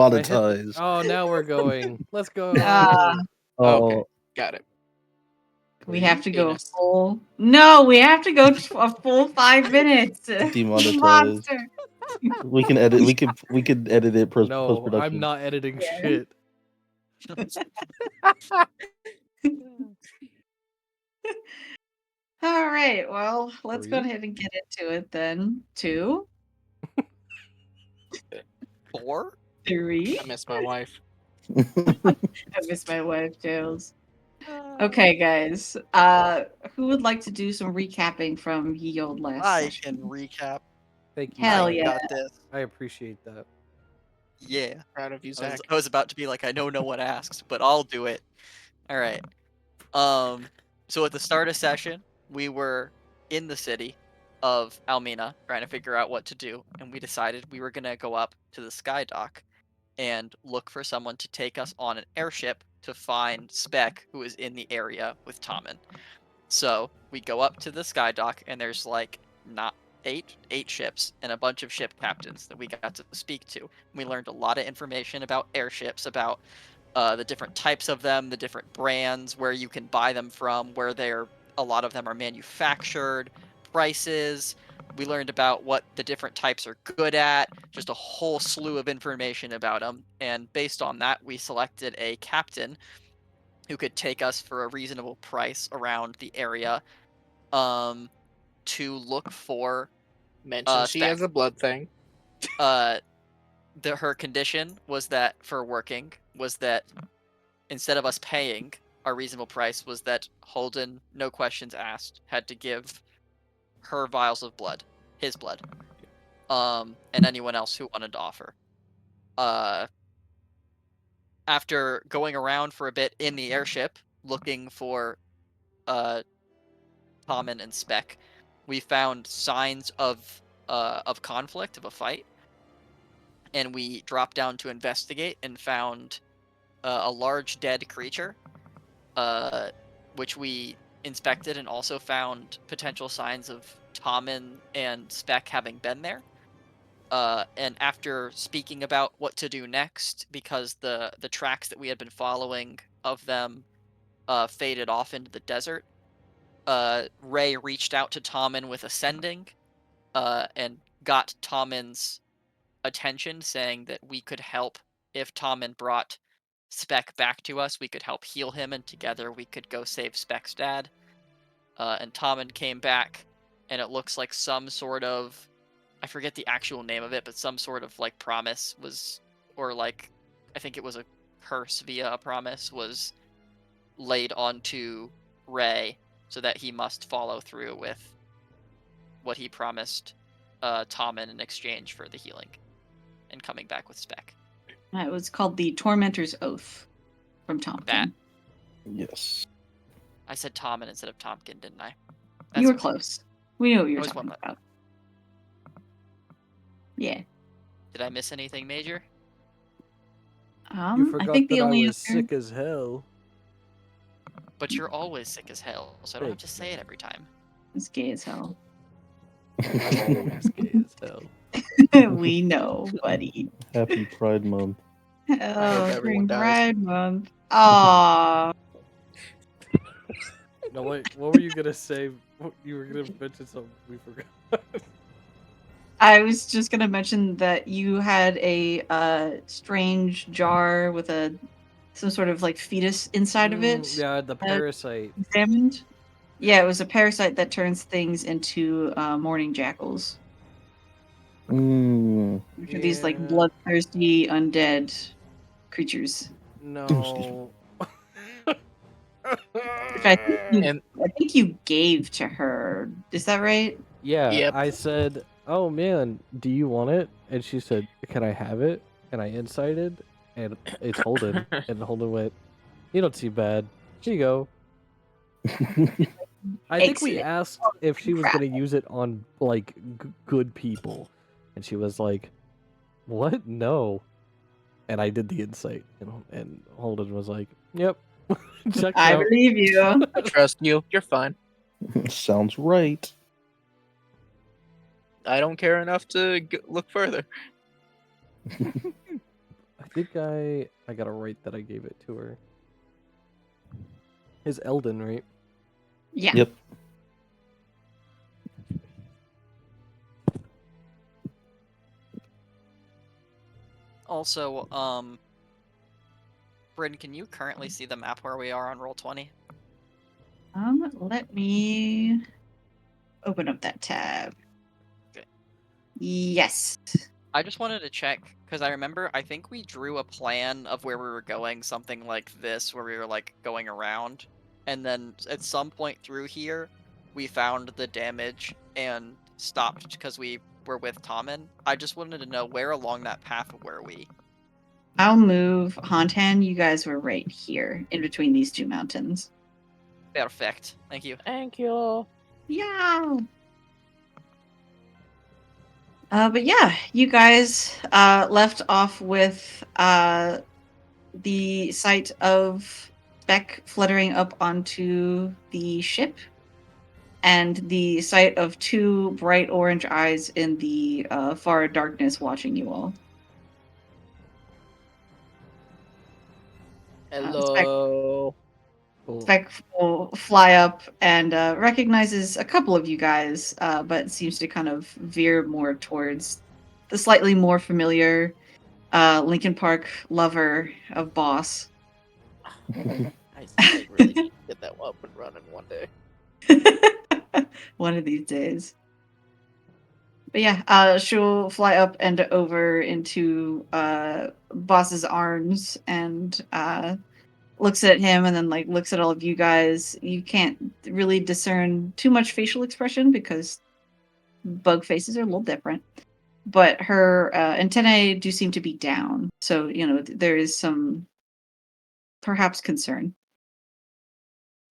Monetize. Oh, now we're going. Let's go. Okay, Oh, got it. We have to go Penis. full. No, we have to go a full 5 minutes. Demonetized. Monster. we can edit. We can edit it post No, production. I'm not editing Yeah. shit. All right, well, let's go Three? ahead and get into it then. 2, 4? 3. I miss my wife. I miss my wife, Jails. Okay, guys. Who would like to do some recapping from ye old last I session? can recap. Thank you. Hell Zach. yeah. Got this. I appreciate that. Yeah. Proud of you, I Zach. was about to be like, I know no one asked, but I'll do it. All right. So at the start of session, we were in the city of Almina trying to figure out what to do, and we decided we were gonna go up to the sky dock and look for someone to take us on an airship to find Spec, who is in the area with Tommen. So we go up to the sky dock, and there's like not eight ships and a bunch of ship captains that we got to speak to. We learned a lot of information about airships, about the different types of them, the different brands, where you can buy them from, where a lot of them are manufactured, prices. We learned about what the different types are good at, just a whole slew of information about them. And based on that, we selected a captain who could take us for a reasonable price around the area to look for Mentioned she Spec. has a blood thing. Her condition was that for working was that instead of us paying our reasonable price was that Holden, no questions asked, had to give her vials of blood, his blood, and anyone else who wanted to offer. After going around for a bit in the airship looking for Tommen and Spec, we found signs of conflict, of a fight, and we dropped down to investigate and found a large dead creature, which we inspected and also found potential signs of Tommen and Spec having been there. And after speaking about what to do next, because the tracks that we had been following of them faded off into the desert, Ray reached out to Tommen with Ascending, and got Tommen's attention, saying that we could help if Tommen brought Spec back to us. We could help heal him, and together we could go save Spec's dad. And Tommen came back, and it looks like some sort of, I forget the actual name of it, but some sort of like promise was, or like, I think it was a curse via a promise was laid onto Ray, so that he must follow through with what he promised Tommen in exchange for the healing and coming back with Spec. It was called the Tormentor's Oath from Tompkin. That. Yes. I said Tommen instead of Tompkin, didn't I? You were okay. close. We knew what you were Always talking one about. Yeah. Did I miss anything major? You I forgot think that the I only was other... sick as hell. But you're always sick as hell, so I don't have to say it every time. It's gay as hell. I'm always gay as hell. We know, buddy. Happy Pride Month. Oh, everyone during dies. Pride Month. Aww. No, wait, what were you gonna say? You were gonna mention something we forgot. I was just gonna mention that you had a strange jar with some sort of like fetus inside of it. Yeah, the parasite. Examined. Yeah, it was a parasite that turns things into mourning jackals. Mm. Which are these like Yeah. bloodthirsty undead creatures. No. Which I think you gave to her. Is that right? Yeah, Yep. I said, "Oh man, do you want it?" And she said, "Can I have it?" And I incited, and it's Holden. And Holden went, "You don't seem bad. Here you go." I think we Excellent. asked if she was gonna use it on like good people, and she was like, "What? No." And I did the insight, and Holden was like, "Yep, check I out." believe you. I trust you. You're fine. Sounds right. I don't care enough to look further. think I got it right that I gave it to her. Is Eldon, right? Yeah. Yep. Also, Bryn, can you currently see the map where we are on Roll20? Let me open up that tab. Okay. Yes. I just wanted to check because I remember I think we drew a plan of where we were going, something like this, where we were like going around, and then at some point through here, we found the damage and stopped because we were with Tommen. I just wanted to know where along that path were we? I'll move Hontan. You guys were right here in between these two mountains. Perfect. Thank you. Thank you. Yeah. But yeah, you guys left off with the sight of Beck fluttering up onto the ship and the sight of two bright orange eyes in the far darkness watching you all. Hello. Cool. Speck will fly up and recognizes a couple of you guys, but seems to kind of veer more towards the slightly more familiar Lincoln Park lover of Boss. I really need to get that up and running one day. One of these days. But yeah, she'll fly up and over into Boss's arms and looks at him and then like looks at all of you guys. You can't really discern too much facial expression because bug faces are a little different. But her antennae do seem to be down, so you know there is some perhaps concern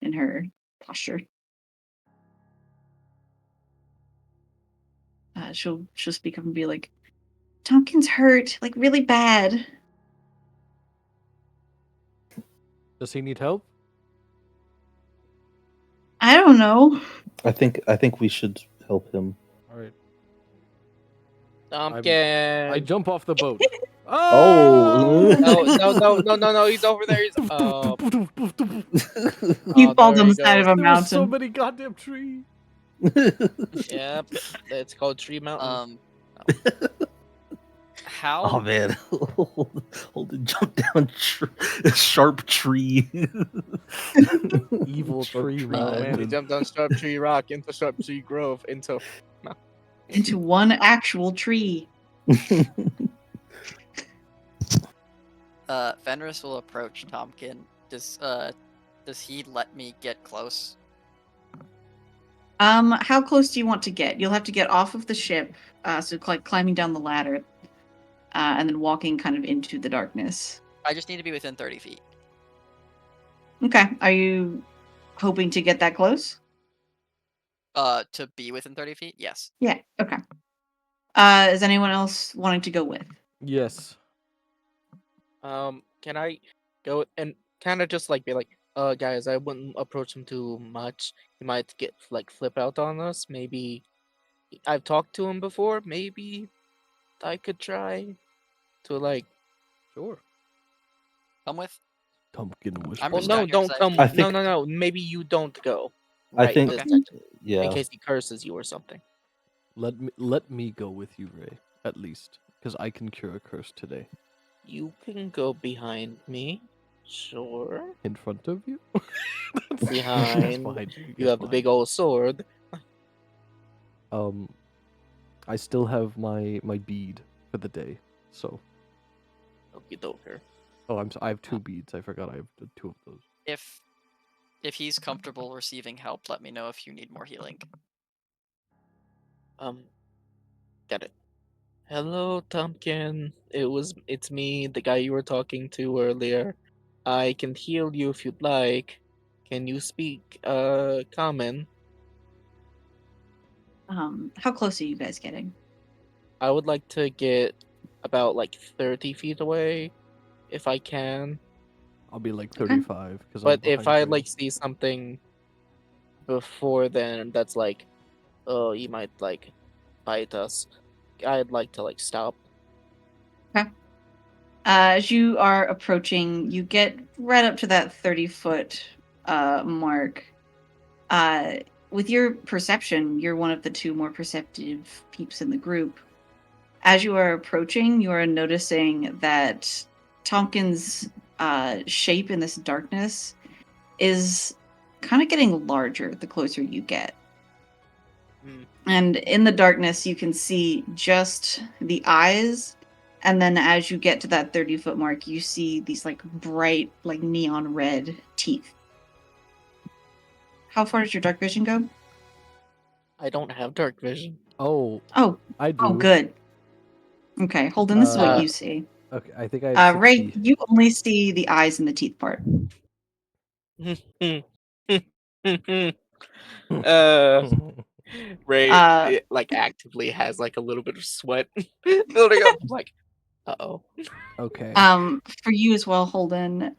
in her posture. She'll speak up and be like, "Tompkins hurt, like really bad." Does he need help? I don't know. I think we should help him. All right. Tompkins. I jump off the boat. Oh. No, he's over there. He's You Oh, fall there down he the side of goes. a There were so mountain. many goddamn trees. Yep. It's called Tree Mountain. How? Oh man, hold it, jump down sharp tree. Evil Sharp tree Oh man, he mountain. jumped on Sharp Tree Rock into Sharp Tree Grove into Into one actual tree. Fenris will approach Tompkin. Does he let me get close? How close do you want to get? You'll have to get off of the ship, so like climbing down the ladder, and then walking kind of into the darkness. I just need to be within 30 feet. Okay, are you hoping to get that close? To be within 30 feet? Yes. Yeah. Okay. Is anyone else wanting to go with? Yes. Can I go and kind of just like be like, guys, I wouldn't approach him too much. He might get like flip out on us. Maybe I've talked to him before. Maybe I could try to like. Sure. Come with. Pumpkin was. I'm Well, just no, down here don't 'cause come. I No, think- no. Maybe you don't go. I Right, think, this Okay. second, yeah. in case he curses you or something. Let me go with you, Ray. At least, because I can cure a curse today. You can go behind me. Sure. In front of you. Behind. That's fine. You have the big old sword. I still have my bead for the day. So. Okie doker. Oh, I have 2 beads. I forgot I have 2 of those. If he's comfortable receiving help, let me know if you need more healing. Got it. Hello, Tompkin. It's me, the guy you were talking to earlier. I can heal you if you'd like. Can you speak common? How close are you guys getting? I would like to get about like 30 feet away if I can. I'll be like Okay. 35. But if I like see something before then that's like, oh, he might like bite us, I'd like to like stop. As you are approaching, you get right up to that 30-foot mark. With your perception, you're one of the two more perceptive peeps in the group. As you are approaching, you are noticing that Tompkins' shape in this darkness is kind of getting larger the closer you get. Hmm. And in the darkness, you can see just the eyes. And then as you get to that 30-foot mark, you see these like bright, like neon red teeth. How far does your dark vision go? I don't have dark vision. Oh, Oh, I do. oh, good. Okay, Holden, this is what Uh, you see. Okay, I think I have Ray, 60. you only see the eyes and the teeth part. Ray like actively has like a little bit of sweat building up. Like, uh-oh. Okay. For you as well, Holden,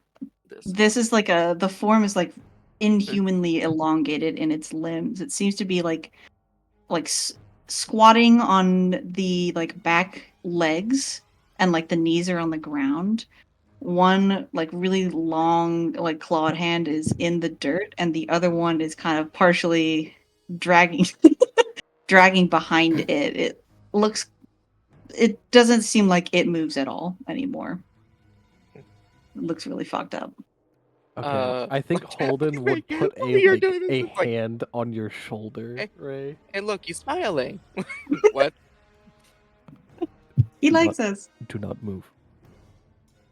This. this is like the form is like inhumanly elongated in its limbs. It seems to be like squatting on the like back legs, and like the knees are on the ground. One like really long like clawed hand is in the dirt, and the other one is kind of partially dragging dragging behind it. It doesn't seem like it moves at all anymore. It looks really fucked up. Okay. I think Holden would put While you're a doing this, a it's like, hand on your shoulder, Hey. Ray. hey, look, he's smiling. What? He Do likes not- us. Do not move.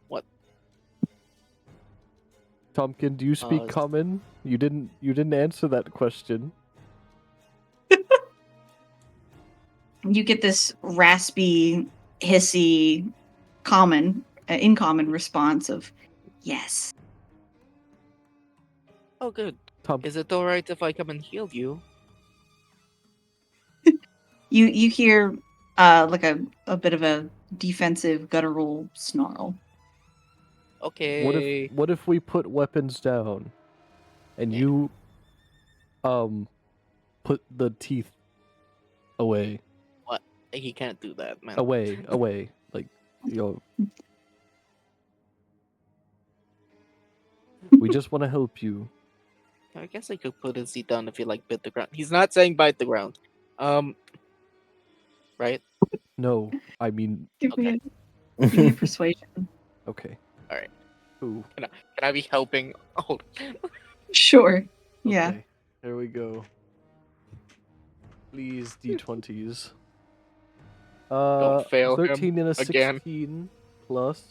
What? Tompkin, do you speak s- common? You didn't answer that question. You get this raspy, hissy, in common response of yes. Oh, good. Tom, Is it alright if I come and heal you? You hear like a bit of a defensive guttural snarl. Okay. what if we put weapons down, and Yeah. you put the teeth away, He can't do that, man. away, like, you know. We just want to help you. I guess I could put his seat down if he like bit the ground. He's not saying bite the ground. Right? No, I mean, Give Okay. me give me a persuasion. okay. All right. Ooh. Can I be helping? Oh, Sure. Yeah. Okay, here we go. Please, D20s. Don't fail him 13 and a again. 16 plus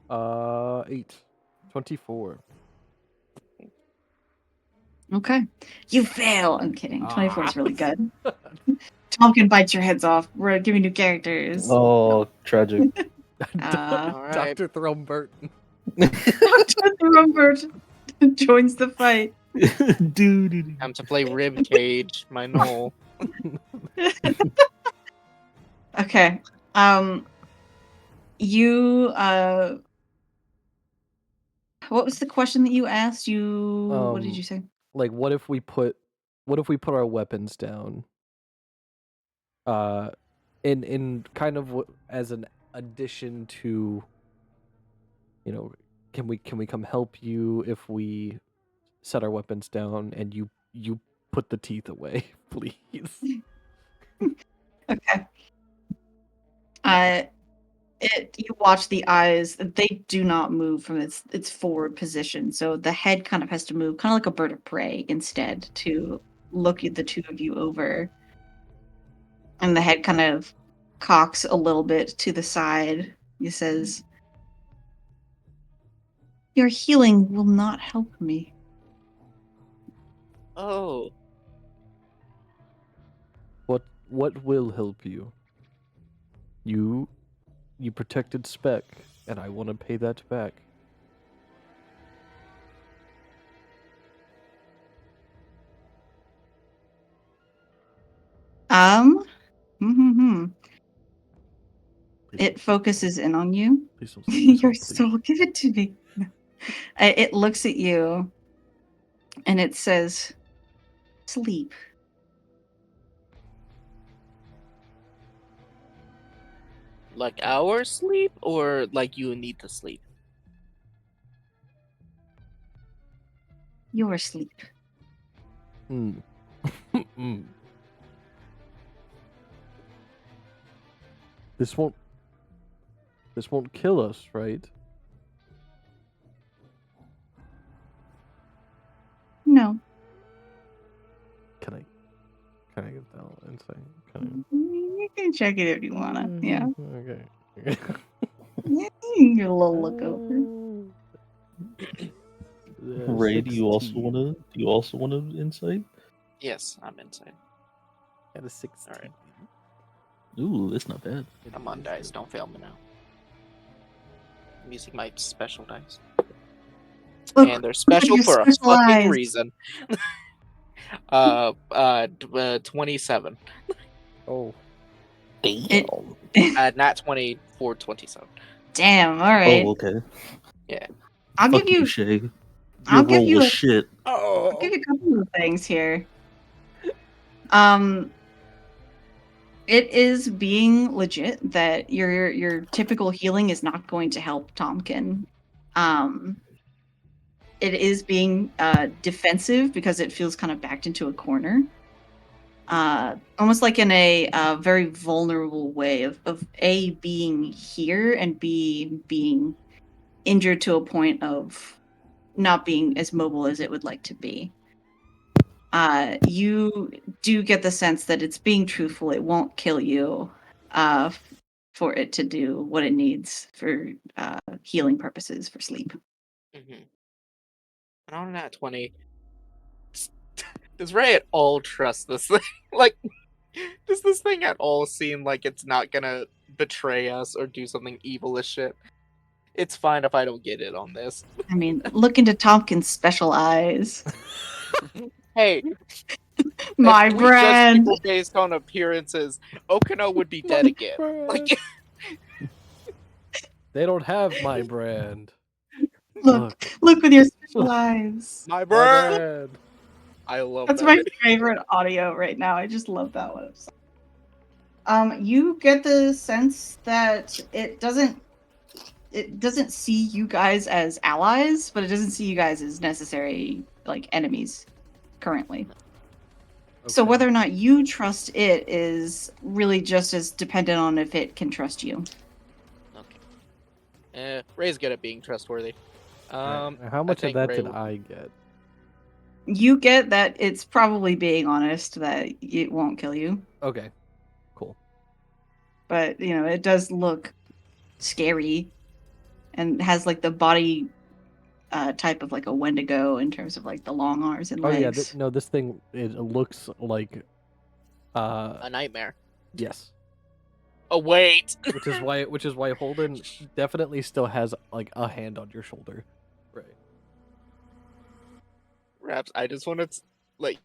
8. 24. Okay. You fail. I'm kidding. 24 is really Ah. good. Tompkin bites your heads off. We're giving new characters. Oh, tragic. Alright. Dr. Thrumbert. Dr. Rumbert joins the fight. Dude. Time to play Rib Cage, my Knoll. Okay. You what was the question that you asked? What did you say? Like, what if we put our weapons down? In kind of as an addition to, can we come help you if we set our weapons down and you put the teeth away, please? Okay. You watch the eyes, they do not move from its forward position. So the head kind of has to move, kind of like a bird of prey instead, to look at the two of you over. And the head kind of cocks a little bit to the side. He says, "Your healing will not help me." Oh. What will help you? You protected Spec, and I want to pay that back. Mm-hmm. Please It don't focuses in on you. Please don't say Your please. soul, give it to me. It looks at you and it says, "Sleep." Like our sleep, or like you need to sleep? Your sleep. Hmm. Hmm. This won't kill us, right? No. Can I give that insight? Can You can check it if you I? wanna. Yeah. Okay. Yeah, you can get a little look over. Ray, do you also 16. want to insight? Yes, I'm inside. Got a 16. Alright. Ooh, that's not bad. Come on, dice, don't fail me now. I'm using my special dice. Look, And they're special your for a special fucking eyes. reason. 27. Oh, It- Not 24, 27. Damn. All right. Oh, okay. I'll Fuck give you. Shay. Your I'll give roll you. was A, shit. I'll give you a couple of things here. It is being legit that your typical healing is not going to help Tomkin. It is being defensive because it feels kind of backed into a corner. Almost like in a very vulnerable way of A, being here, and B, being injured to a point of not being as mobile as it would like to be. You do get the sense that it's being truthful. It won't kill you for it to do what it needs for healing purposes for sleep. Mm-hmm. And on that 20, does Ray at all trust this thing? Like, does this thing at all seem like it's not gonna betray us or do something evil as shit? It's fine if I don't get it on this. I mean, look into Tompkins' special eyes. Hey, My if we judge brand. people based on appearances, Okino would be dead again. Like, they don't have my brand. Look with your special eyes. my My brand. brand. I love That's that. my favorite audio right now. I just love that one. You get the sense that it doesn't see you guys as allies, but it doesn't see you guys as necessary like enemies currently. So Okay. whether or not you trust it is really just as dependent on if it can trust you. Okay. Ray's good at being trustworthy. Alright, how much of think that Ray did will- I get? You get that it's probably being honest that it won't kill you, Okay. Cool. but you know, it does look scary and has like the body type of like a Wendigo in terms of like the long arms and Oh yeah, legs. no, this thing it looks like a nightmare. yes. Oh wait. Which is why Holden definitely still has like a hand on your shoulder. Right. Raps, I just want to like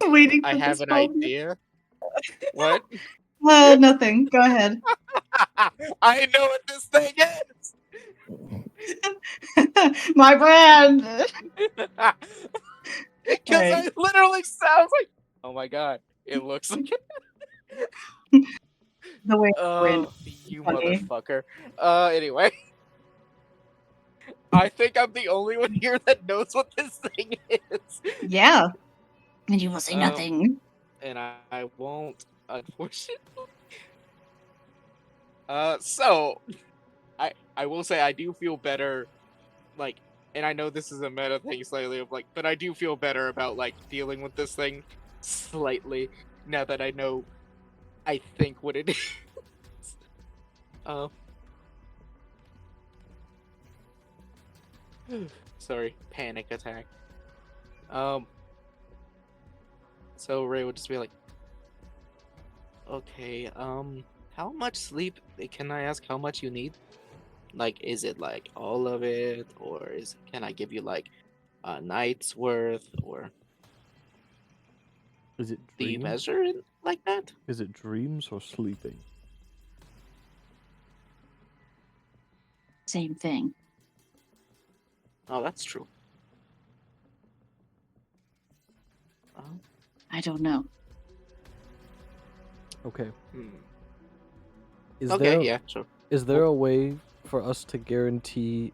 Waiting I for have this an moment. idea. What? Nothing. Go ahead. I know what this thing is. My brand. Because Right. it literally sounds like. Oh my god! It looks like. The way Oh, you funny. motherfucker. Anyway. I think I'm the only one here that knows what this thing is. Yeah. And you will say Um, nothing. And I won't, unfortunately. So I will say I do feel better, like, and I know this is a meta thing slightly of like, but I do feel better about like dealing with this thing slightly now that I know, I think what it is. Uh, sorry, panic attack. So Ray would just be like, okay, how much sleep? Can I ask how much you need? Like, is it like all of it, or can I give you like a night's worth, or Is it do you dreams? measure it like that? Is it dreams or sleeping? Same thing. Oh, that's true. I don't know. Okay. Hmm. Is Okay, there yeah, sure. is there a way for us to guarantee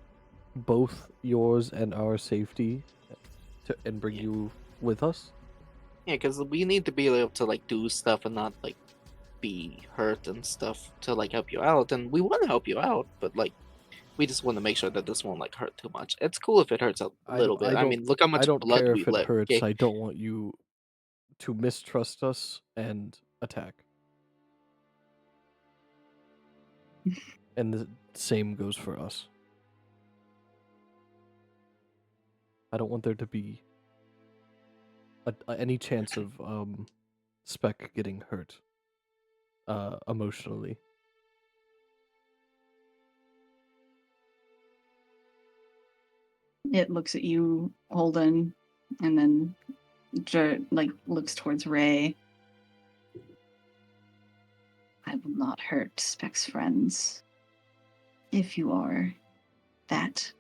both yours and our safety and bring Yeah. you with us? Yeah, because we need to be able to like do stuff and not like be hurt and stuff to like help you out. And we want to help you out, but like we just want to make sure that this won't like hurt too much. It's cool if it hurts a little bit. I mean, look how I much don't blood care we if it let. hurts. Okay? I don't want you to mistrust us and attack. And the same goes for us. I don't want there to be any chance of Spec getting hurt emotionally. It looks at you, Holden, and then like looks towards Ray. I will not hurt Spec's friends if you are that.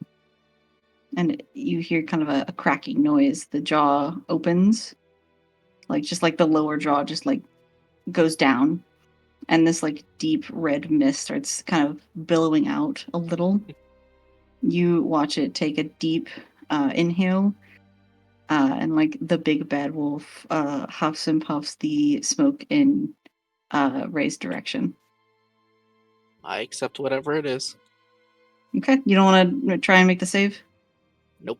And you hear kind of a cracking noise. The jaw opens, like just like the lower jaw just like goes down, and this like deep red mist starts kind of billowing out a little. You watch it take a deep inhale, and like the big bad wolf huffs and puffs the smoke in Ray's direction. I accept whatever it is. Okay, you don't want to try and make the save? Nope.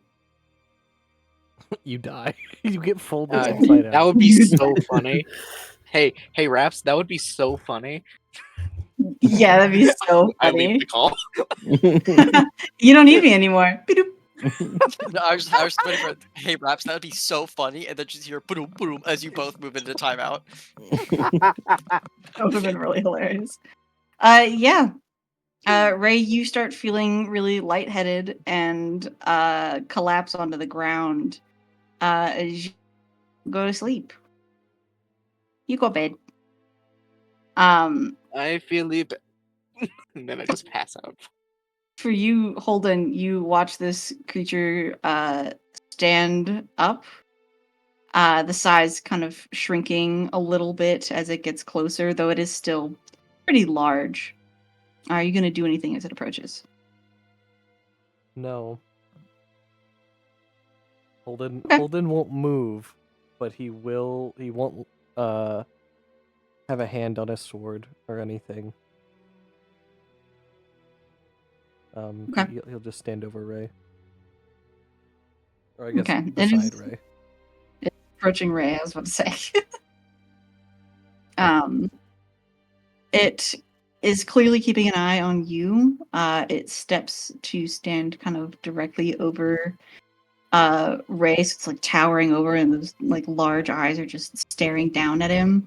You die. You get folded Uh, inside That out. would be so funny. Hey, Raps, that would be so funny. Yeah, that'd be so I leave funny. the call. You don't need me anymore. Beep-doop. No, I was waiting for hey Raps, that would be so funny, and then just hear boom boom as you both move into timeout. That would have been really hilarious. Yeah. Ray, you start feeling really lightheaded and collapse onto the ground as you go to sleep. You go to bed. I feel it. And then I just pass out. For you, Holden, you watch this creature stand up. The size kind of shrinking a little bit as it gets closer, though it is still pretty large. Are you going to do anything as it approaches? No. Holden Okay. Holden won't move, but he won't have a hand on his sword or anything. Okay. He'll just stand over Ray. Or I guess Okay, it beside is- Ray. Approaching Ray, I was about to say. It is clearly keeping an eye on you. It steps to stand kind of directly over Ray, so it's like towering over, and those like large eyes are just staring down at him.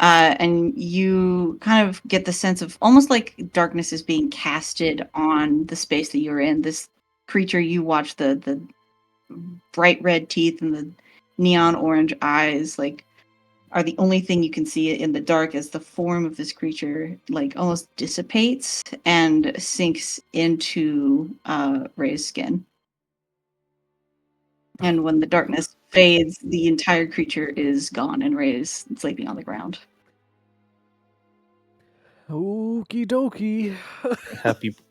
And you kind of get the sense of almost like darkness is being casted on the space that you're in. This creature, you watch the bright red teeth and the neon orange eyes, like, are the only thing you can see in the dark as the form of this creature like almost dissipates and sinks into Ray's skin. And when the darkness fades, the entire creature is gone and Ray is sleeping on the ground. Okie dokie.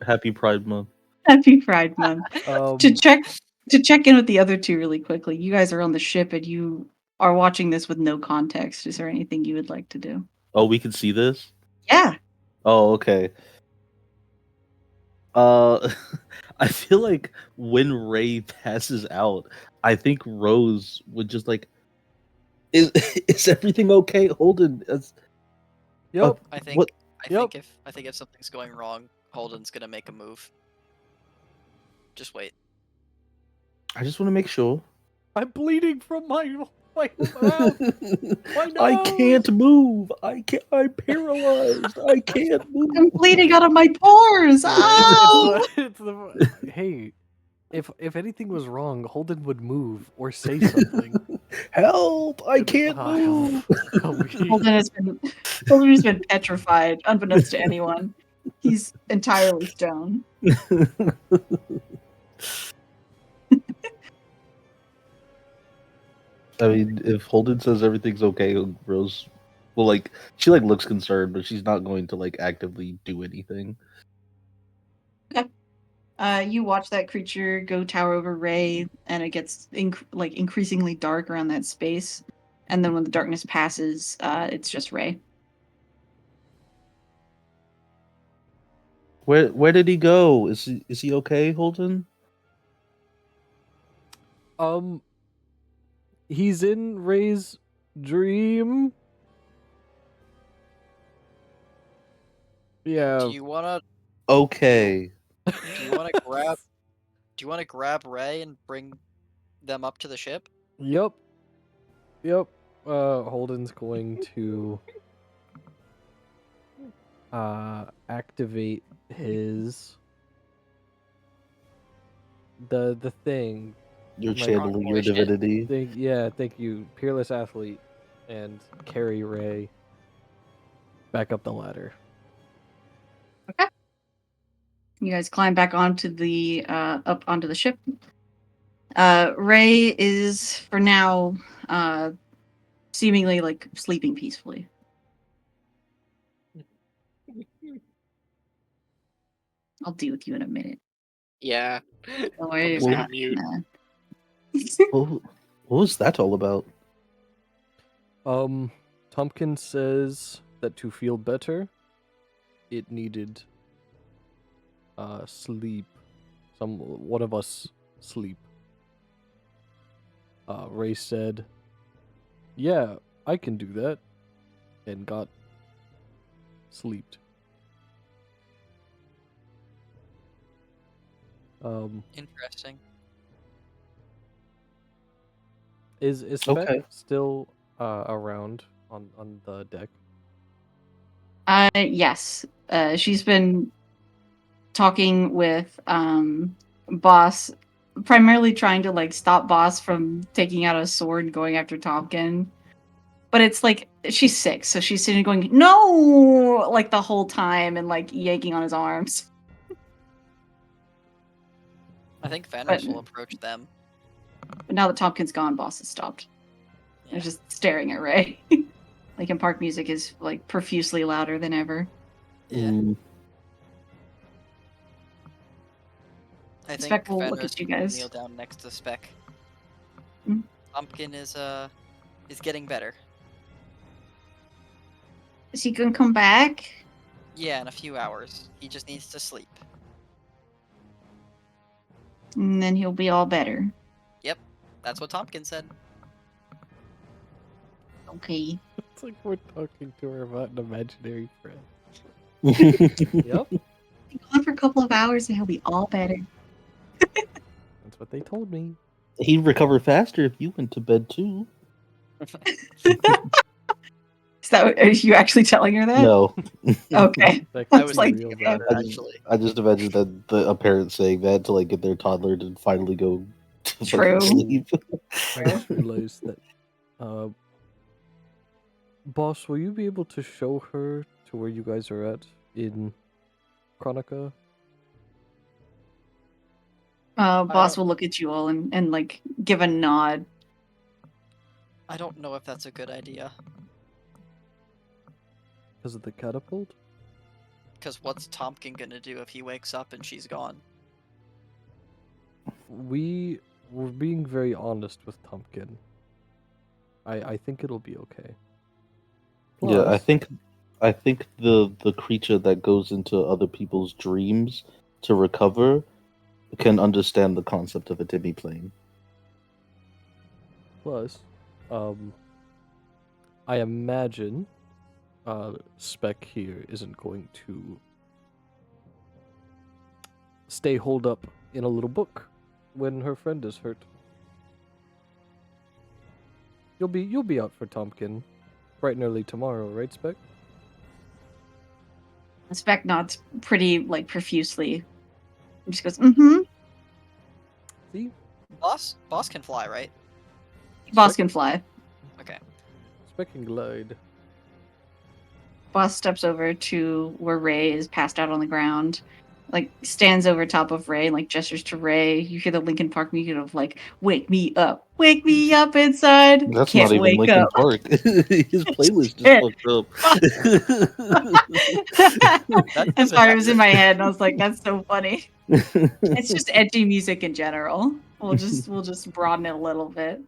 Happy Pride Month. Happy Pride Month. Um, To check in with the other two really quickly, you guys are on the ship and you are watching this with no context. Is there anything you would like to do? Oh, we can see this? Yeah. Oh, okay. I feel like when Ray passes out, I think Rose would just like, is is everything okay? Holden, yep. I think what? Yep. I think if something's going wrong, Holden's gonna make a move. Just wait. I just want to make sure. I'm bleeding from my mouth. My I nose! can't move. I'm paralyzed. I can't I'm move. bleeding out of my pores. Oh! Hey, if anything was wrong, Holden would move or say something. Help! I can't Ah, move. Holden has been petrified, unbeknownst to anyone. He's entirely stone. I mean, if Holden says everything's okay, Rose Well, like she like looks concerned, but she's not going to like actively do anything. You watch that creature go tower over Ray, and it gets increasingly dark around that space. And then when the darkness passes, it's just Ray. Where did he go? Is he okay, Holden? He's in Ray's dream. Yeah. Do you wanna Okay. do you wanna grab do you wanna grab Ray and bring them up to the ship? Yep. Holden's going to activate his the thing. You're My channeling your shit. divinity. Thank you, Peerless Athlete, and carry Ray back up the ladder. You guys climb back onto the up onto the ship. Ray is for now seemingly like sleeping peacefully. I'll deal with you in a minute. Yeah. Don't worry Just about gonna mute. What was that all about? Tompkins says that to feel better, it needed sleep. One of us sleep. Ray said, "Yeah, I can do that," and got sleeped. Interesting. Is Spec Okay. still around on the deck? Yes. She's been talking with Boss, primarily trying to like stop Boss from taking out a sword and going after Tompkin. But it's like she's sick, so she's sitting going, "No!" like the whole time and like yanking on his arms. I think Fenris But- will approach them. But now that Tompkin's gone, Boss has stopped. They're just staring at Ray. Linkin Park music is like profusely louder than ever. Yeah. I think Spec will look Fenris at you will guys. kneel down next to Spec. Hmm? Pumpkin is getting better. Is he gonna come back? Yeah, in a few hours. He just needs to sleep. And then he'll be all better. That's what Tompkins said. Okay. It's like we're talking to her about an imaginary friend. Mm. Yep, Be gone for a couple of hours and he'll be all better. that's what they told me. He'd recover faster if you went to bed too. Is that are you actually telling her that? No. Okay. Spec I is was like, real okay. bad. Actually. I just imagine that a parent saying that to like get their toddler to finally go to True. fucking sleep. I just realized that. Boss, will you be able to show her to where you guys are at in Chronica? Boss will look at you all and like give a nod. I don't know if that's a good idea. Because of the catapult? Because what's Tompkin gonna do if he wakes up and she's gone? We were being very honest with Tompkin. I think it'll be okay. Yeah, I Plus- think the creature that goes into other people's dreams to recover can understand the concept of a Timmy plane. Plus, I imagine Spec here isn't going to stay holed up in a little book when her friend is hurt. You'll be out for Tompkin bright and early tomorrow, right, Spec? Spec nods pretty like profusely. And just goes, mm-hmm. See? Boss can fly, right? Boss can fly. Okay. Spec and glide. Boss steps over to where Ray is passed out on the ground like stands over top of Ray and like gestures to Ray. You hear the Linkin Park music of like "Wake me up inside." That's Can't not even wake Linkin up. Park. His playlist just Shit. fucked up. I'm sorry, it was in my head, and I was like, "That's so funny." It's just edgy music in general. We'll just broaden it a little bit.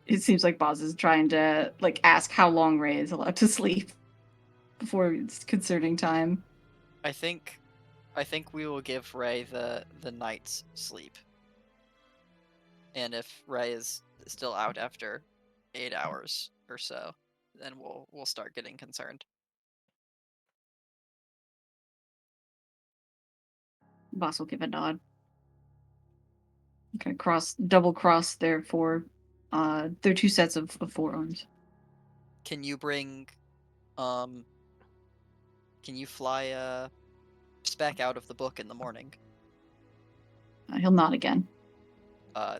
It seems like Boz is trying to like ask how long Ray is allowed to sleep before it's concerning time. I think we will give Ray the night's sleep. And if Ray is still out after 8 hours or so, then we'll start getting concerned. Boss will give a nod. Okay, double cross their their two sets of forearms. Can you bring can you fly Spec out of the book in the morning? He'll nod again.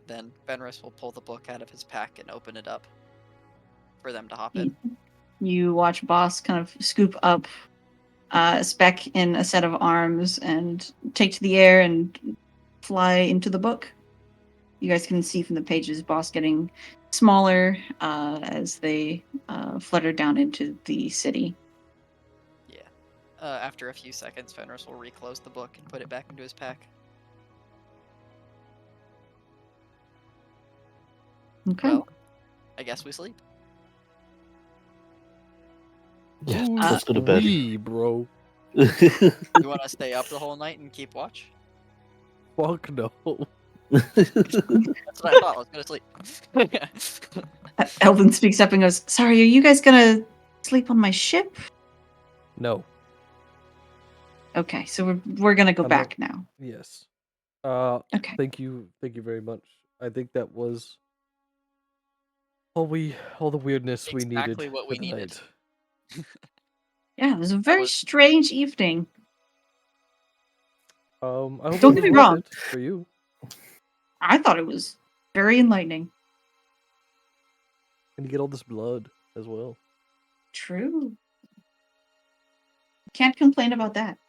Then Fenris will pull the book out of his pack and open it up for them to hop in. You watch Boss kind of scoop up Spec in a set of arms and take to the air and fly into the book. You guys can see from the pages Boss getting smaller as they flutter down into the city. Yeah. After a few seconds, Fenris will reclose the book and put it back into his pack. Okay. Well, I guess we sleep. Yeah, let's go to bed. Bro. You want to stay up the whole night and keep watch? Fuck no. That's what I thought. Let's go to sleep. Eldon speaks up and goes, "Sorry, are you guys gonna sleep on my ship?" No. Okay, so we're gonna go I'm back now. Yes. Okay. Thank you very much. I think that was all the weirdness we needed. Exactly what we for the needed. night. Yeah, it was a very strange evening. I hope Don't it get me was worth wrong. it for you. I thought it was very enlightening. And you get all this blood as well. True. Can't complain about that.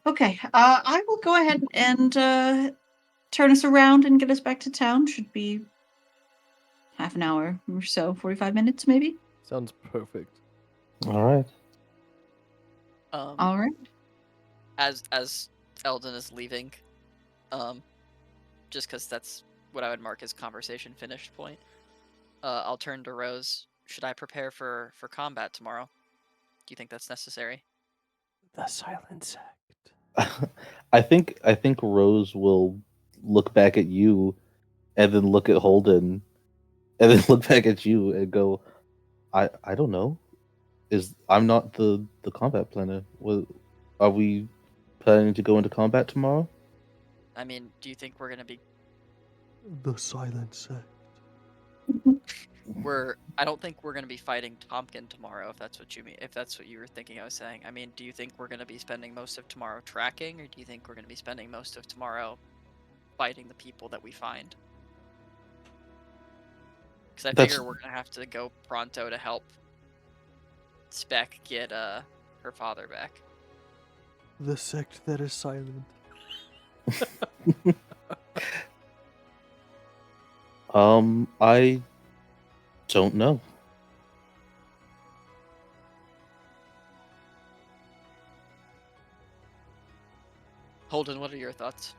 Okay, I will go ahead and turn us around and get us back to town. Should be half an hour or so, 45 minutes maybe. Sounds perfect. All right. All right. As Eldon is leaving, just because that's what I would mark as conversation finished point, I'll turn to Rose. Should I prepare for combat tomorrow? Do you think that's necessary? The silent sect. I think Rose will look back at you, and then look at Holden, and then look back at you and go, I don't know. I'm not the combat planner. Are we planning to go into combat tomorrow? I mean, do you think we're gonna be? The silent sect. I don't think we're gonna be fighting Tompkin tomorrow. If that's what you mean. If that's what you were thinking, I was saying. I mean, do you think we're gonna be spending most of tomorrow tracking, or do you think we're gonna be spending most of tomorrow fighting the people that we find? Because I figure we're gonna have to go pronto to help Spec get her father back. The sect that is silent. I don't know. Holden, what are your thoughts?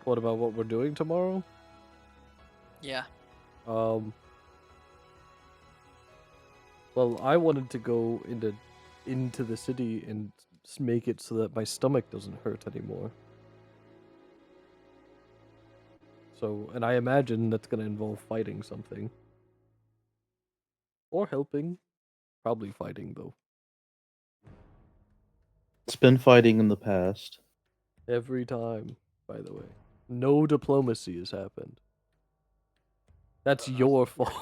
What about what we're doing tomorrow? Yeah. Well, I wanted to go into the city and make it so that my stomach doesn't hurt anymore. So, and I imagine that's gonna involve fighting something. Or helping. Probably fighting, though. It's been fighting in the past. Every time, by the way. No diplomacy has happened. That's your fault.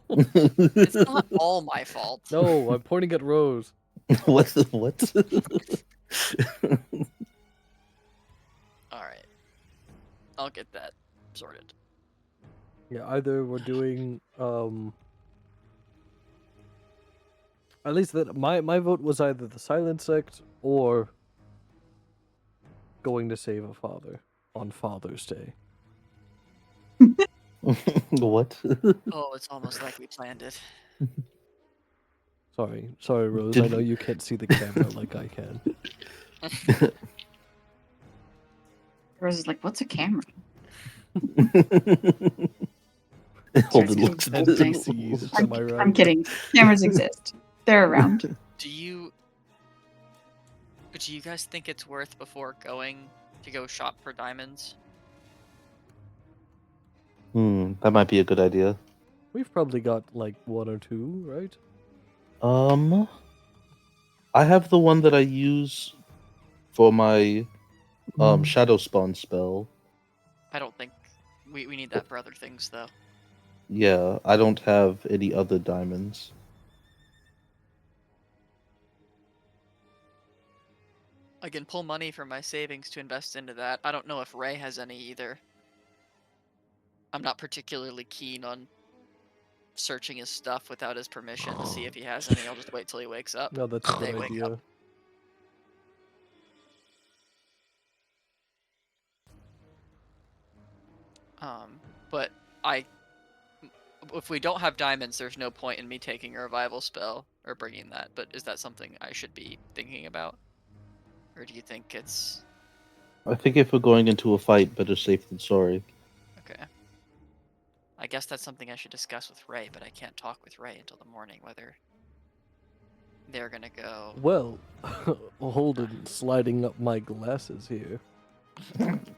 It's not all my fault. No, I'm pointing at Rose. What? Alright. I'll get that sorted. Yeah, either we're doing at least that my vote was either the Silent Sect or going to save a father on Father's Day. What? Oh, it's almost like we planned it. Sorry, Rose. Did I know you can't see the camera like I can. Rose is like, "What's a camera?" Holden Sorry, looks at And Interesting. DCs, I'm, am I right? I'm kidding. Cameras exist. They're around. Do you guys think it's worth before going to go shop for diamonds? That might be a good idea. We've probably got like 1 or 2, right? I have the one that I use for my shadow spawn spell. I don't think we need that for other things though. Yeah, I don't have any other diamonds. I can pull money from my savings to invest into that. I don't know if Ray has any either. I'm not particularly keen on searching his stuff without his permission to see if he has any. I'll just wait till he wakes up. No, that's a They good wake idea. up. But if we don't have diamonds, there's no point in me taking a revival spell or bringing that. But is that something I should be thinking about? Or do you think it's I think if we're going into a fight, better safe than sorry. okay? I guess that's something I should discuss with Ray, but I can't talk with Ray until the morning whether they're gonna go. Well, Holden sliding up my glasses here.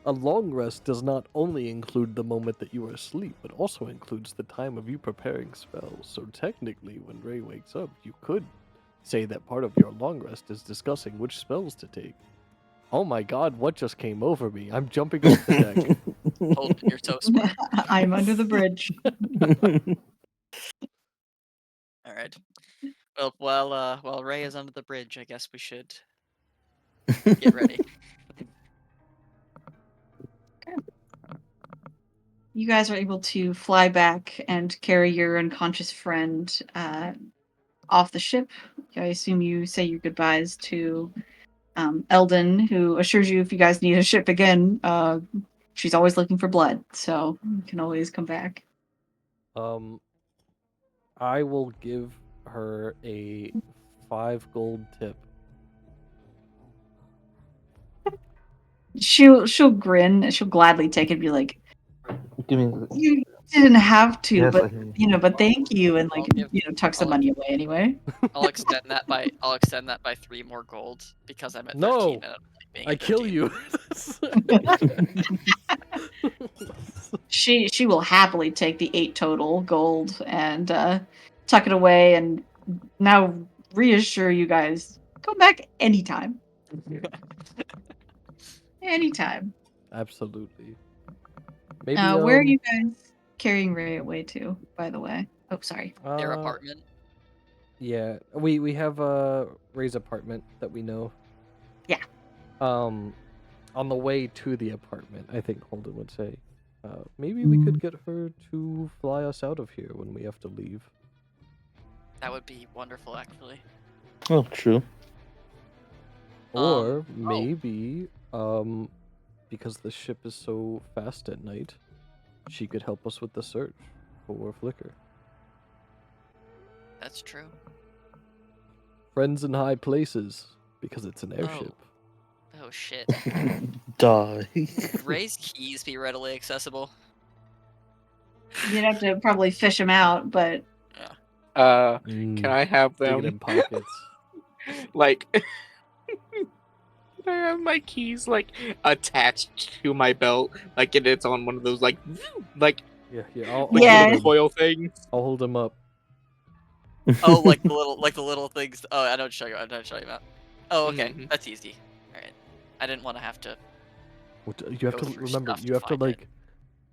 A long rest does not only include the moment that you are asleep, but also includes the time of you preparing spells. So technically, when Ray wakes up, you could say that part of your long rest is discussing which spells to take. Oh my god, what just came over me? I'm jumping off the deck. Holden, you're so smart. I'm under the bridge. All right. Well, while Ray is under the bridge, I guess we should get ready. You guys are able to fly back and carry your unconscious friend off the ship. I assume you say your goodbyes to Eldon, who assures you if you guys need a ship again, she's always looking for blood, so you can always come back. I will give her a 5 gold tip. She'll grin. She'll gladly take it and be like, Give me. "You didn't have to, Yes, I but hear you. but thank you," and like I'll give- tucks the I'll- money away anyway. I'll extend that by 3 more gold because I'm at 13. No! And I don't like being I at kill 13. you. She will happily take the 8 total gold and tuck it away, and now reassure you guys, go back anytime. Anytime. Absolutely. Maybe Where are you guys carrying Ray away to, by the way? Oh, sorry. Their apartment. Yeah, we have Ray's apartment that we know. Yeah. On the way to the apartment, I think Holden would say, maybe we could get her to fly us out of here when we have to leave. That would be wonderful, actually. Oh, true. Or maybe, because the ship is so fast at night, she could help us with the search for Flicker. That's true. Friends in high places, because it's an airship. Oh shit. Die. Would Ray's keys be readily accessible? You'd have to probably fish him out, but Can I have Dig it them? in pockets. Like, can I have my keys like attached to my belt, like it's on one of those like Yeah, like Yeah. little coil things? I'll hold him up. Oh, like the little things. Oh, I know what you're talking about. Oh, okay, Mhm. that's easy. All right. I didn't want to have to. You have Go to through remember, stuff you to have to find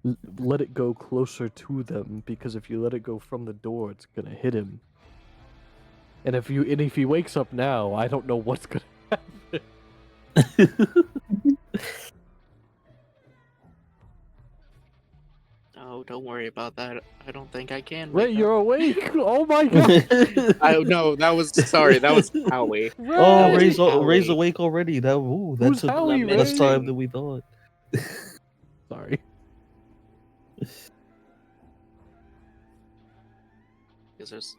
it. let it go closer to them, because if you let it go from the door, it's gonna hit him. And if he wakes up now, I don't know what's gonna happen. No, don't worry about that. I don't think I can. Ray, wake you're up. awake! Oh my god! I no, that was sorry. That was Howie. Ray! Oh, was Ray's Howie. awake already. That Who's took Howie, less Ray? time than we thought. Sorry. Users.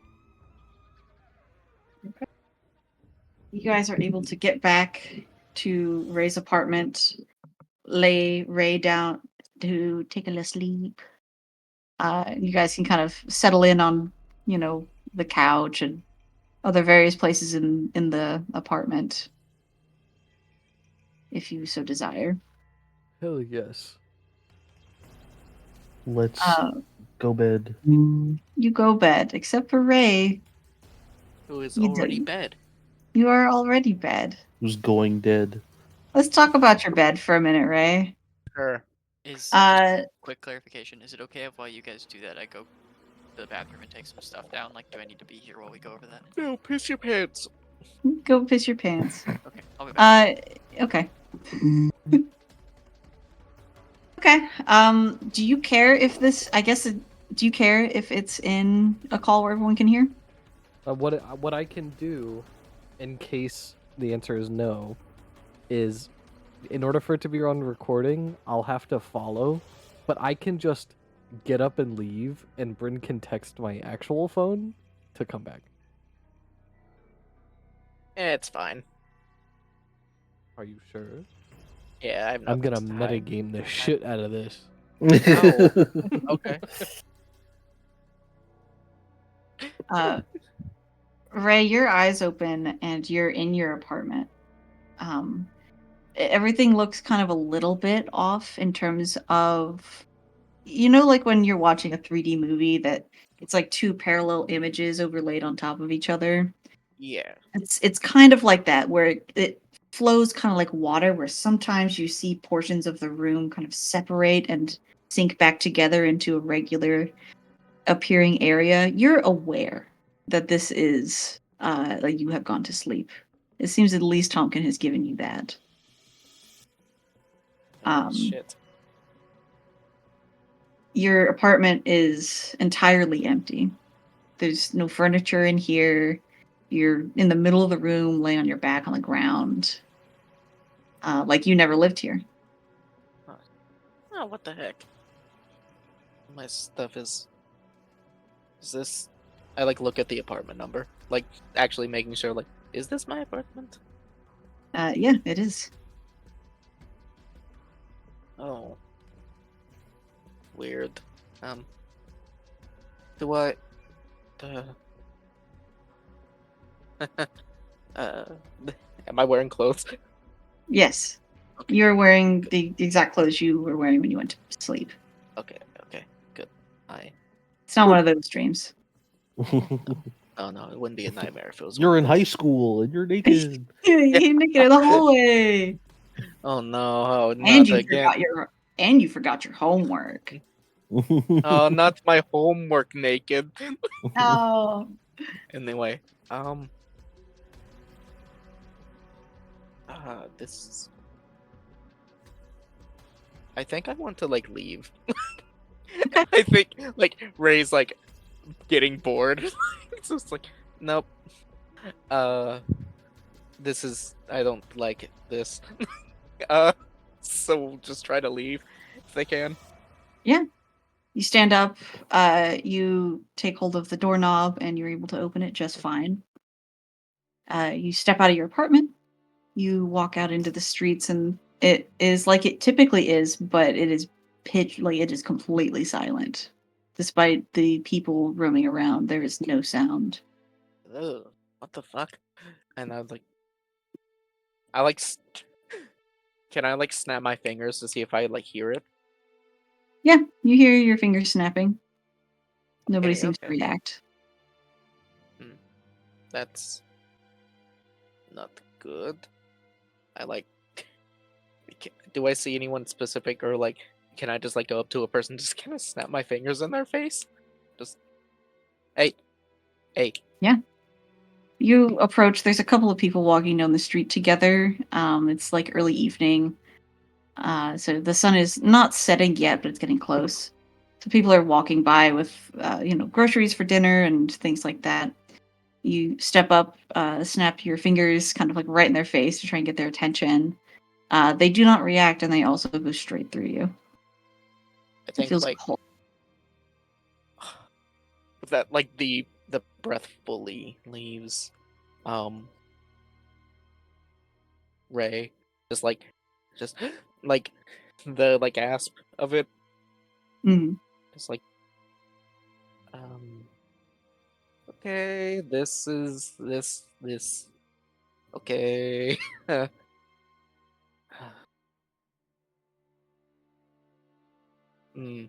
You guys are able to get back to Ray's apartment, lay Ray down to take a little sleep. You guys can kind of settle in on, the couch and other various places in the apartment, if you so desire. Hell yes. Let's Uh, go bed. you go bed, except for Ray. Who is You already didn't. bed? You are already bed. Who's going dead? Let's talk about your bed for a minute, Ray. Sure. Is Uh, just quick clarification? Is it okay if while you guys do that, I go to the bathroom and take some stuff down? Like, do I need to be here while we go over that? No, piss your pants. Go piss your pants. Okay, I'll be back. Okay. Okay. Do you care if this? Do you care if it's in a call where everyone can hear? What I can do, in case the answer is no, is in order for it to be on recording, I'll have to follow, but I can just get up and leave, and Bryn can text my actual phone to come back. It's fine. Are you sure? Yeah, I'm gonna nothing to hide. metagame the shit out of this. Okay. Ray, your eyes open and you're in your apartment. Everything looks kind of a little bit off in terms of, like when you're watching a 3D movie that it's like two parallel images overlaid on top of each other. Yeah. It's kind of like that, where it flows kind of like water, where sometimes you see portions of the room kind of separate and sink back together into a regular appearing area. You're aware that this is like you have gone to sleep. It seems at least Tompkin has given you that. Shit. Your apartment is entirely empty. There's no furniture in here. You're in the middle of the room, laying on your back on the ground. Like you never lived here. Oh, what the heck? My stuff is. Is this? I look at the apartment number, actually making sure, is this my apartment? Yeah, it is. Oh. Weird. Do I? Am I wearing clothes? Yes. Okay. You're wearing the exact clothes you were wearing when you went to sleep. Okay, good. It's not one of those dreams. Oh no, it wouldn't be a nightmare if it was. You're one in of high those. school and you're naked. You're naked in the hallway. Oh no, And not again. you forgot your homework. Oh, not my homework naked. Oh. Anyway, this is... I think I want to leave. I think Ray's getting bored. It's just nope. This is... I don't like this. So we'll just try to leave if they can. You stand up, you take hold of the doorknob, and you're able to open it just fine. You step out of your apartment, you walk out into the streets, and it is like it typically is, but it is it is completely silent. Despite the people roaming around, there is no sound. Ugh, what the fuck? And I can I snap my fingers to see if I hear it? Yeah, you hear your fingers snapping. Nobody Okay, seems to okay. react. That's not good. Do I see anyone specific, or can I just go up to a person, just kind of snap my fingers in their face? Just, hey. You approach, there's a couple of people walking down the street together. It's early evening. So the sun is not setting yet, but it's getting close. So people are walking by with, groceries for dinner and things like that. You step up, snap your fingers kind of like right in their face to try and get their attention. They do not react, and they also go straight through you. I It think feels like cold. that like the breath fully leaves Ray. Just like the like gasp of it. Mhm. Just like okay, this is this okay. Hmm.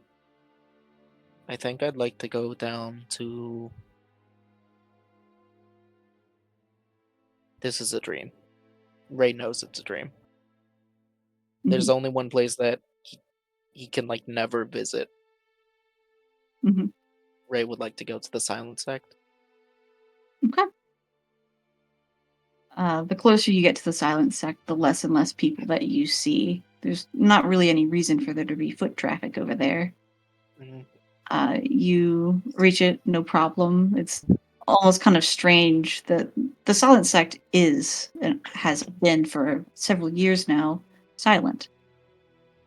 I think I'd like to go down to this is a dream. Ray knows it's a dream. There's Mhm. only one place that he can like never visit. Mhm. Ray would like to go to the Silent Sect. Okay. The closer you get to the Silent Sect, the less and less people that you see. There's not really any reason for there to be foot traffic over there. Mhm. You reach it, no problem. It's almost kind of strange that the Silent Sect is and has been for several years now silent.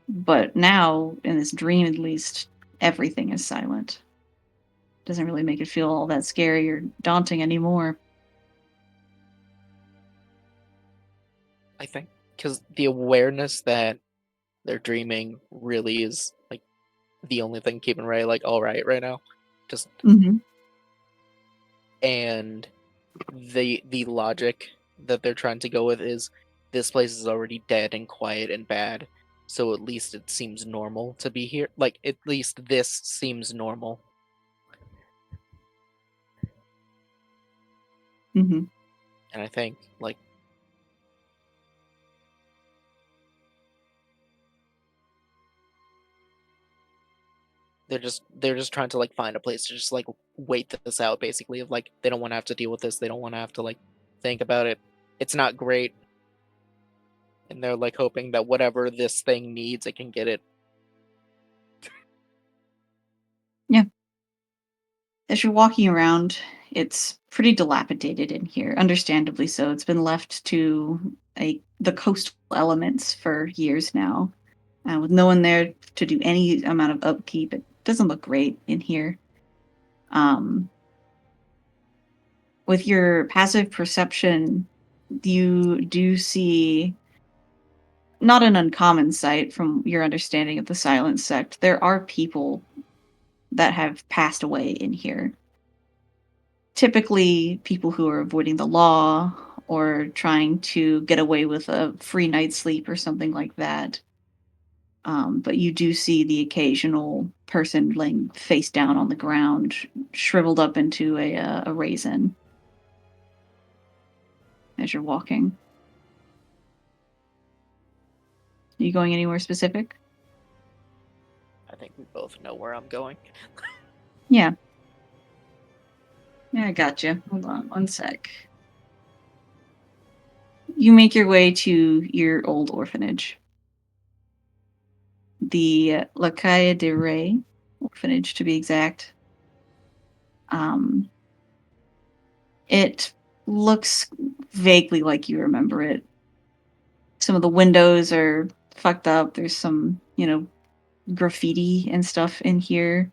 But now, in this dream at least, everything is silent. Doesn't really make it feel all that scary or daunting anymore. I think because the awareness that they're dreaming really is like the only thing keeping Ray like all right now. Just Mm-hmm. and the logic that they're trying to go with is this place is already dead and quiet and bad, so at least it seems normal to be here. Like at least this seems normal. Mm-hmm. And I think like they're just trying to like find a place to just like wait this out basically of like they don't want to have to deal with this, they don't want to have to like think about it. It's not great, and they're like hoping that whatever this thing needs it can get it. Yeah. As you're walking around, it's pretty dilapidated in here. Understandably so. It's been left to the coastal elements for years now. With no one there to do any amount of upkeep, it doesn't look great in here. Um, with your passive perception, you do see not an uncommon sight from your understanding of the Silent Sect. There are people that have passed away in here. Typically, people who are avoiding the law or trying to get away with a free night's sleep or something like that. But you do see the occasional person laying face down on the ground, shriveled up into a raisin as you're walking. Are you going anywhere specific? I think we both know where I'm going. Yeah. Yeah, I gotcha. Hold on one sec. You make your way to your old orphanage. The La Calle de Rey orphanage, to be exact. Um, it looks vaguely like you remember it. Some of the windows are fucked up. There's some, graffiti and stuff in here.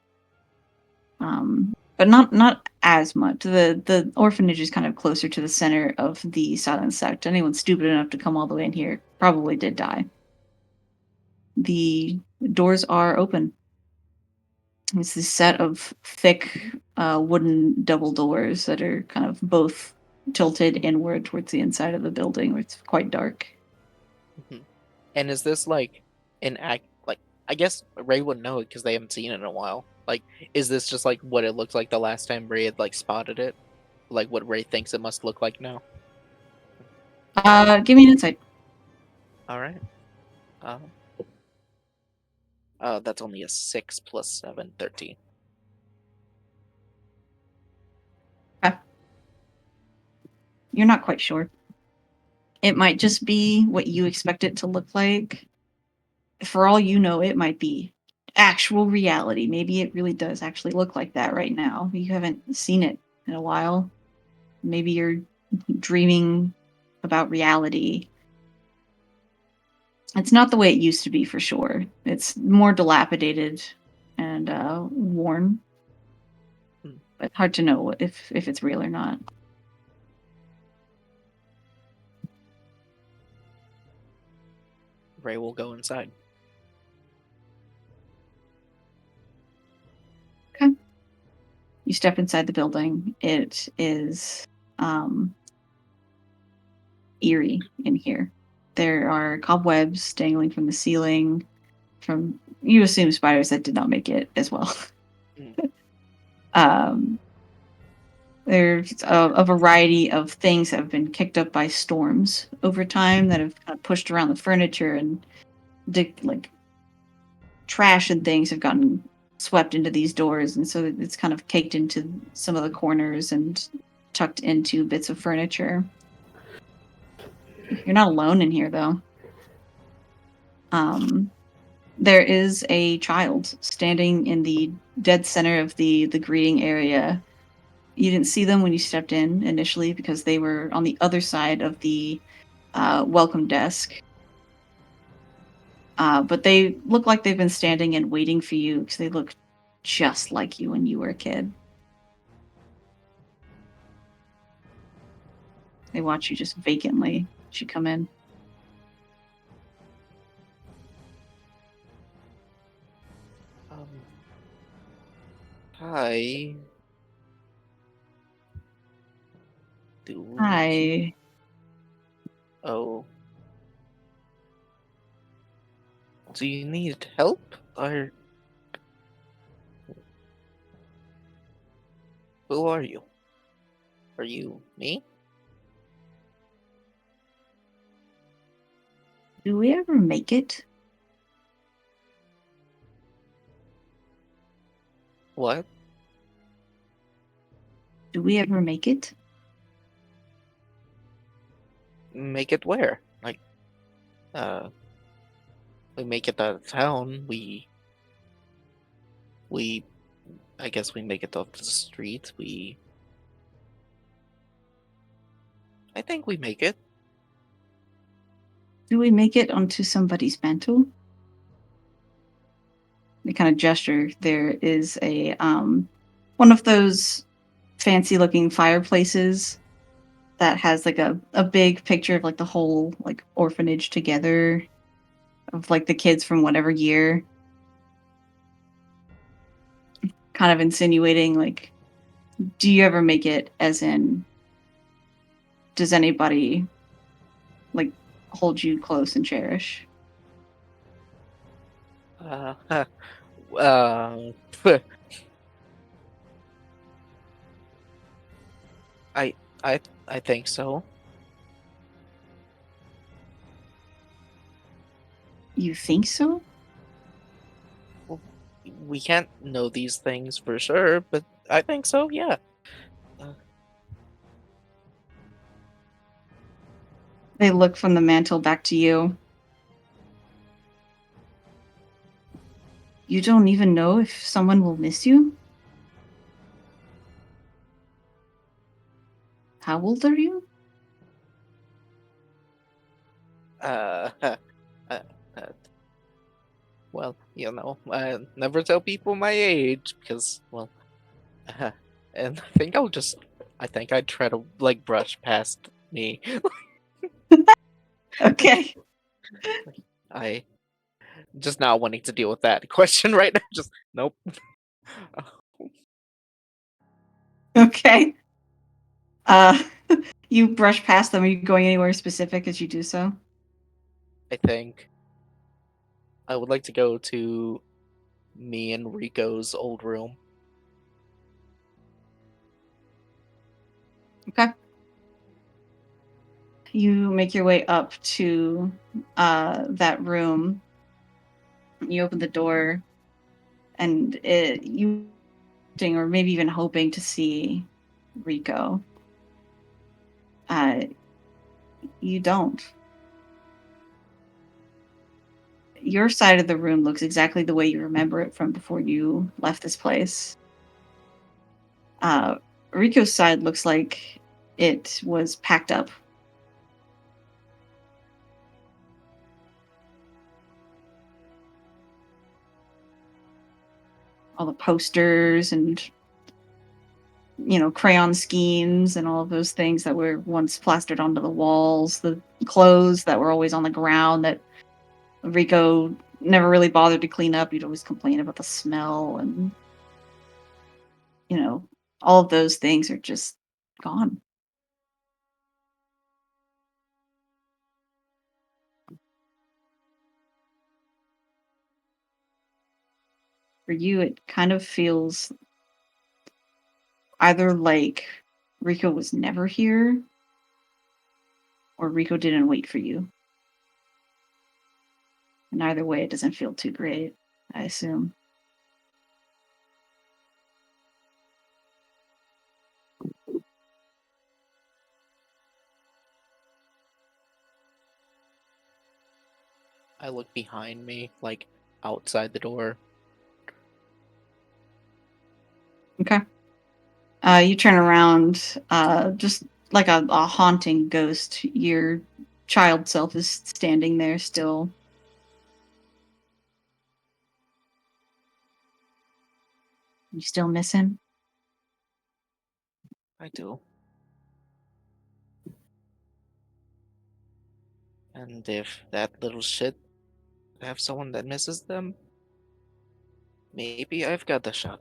But not as much. The orphanage is kind of closer to the center of the Silent Sect. Anyone stupid enough to come all the way in here probably did die. The doors are open. It's this set of thick wooden double doors that are kind of both tilted inward towards the inside of the building, where it's quite dark. Mhm. And is this like an act? Like I guess Ray wouldn't know it because they haven't seen it in a while. Like, is this just like what it looked like the last time Ray had like spotted it? Like what Ray thinks it must look like now. Give me an insight. All right. Um. That's only a 6 plus 7, 13. You're not quite sure. It might just be what you expect it to look like. For all you know, it might be actual reality. Maybe it really does actually look like that right now. You haven't seen it in a while. Maybe you're dreaming about reality. It's not the way it used to be for sure. It's more dilapidated and worn. But hard to know if it's real or not. Ray will go inside. Okay. You step inside the building. It is eerie in here. There are cobwebs dangling from the ceiling. From you assume spiders that did not make it as well. There's a variety of things that have been kicked up by storms over time that have kind of pushed around the furniture, and like trash and things have gotten swept into these doors, and so it's kind of caked into some of the corners and tucked into bits of furniture. You're not alone in here, though. There is a child standing in the dead center of the greeting area. You didn't see them when you stepped in initially because they were on the other side of the welcome desk. But they look like they've been standing and waiting for you because they look just like you when you were a kid. They watch you just vacantly as you come in. Hi. Hi. Oh. Do you need help? Or who are you? Are you me? Do we ever make it? What? Do we ever make it? Make it where? Like, we make it out of town. I guess we make it off the street. I think we make it. Do we make it onto somebody's mantle? They kind of gesture. There is a one of those fancy looking fireplaces that has like a big picture of like the whole like orphanage together of like the kids from whatever year. Kind of insinuating like, do you ever make it, as in, does anybody like hold you close and cherish? Uh, I I think so. You think so? We can't know these things for sure, but I think so. Yeah. They look from the mantle back to you. You don't even know if someone will miss you? How old are you? Uh, uh, uh, well, I never tell people my age because, well, and I think I'd try to like brush past me. Okay. I just not wanting to deal with that question right now. Just nope. Okay. Uh, you brush past them. Are you going anywhere specific as you do so? I think I would like to go to me and Rico's old room. Okay. You make your way up to that room. You open the door, and you or maybe even hoping to see Rico. You don't. your side of the room looks exactly the way you remember it from before you left this place. Riko's side looks like it was packed up. All the posters and crayon schemes and all of those things that were once plastered onto the walls, the clothes that were always on the ground that Rico never really bothered to clean up. He'd always complain about the smell, and all of those things are just gone. For you, it kind of feels either like Rico was never here or Rico didn't wait for you. And either way, it doesn't feel too great, I assume. I look behind me, like outside the door. Okay. You turn around, just like a haunting ghost. Your child self is standing there still. You still miss him? I do. And if that little shit have someone that misses them, maybe I've got the shot.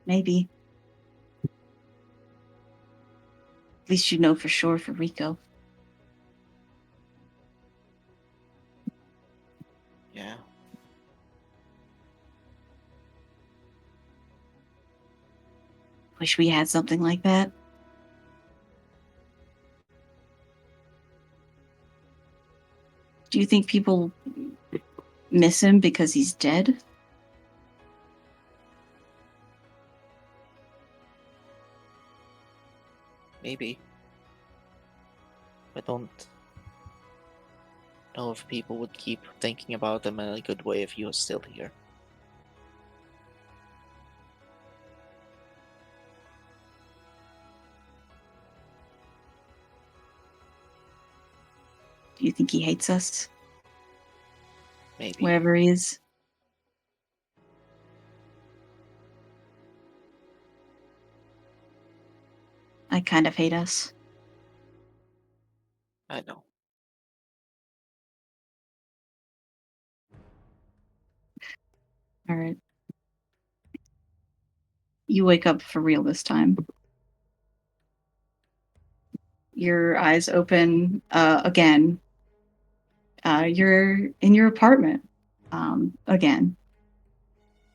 Maybe. At least you know for sure for Rico. Yeah. Wish we had something like that. Do you think people miss him because he's dead? Maybe. I don't know if people would keep thinking about them in a good way if he was still here. Do you think he hates us? Maybe. Wherever he is? I kind of hate us. I know. All right. You wake up for real this time. Your eyes open again. You're in your apartment again.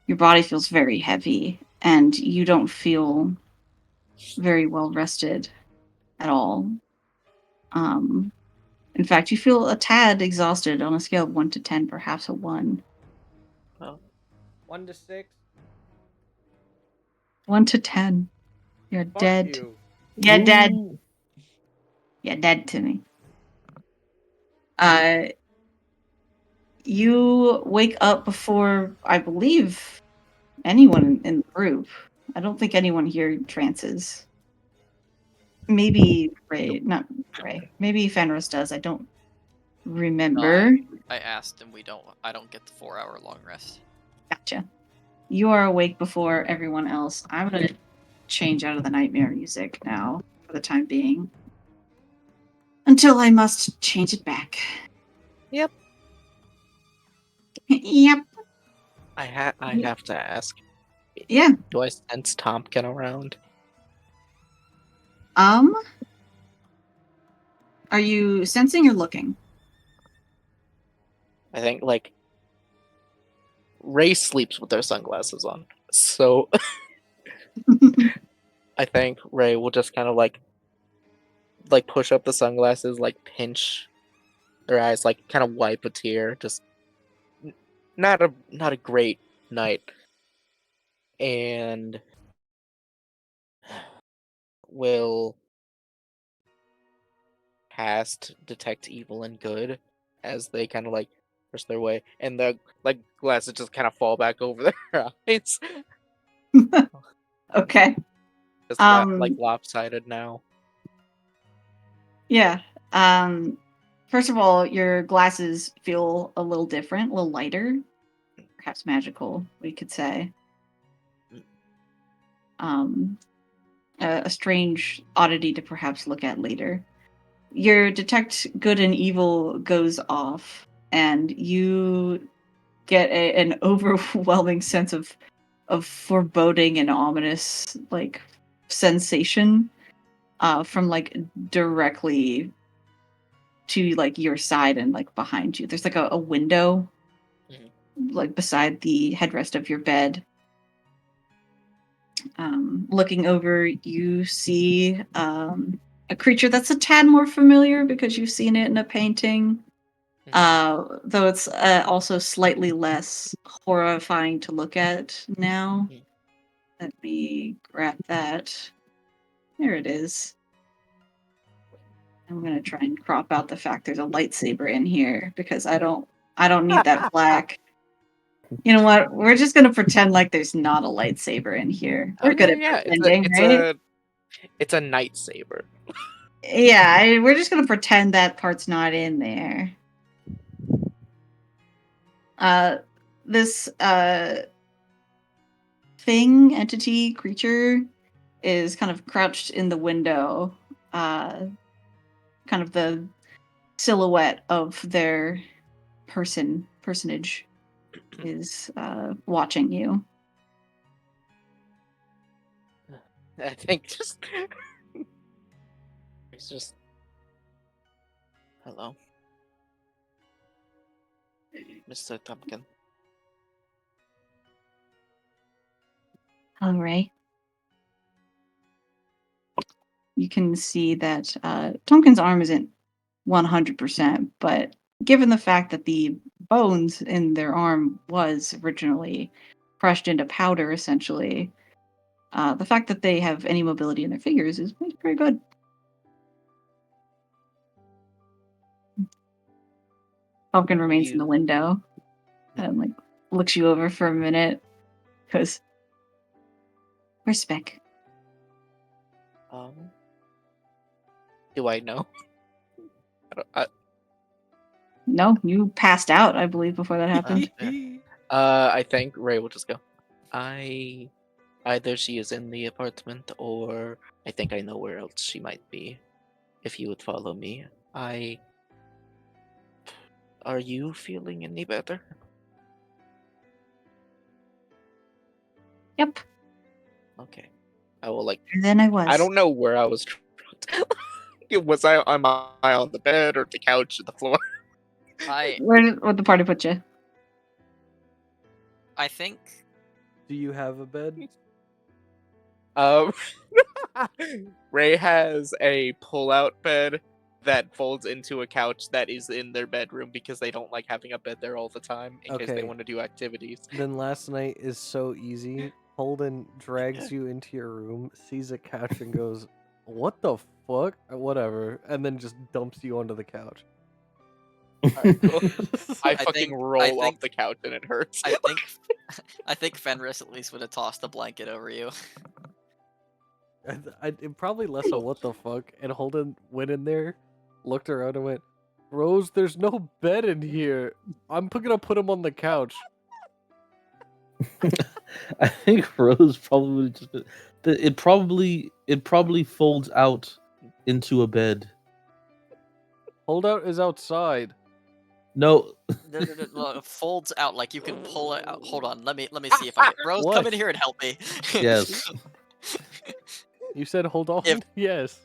Your body feels very heavy, and you don't feel very well rested at all. In fact, you feel a tad exhausted on a scale of 1 to 10, perhaps a 1. Well, 1 to 6. 1 to 10. You're Fuck dead. you. You're dead. Ooh. You're dead to me. You wake up before, I believe, anyone in the group. I don't think anyone here trances. Maybe Ray, not Ray. Maybe Fenris does. I don't remember. I asked, and I don't get the 4-hour long rest. Gotcha. You are awake before everyone else. I'm gonna change out of the nightmare music now for the time being. Until I must change it back. Yep. Yep. I have to ask. Yeah. Do I sense Tompkin around? Are you sensing or looking? I think like Ray sleeps with their sunglasses on, so I think Ray will just kind of like push up the sunglasses, like pinch their eyes, like kind of wipe a tear. Just not a great night, and will cast detect evil and good as they kind of like push their way, and the like glasses just kind of fall back over their eyes. Okay. It's like Um. lopsided now. Yeah. First of all, your glasses feel a little different, a little lighter, perhaps magical, we could say. Um, a strange oddity to perhaps look at later. Your detect good and evil goes off, and you get an overwhelming sense of foreboding and ominous like sensation from like directly to like your side and like behind you. There's like a window Mhm. like beside the headrest of your bed. Looking over, you see a creature that's a tad more familiar because you've seen it in a painting. Though it's also slightly less horrifying to look at now. Mhm. Let me grab that. There it is. I'm gonna try and crop out the fact there's a lightsaber in here because I don't need that black. You know what? We're just gonna pretend like there's not a lightsaber in here. We're good Okay, at yeah, pretending, right? it's a night saber. Yeah, we're just gonna pretend that part's not in there. This thing, entity, creature is kind of crouched in the window. Kind of the silhouette of their personage is watching you. I think just it's just hello, Mr. Tumpkin. All right. You can see that Tompkins' arm isn't 100%, but given the fact that the bones in their arm was originally crushed into powder, essentially, the fact that they have any mobility in their fingers is pretty good. Pumpkin remains in the window and like looks you over for a minute. Goes, "Where's Speck?" Do I know? No, you passed out, I believe, before that happened. I think Ray will just go. Either she is in the apartment, or I think I know where else she might be. If you would follow me, Are you feeling any better? Yep. Okay. I will like. And then I was. I don't know where I was. Was I? Am I on the bed or the couch or the floor? Where'd the party put you? I think Do you have a bed? Um, Ray has a pull-out bed that folds into a couch that is in their bedroom because they don't like having a bed there all the time in case they Okay. want to do activities. Then last night is so easy. Holden drags you into your room, sees a couch, and goes, "What the fuck?" Whatever, and then just dumps you onto the couch. Alright, cool. I I fucking think- roll I off think- the couch and it hurts. I think Fenris at least would have tossed a blanket over you. It probably less a what the fuck. And Holden went in there, looked around, and went, "Rose, there's no bed in here. I'm gonna put him on the couch." I think Rose probably just it probably folds out into a bed. Holdout is outside. No, No, it folds out like you can pull it out. Hold on, let me see if I can. Rose, What? come in here and help me. yes. You said hold on. If- Yes.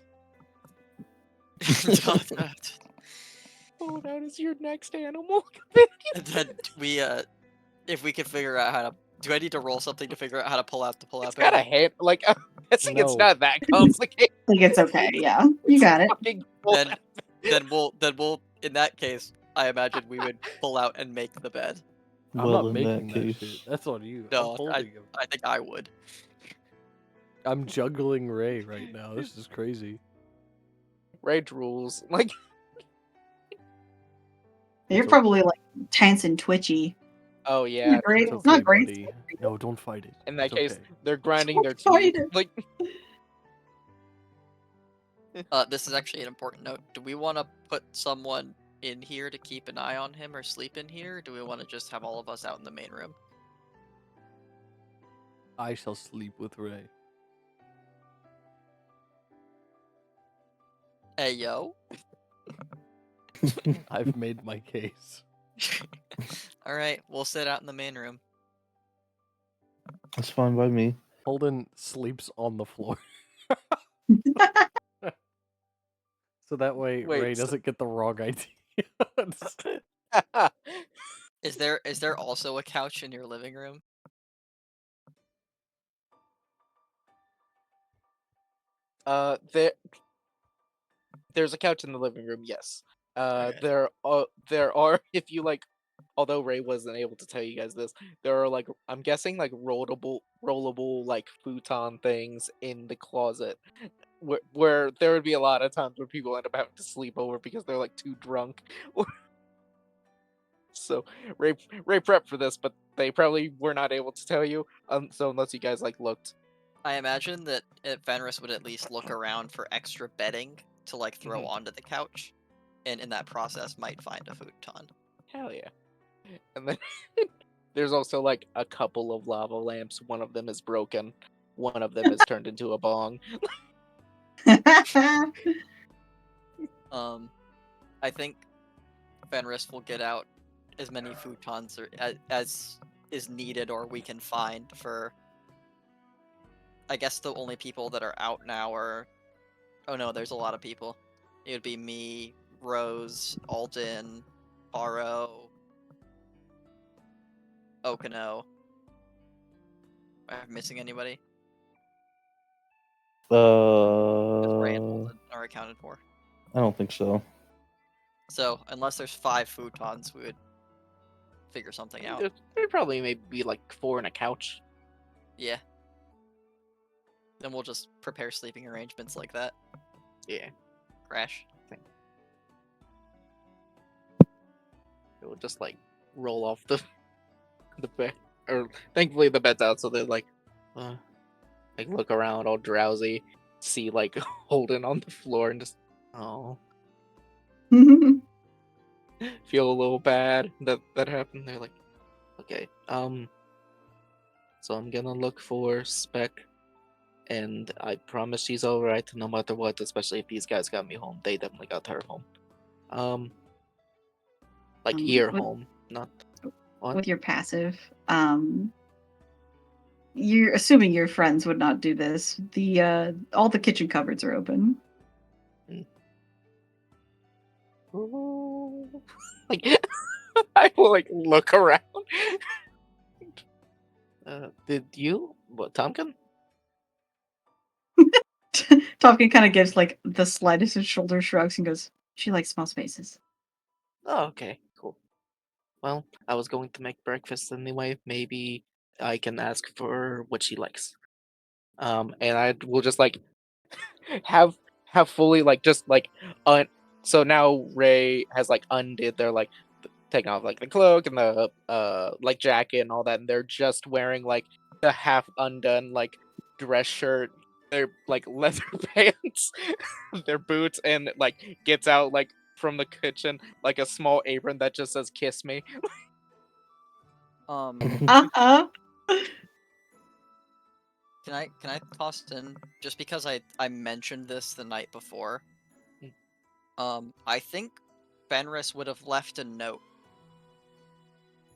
Oh, that is your next animal. Then we if we can figure out how to. Do I need to roll something to figure out how to pull out the pull-out It's got a bed? hand. Like I'm guessing it's No. not that complicated. I think it's okay. Yeah, you got it. Fucking pull Then- out. Then we'll in that case, I imagine we would pull out and make the bed. I'm Well, not in making that that case, shit. That's on you. No, I'm holding him. I think I would. I'm juggling Ray right now. This is crazy. Rage rules. Like, You're It's probably like tense and twitchy. oh yeah. Not great. It's It's not okay, great. buddy. No, don't fight it. In that It's case, okay. they're grinding their Don't fight teeth. it. Like, This is actually an important note. Do we want to put someone in here to keep an eye on him or sleep in here? Or do we want to just have all of us out in the main room? I shall sleep with Ray. Hey, yo. I've made my case. Alright, we'll sit out in the main room. That's fine by me. Holden sleeps on the floor. So that way Wait, Ray so- doesn't get the wrong idea. Is there also a couch in your living room? There's a couch in the living room. Yes. There are if you like. Although Ray wasn't able to tell you guys this, there are like I'm guessing like rollable like futon things in the closet, where there would be a lot of times where people end up having to sleep over because they're like too drunk. So Ray prepped for this, but they probably were not able to tell you. So unless you guys like looked. I imagine that Fenris would at least look around for extra bedding to like throw Mhm. onto the couch, and in that process might find a futon. Hell yeah. And then there's also like a couple of lava lamps. One of them is broken. One of them is turned into a bong. I think Fenris will get out as many futons as is needed or we can find for. I guess the only people that are out now are. Oh no, there's a lot of people. It would be me, Rose, Alden, Baro, Okino. Am I missing anybody? Ray and I Alden are accounted for. don't think so. So unless there's 5 futons, we would figure something out. There'd probably maybe be like 4 in a couch. Yeah. Then we'll just prepare sleeping arrangements like that. Yeah. Crash. It will just like roll off the bed. Or thankfully the bed's out, so they're like look around all drowsy, see like Holden on the floor and just feel a little bad that happened. They're like, okay, so I'm gonna look for Spec, and I promise she's alright no matter what, especially if these guys got me home. They definitely got her home. Like here with- home, not what? With your passive, you're assuming your friends would not do this. The all the kitchen cupboards are open. Ooh. Like I will like look around. Did you what Tompkin? Topkin kind of gives like the slightest of shoulder shrugs and goes, "She likes small spaces." Oh, okay, cool. Well, I was going to make breakfast anyway. Maybe I can ask for what she likes. And I will just like have fully like just like so now Ray has like undid their like taking off like the cloak and the like jacket and all that, and they're just wearing like the half undone like dress shirt, their like leather pants, their boots, and like gets out like from the kitchen like a small apron that just says "Kiss me." Uh-huh. Can I toss in just because I mentioned this the night before? I think Fenris would have left a note.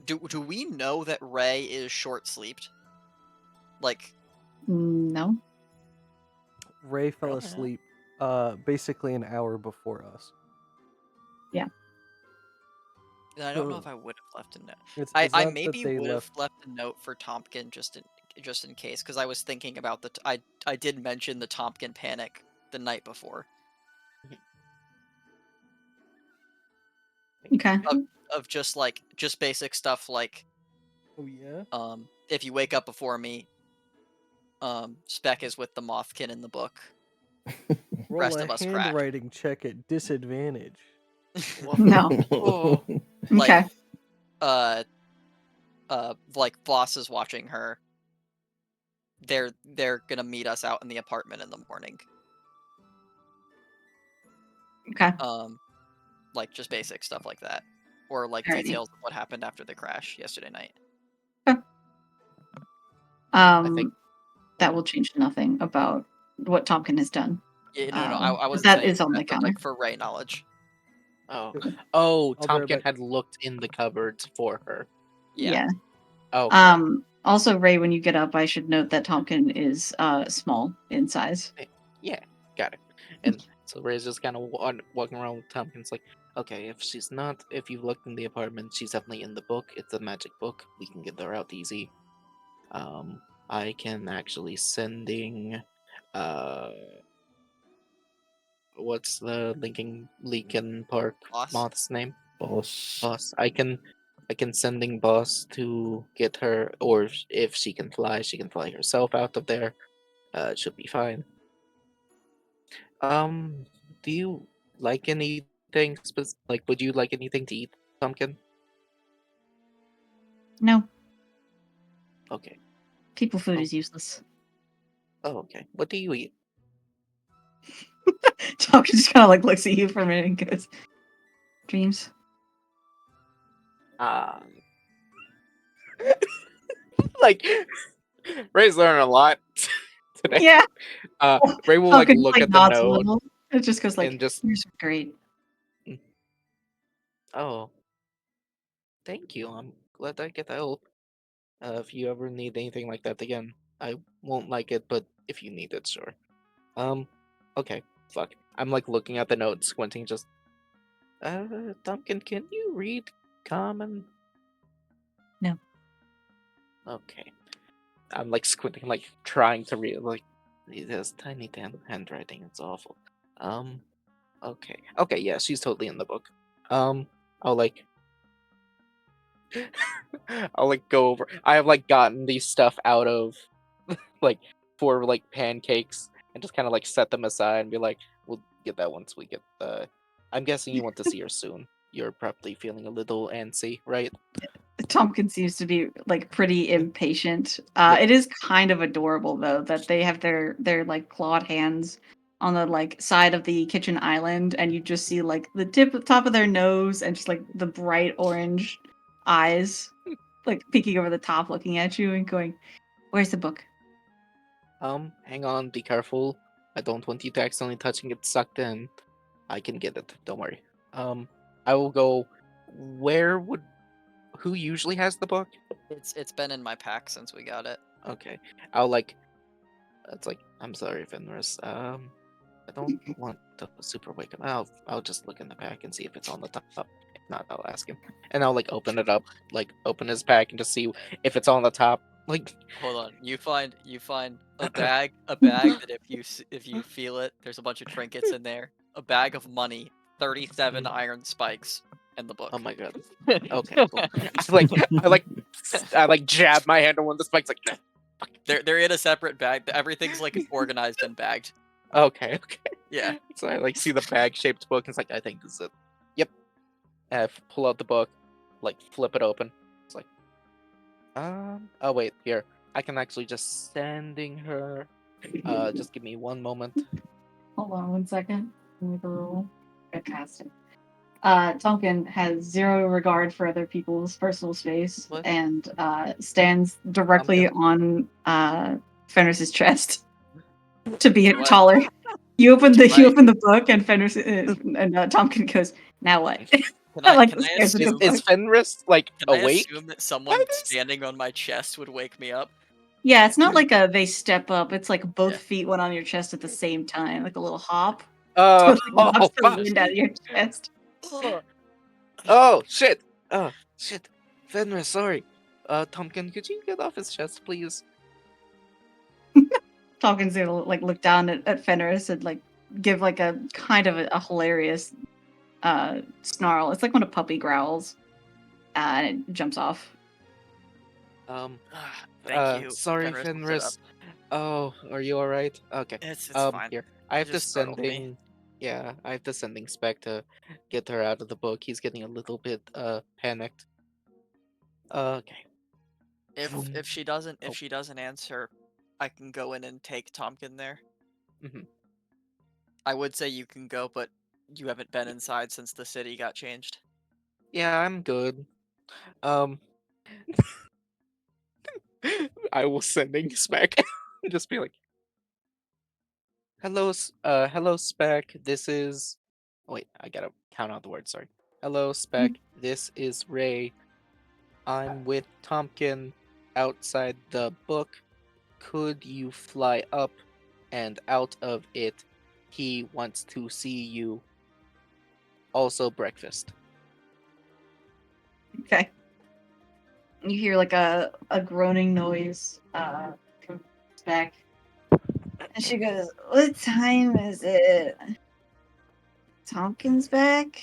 Do we know that Ray is short-sleeped? Like, No. Ray fell Probably not. asleep basically an hour before us. I don't know So- if I would have left a note. It's I not that maybe they would have left a note for Tompkin just in case, because I was thinking about I did mention the Tompkin panic the night before Okay. of just basic stuff like Oh yeah. if you wake up before me, Spec is with the Mothkin in the book. Roll rest a of us crash. handwriting check at disadvantage. No. Oh. Okay. Like, like Voss is watching her. They're gonna meet us out in the apartment in the morning. Okay. Like just basic stuff like that, or like Alrighty. details of what happened after the crash yesterday night. think- That will change nothing about what Tompkin has done. Yeah, no, but I wasn't that saying is on the but, counter. like for Ray knowledge. Oh, I'll oh, be right Tompkin back. had looked in the cupboards for her. Yeah. Oh, Also, Ray, when you get up, I should note that Tompkin is small in size. yeah, got it. And so Ray's just kind of walking around with Tompkins, like, okay, if you've looked in the apartment, she's definitely in the book. It's a magic book. We can get her out easy. I can actually sending, what's the Lincoln Park Boss? moth's name? Boss. Boss. I can sending Boss to get her, or if she can fly herself out of there. It should be fine. Do you like anything like? Would you like anything to eat, Pumpkin? No, Okay. people food Oh. is useless. Oh, okay. What do you eat? Tompkin just kind of like looks at you for a minute and goes, "Dreams." Like Ray's learning a lot today. Yeah. Ray will like Tompkin look at the nods a note little. It just goes like, and just, "Yours are great." oh, thank you. I'm glad I get the help. If you ever need anything like that again, I won't like it, but if you need it, sure. Okay, fuck. I'm like looking at the note, squinting, just, Duncan, can you read common? No. Okay. I'm like squinting, like trying to read, like, this tiny handwriting, it's awful. Okay. Okay, yeah, she's totally in the book. I'll like, I'll like go over. I have like gotten these stuff out of like for like pancakes and just kind of like set them aside and be like, we'll get that once we get the. I'm guessing you want to see her soon. You're probably feeling a little antsy, right? Tompkin seems to be like pretty impatient. Yeah. It is kind of adorable though that they have their like clawed hands on the like side of the kitchen island, and you just see like the top of their nose and just like the bright orange eyes, like peeking over the top, looking at you and going, "Where's the book?" Hang on, be careful. I don't want you to accidentally touching it sucked in. I can get it. Don't worry. I will go. Who usually has the book? It's been in my pack since we got it. Okay. I'll like. It's like, I'm sorry, Fenris. I don't want to super wake up. I'll just look in the pack and see if it's on the top. If not, I'll ask him, and I'll like open it up, like open his pack and just see if it's on the top. Like, Hold on. You find a bag that if you feel it, there's a bunch of trinkets in there. A bag of money, 37 iron spikes, and the book. oh my god. Okay. Cool. I like jab my hand on one of the spikes. Like, "Nah." They're in a separate bag. Everything's like organized and bagged. Okay. Yeah. So I like see the bag shaped book. And it's like, I think this is it. Yep. And I pull out the book, like flip it open. It's like, oh wait, here. I can actually just sending her. Just give me one moment. Hold on 1 second. Let me go. Fantastic. Tonkin has zero regard for other people's personal space What? and stands directly on Fenris's chest to be What? taller. You open Right. the book and Fenris and Tonkin goes, "Now what?" Can I I, like can the I stairs with assume, the Is Fenris like can I awake? assume that someone Fenris? standing on my chest would wake me up? Yeah, it's not like they step up. It's like both Yeah. feet went on your chest at the same time, like a little hop. Oh, It knocks the fuck. wind out of your chest. Oh shit! Oh shit! Fenris, sorry. Tompkin, could you get off his chest, please? Tompkin's gonna like look down at Fenris and like give like a kind of a hilarious snarl. It's like when a puppy growls and it jumps off. Thank you. Sorry, Fenris will sit Fenris. Oh, are you alright? Okay. It's fine. Here. I have to just startled me. sending. Yeah, I have to sending Spec to get her out of the book. He's getting a little bit panicked. Okay. If she doesn't Oh. answer, I can go in and take Tompkin there. Mhm. I would say you can go, but you haven't been inside since the city got changed. Yeah, I'm good. I will sending Spec. Just be like, hello Spec. This is. Wait, I gotta count out the words. Sorry. Hello Spec. This is Ray. I'm with Tompkin outside the book. Could you fly up and out of it? He wants to see you. Also, breakfast. Okay. You hear like a groaning noise from back. And she goes, "What time is it? Tompkins back?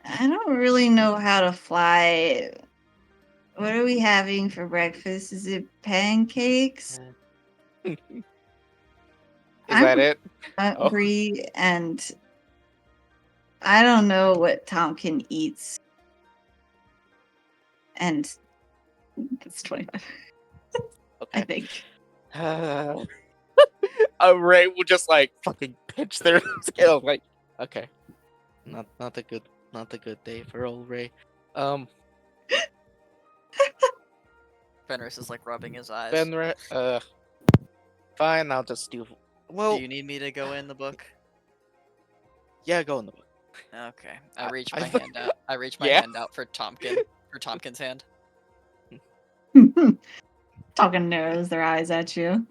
I don't really know how to fly. What are we having for breakfast? Is it pancakes? Is I'm that it? Oh. hungry and I don't know what Tompkin eats." And it's 25, I Okay. think. Ray will just like fucking pitch their scale. Like, okay, not a good day for old Ray. Fenris is like rubbing his eyes. Benra, fine. I'll just do. Well, Do you need me to go in the book? yeah, go in the book. Okay. I I- reach I my thought- hand out. I reach my Yeah. hand out for Tompkin. For Tompkin's hand. Talking narrows their eyes at you.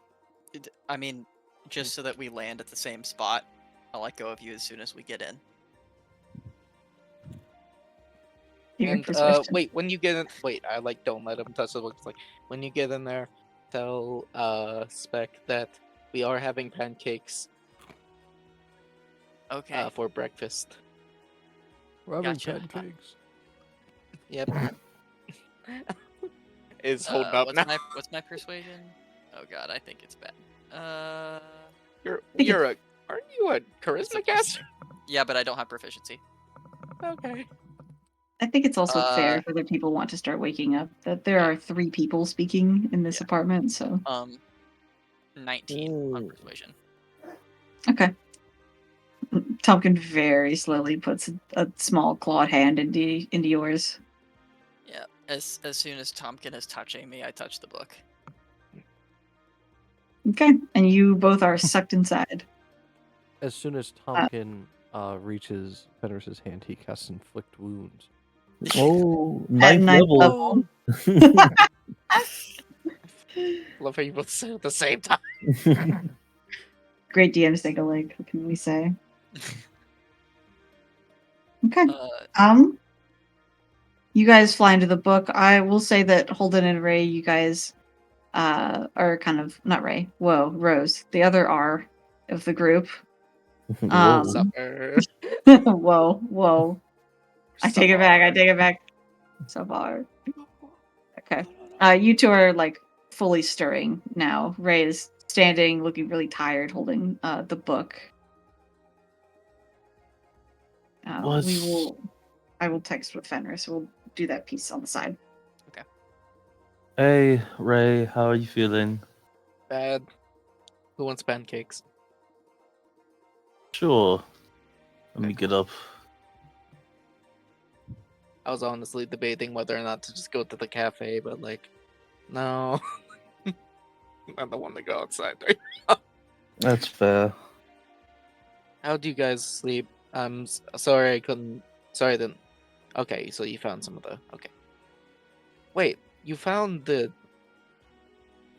I mean, just so that we land at the same spot. I'll let go of you as soon as we get in. Your And persuasion. wait, when you get in, wait, I like don't let him touch the book. It's like when you get in there, tell Spec that we are having pancakes Okay. for breakfast. We're having Gotcha. pancakes. Yep. Is holding up now. What's my persuasion? Oh god, I think it's bad. Aren't you a It's charisma a caster? Yeah, but I don't have proficiency. Okay. I think it's also fair uh, for other people want to start waking up that there are 3 people speaking in this Yeah. apartment, so 19 on Ooh. persuasion. okay. Tompkin very slowly puts a small clawed hand into yours. Yeah. As soon as Tompkin is touching me, I touch the book. Okay, and you both are sucked inside. As soon as Tompkin reaches Fenris's hand, he casts Inflict Wounds. Oh, At ninth ninth level. Love how you both say it at the same time. Great DMs think alike. What can we say? Okay. You guys fly into the book. I will say that Holden and Ray, you guys are kind of not Ray. Whoa, Rose, the other R of the group. Whoa. Supper. Whoa. I take it back. So far. Okay. You two are like fully stirring now. Ray is standing, looking really tired, holding the book. I will text with Fenris. We'll do that piece on the side. Hey, Ray, how are you feeling? Bad. Who wants pancakes? Sure. Let me get up. I was honestly debating whether or not to just go to the cafe, but like, no. I don't want to go outside. That's fair. How do you guys sleep? I'm sorry I couldn't. Sorry I didn't. Okay, so you found some of the. Okay. Wait, you found the.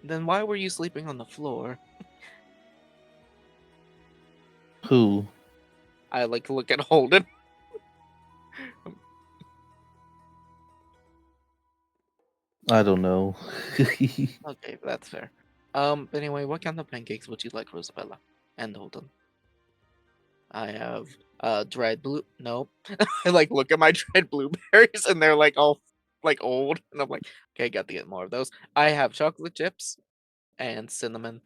Then why were you sleeping on the floor? Who? I like to look at Holden. I don't know. Okay, that's fair. But anyway, what kind of pancakes would you like, Rosabella and Holden? I have dried blue. No, I like look at my dried blueberries and they're like all like old, and I'm like, okay, got to get more of those. I have chocolate chips and cinnamon.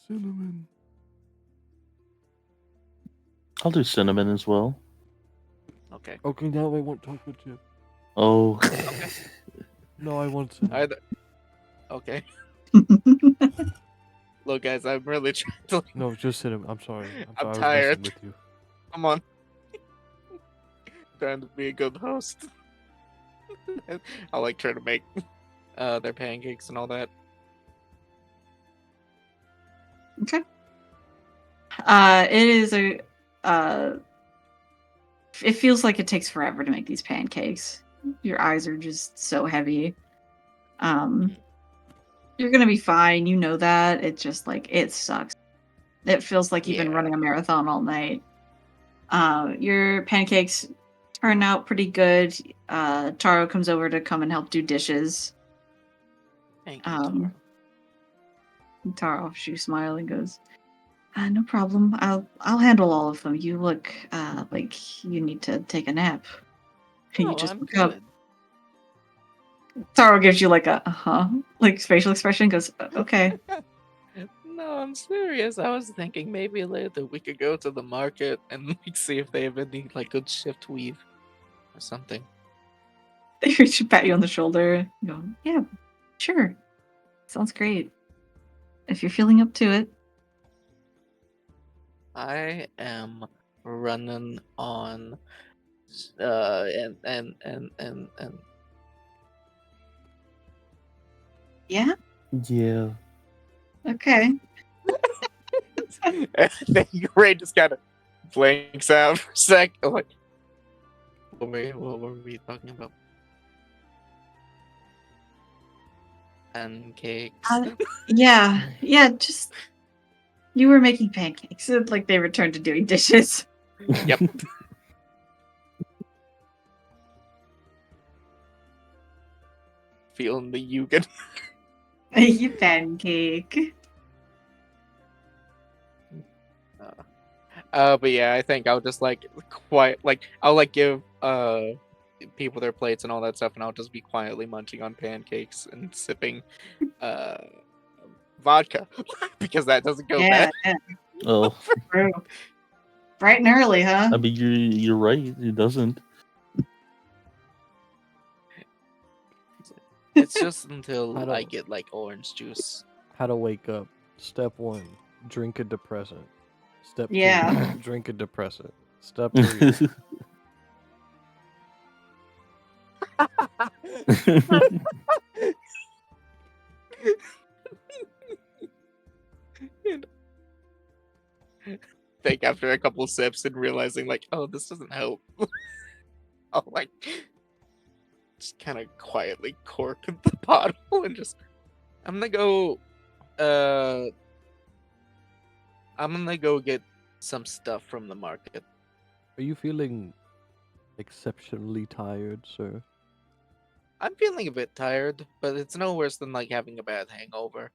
Cinnamon. I'll do cinnamon as well. Okay. Okay, now I want chocolate chip. Oh. No, I want cinnamon. Okay. Look, guys, I'm really trying to. No, just cinnamon. I'm sorry. I'm I was tired. messing with you. Come on. Trying to be a good host. I like trying to make their pancakes and all that. Okay. It is a. It feels like it takes forever to make these pancakes. Your eyes are just so heavy. You're gonna be fine. You know that. It's just like it sucks. It feels like you've been Yeah. running a marathon all night. Your pancakes turn out pretty good. Taro comes over to come and help do dishes. Thank you, Taro. Taro, she smiles and goes, "No problem. I'll handle all of them. You look like you need to take a nap. You No, just I'm woke up." good. Taro gives you like a like facial expression. Goes, "Okay." No, I'm serious. I was thinking maybe later we could go to the market and like see if they have any like good shift weave or something. They reach pat you on the shoulder. You go, "Yeah, sure. Sounds great. If you're feeling up to it." I am running on and Yeah. Yeah. Okay. then Ray just kind of blanks out for a sec. I'm like, what were we talking about? Pancakes. Yeah. Just you were making pancakes. It's like they returned to doing dishes. Yep. Feeling the Yugen. You pancake. But yeah, I think I'll just like I'll like give people their plates and all that stuff, and I'll just be quietly munching on pancakes and sipping vodka because that doesn't go Yeah, bad. yeah. Oh, True. Bright and early, huh? I mean, you're right. It doesn't. It's just until I I don't- get like orange juice. How to wake up. Step 1, drink a depressant. Step 2, Yeah. drink a depressant. Step 3, Think after a couple sips and realizing like, oh, this doesn't help. I'll like just kind of quietly cork the bottle and just I'm gonna go get some stuff from the market. are you feeling exceptionally tired, sir? I'm feeling a bit tired, but it's no worse than like having a bad hangover.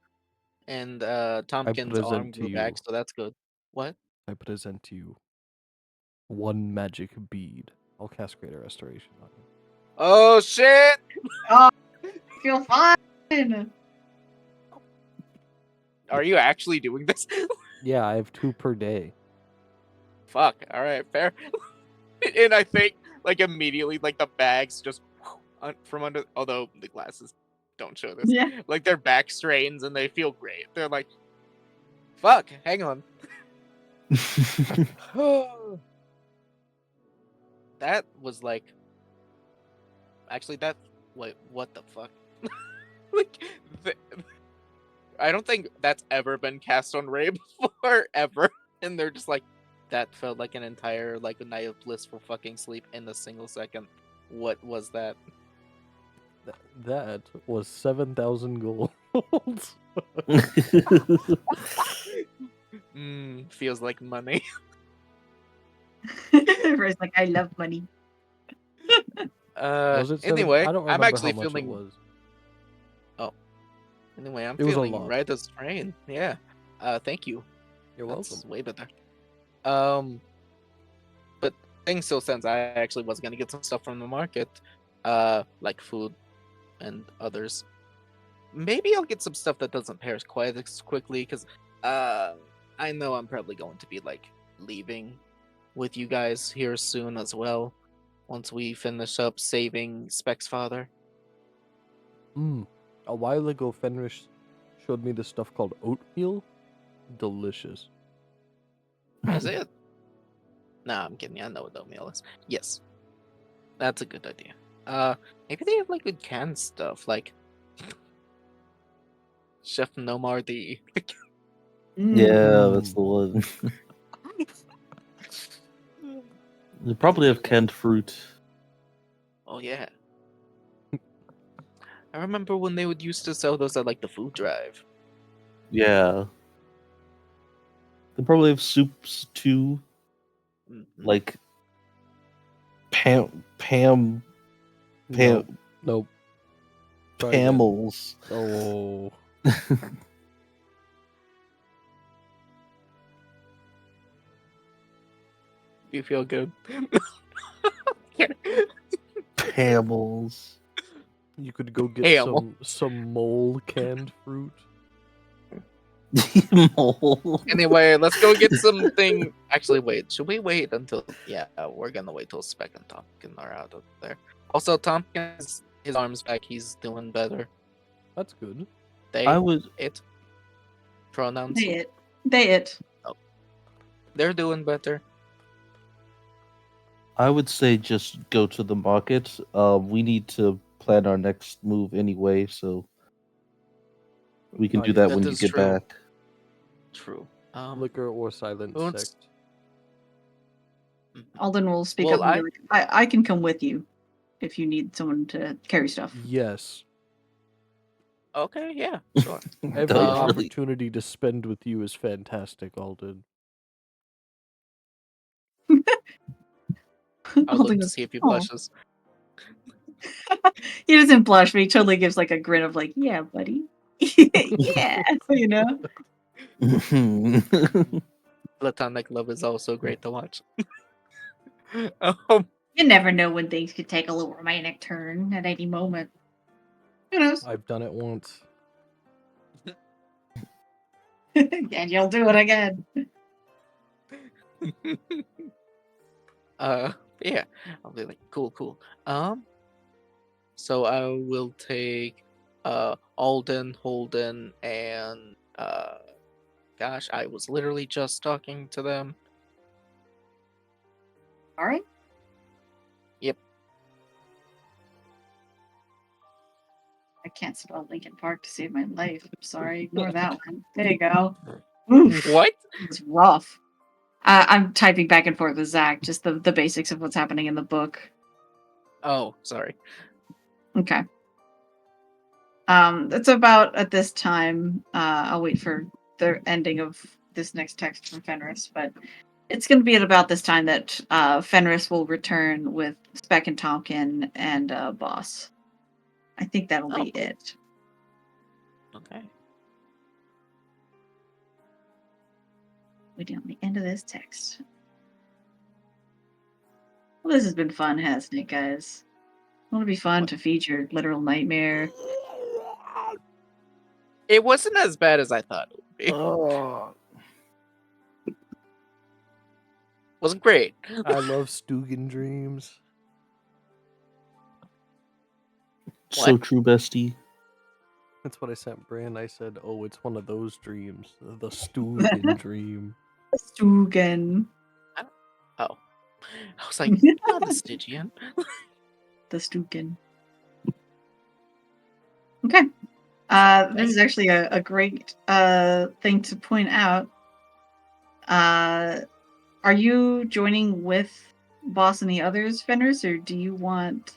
And Tompkins' arm present to grew back, you. so that's good. What? I present to you 1 magic bead. I'll cast Greater Restoration on you. Oh shit! Feel fine. Are you actually doing this? Yeah, I have 2 per day. Fuck. All right, fair. And I think like immediately like the bags just from under. Although the glasses don't show this. Yeah. Like their back straightens and they feel great. They're like, fuck. Hang on. That was like. Actually, that. Wait, what the fuck? Like, I don't think that's ever been cast on Ray before, ever. And they're just like, that felt like an entire like a night of blissful fucking sleep in a single second. What was that? That was 7,000 gold. Feels like money. Ray's like, I love money. Was it 7? Anyway, I don't I'm remember actually how much feeling. it was. Anyway, I'm It was a feeling lot. right as rain. Yeah. Thank you. You're That's welcome. way better. But thing still stands. I actually was gonna get some stuff from the market, like food and others. Maybe I'll get some stuff that doesn't perish quite as quickly, because I know I'm probably going to be like leaving with you guys here soon as well. Once we finish up saving Speck's father. A while ago, Fenris showed me this stuff called oatmeal. Delicious. Is it? Nah, I'm kidding. I know what oatmeal is. Yes, that's a good idea. Maybe they have like good canned stuff, like Chef Nomar the. Yeah, that's the one. They probably have canned fruit. Oh yeah. I remember when they would used to sell those at like the food drive. Yeah. They probably have soups too, Mhm. like Pam, Nope. Try again. Pamels. Oh. Do you feel good? Pamels. You could go get Ham. some mole canned fruit. Mole. Anyway, let's go get something. Actually, wait. Should we wait until? Yeah, we're gonna wait till Speck and Tompkin are out of there. Also, Tompkins, his arm's back. He's doing better. That's good. They, I would. it, pronouns. They it. They're doing better. I would say just go to the market. We need to plan our next move anyway, so we can Oh, do yeah. that That when you is get true. back. True. Liquor or silent who wants- sect. Alden will speak Well, up and be like, I can come with you if you need someone to carry stuff. Yes. Okay, yeah, sure. Every Don't really. opportunity to spend with you is fantastic, Alden. I'll look Alden to goes, see if he "Aw." blushes. He doesn't blush, but he totally gives like a grin of like, yeah, buddy. Yeah, you know? Platonic love is also great to watch. um, You never know when things could take a little romantic turn at any moment. Who knows? I've done it once. And you'll do it again. yeah, I'll be like, cool. So I will take Alden, Holden, and gosh, I was literally just talking to them. All right. Yep. I can't spell Lincoln Park to save my life. I'm sorry. Ignore that one. There you go. Oof. What? It's rough. I'm typing back and forth with Zach, just the basics of what's happening in the book. Oh, sorry. Okay. It's about at this time. I'll wait for the ending of this next text from Fenris, but it's going to be at about this time that Fenris will return with Speck and Tompkin and Boss. I think that'll be it. Okay. Waiting on the end of this text. Well, this has been fun, hasn't it, guys? Won't it be fun to feed your literal nightmare? It wasn't as bad as I thought it would be. Oh, Wasn't great. I love Stugan dreams. so true, bestie. That's what I sent Bran. I said, "Oh, it's one of those dreams, the Stugan dream." Stugan. Oh. I was like, not the Stygian. The Stugan. Okay. This is actually a great thing to point out. Are you joining with Boss and the others, Fenris, or do you want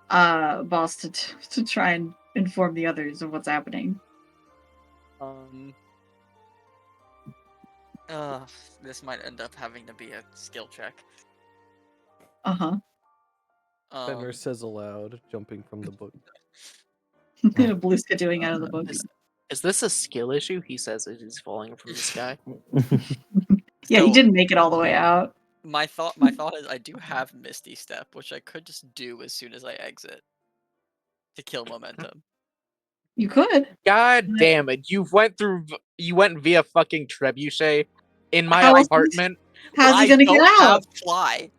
Boss to try and inform the others of what's happening? This might end up having to be a skill check. Uh-huh. Fenris says aloud, jumping from the book. Bluska doing out of the book. Is this a skill issue? He says it is falling from the sky. Yeah, he So- didn't make it all the way out. My thought is I do have Misty Step, which I could just do as soon as I exit to kill momentum. You could. God damn it! You went via fucking trebuchet in my How else- apartment How's he I gonna don't get out? have fly.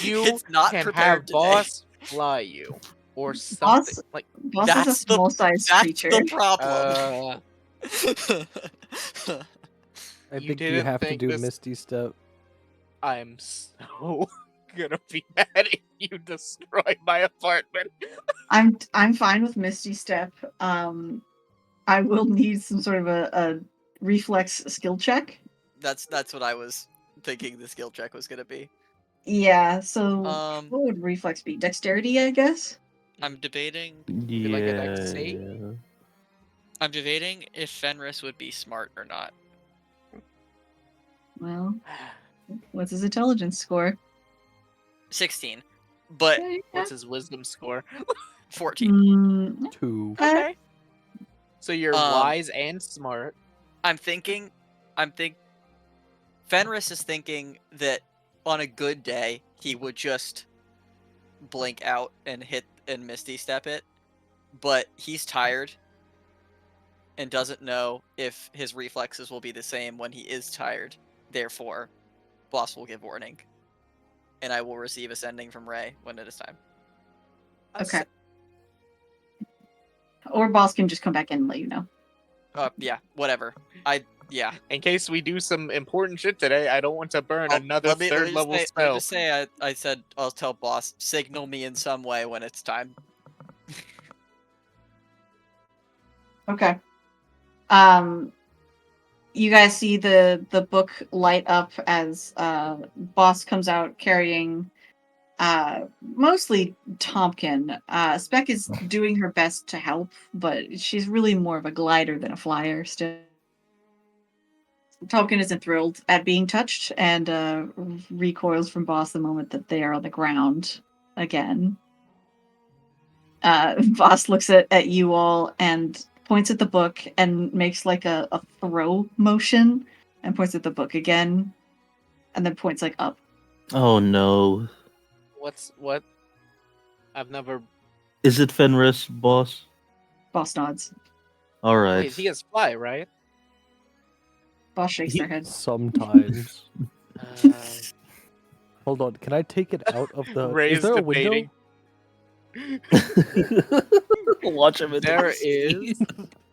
You it's not can prepared have today. boss fly you or something. Boss, Like boss is a That's the small-sized that's creature. the problem. I You think you didn't have to think do this- Misty Step. I'm so gonna be mad if you destroy my apartment. I'm fine with Misty Step. I will need some sort of a reflex skill check. that's what I was thinking the skill check was gonna be. Yeah, so Um, what would reflex be? Dexterity, I guess? I'm debating. Be like an XC? I'm debating if Fenris would be smart or not. Well, what's his intelligence score? 16, but Yeah, What's his wisdom score? 14. Mm, 2. Okay. So you're Um, wise and smart. I'm thinking Fenris is thinking that on a good day he would just blink out and hit and Misty Step it, but he's tired and doesn't know if his reflexes will be the same when he is tired. Therefore, boss will give warning, and I will receive a sending from Ray when it is time. okay. Or boss can just come back in and let you know. Yeah, whatever. Yeah. In case we do some important shit today, I don't want to burn Oh, another let me third just level say, spell. Let me just say I said I'll tell boss signal me in some way when it's time. Okay. You guys see the book light up as boss comes out carrying mostly Tompkin. Spec is doing her best to help, but she's really more of a glider than a flyer still. Tompkin isn't thrilled at being touched and recoils from boss the moment that they are on the ground again. Boss looks at you all and points at the book and makes like a throw motion and points at the book again and then points like up. Oh no. What? I've never. Is it Fenris, boss? Boss nods. All right. Wait, he has fly, right? Boss shakes their head. Sometimes. Uh, Hold on, can I take it out of the... Ray's Is there a debating. window? Watch him. There is.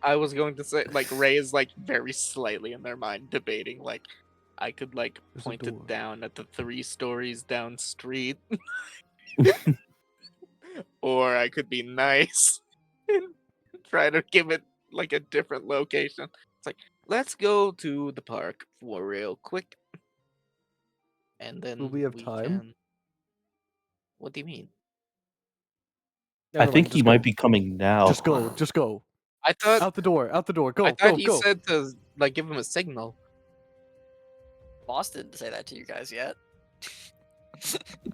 I was going to say, like, Ray is like very slightly in their mind debating, like, I could like There's a point door. it down at the 3 stories down street, or I could be nice and try to give it like a different location. It's like, let's go to the park for real quick, and then Will we have time? can- What do you mean? I Never think mind, he just might go. be coming now. Just go, just go. I thought Out the door, go, I thought go, he go. said to like give him a signal. Boss didn't say that to you guys yet.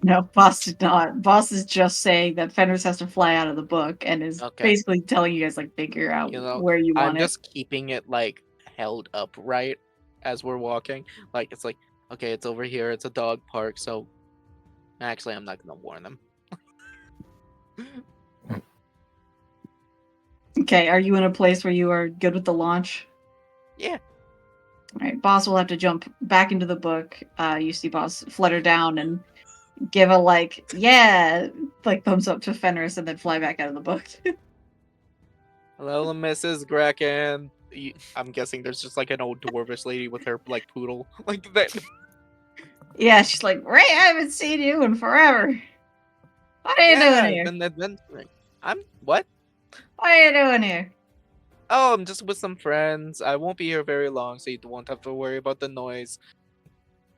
No, boss did not. Boss is just saying that Fenris has to fly out of the book and is Okay. basically telling you guys like figure out You know, where you I'm want it. just keeping it like held upright as we're walking. Like it's like, okay, it's over here. It's a dog park, so actually, I'm not gonna warn them. Okay, are you in a place where you are good with the launch? Yeah. Alright, boss will have to jump back into the book. You see boss flutter down and give a like, yeah, like thumbs up to Fenris and then fly back out of the book. Hello, Mrs. Gracken. I'm guessing there's just like an old dwarvish lady with her like poodle, like that. Yeah, she's like, Ray, I haven't seen you in forever. What are you Yeah, doing here? been adventuring. I'm what? What are you doing here? Oh, I'm just with some friends. I won't be here very long, so you won't have to worry about the noise.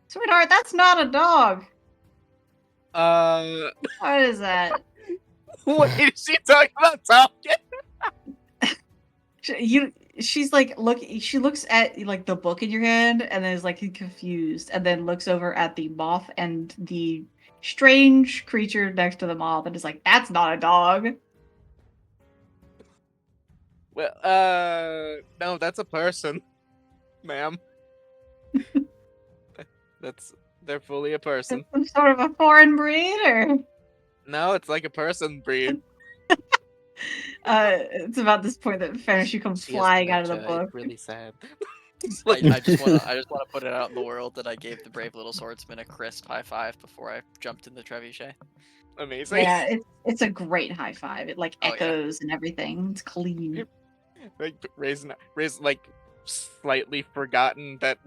Sweetheart, that's not a dog. Uh, What is that? what is she talking about, Tompkin? She's like, she looks at like the book in your hand and then is like confused and then looks over at the moth and the strange creature next to the moth and is like, that's not a dog. Well, no, that's a person, ma'am. They're fully a person. Some sort of a foreign breed or No, it's like a person breed. it's about this point that Fenris comes She has flying out of the dementia, book. It's really sad. I just wanna put it out in the world that I gave the brave little swordsman a crisp high five before I jumped in the trebuchet. Amazing. Yeah, it's a great high five. It like Oh, yeah. echoes and everything. It's clean. Like Raisin like slightly forgotten that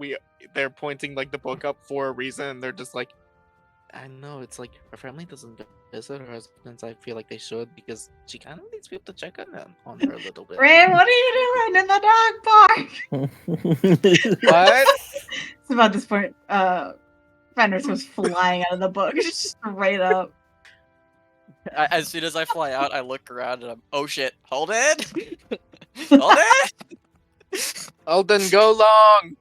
they're pointing like the book up for a reason. And they're just like, I know it's like her family doesn't visit her husbands. I feel like they should because she kind of needs people to check on her a little bit. Ray, what are you doing in the dog park? What? It's about this point. Fenris was flying out of the book, straight up. As soon as I fly out, I look around and I'm, oh shit, hold it! Hold it! Alden, go long.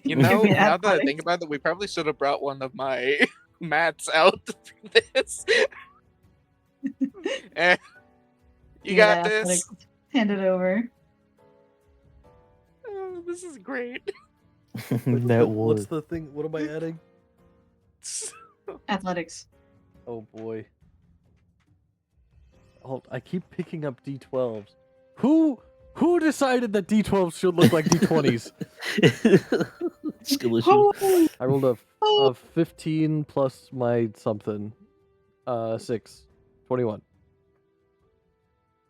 You know, Maybe now that I athletics. think about it, we probably should have brought one of my mats out for this. Eh, you got this. Athletics. Hand it over. Oh, this is great. That What's was. the thing? What am I adding? Athletics. Oh boy. Hold, I keep picking up D12s. Who decided that D12s should look like D20s? Skill issue. I rolled a 15 plus my something. 6. 21.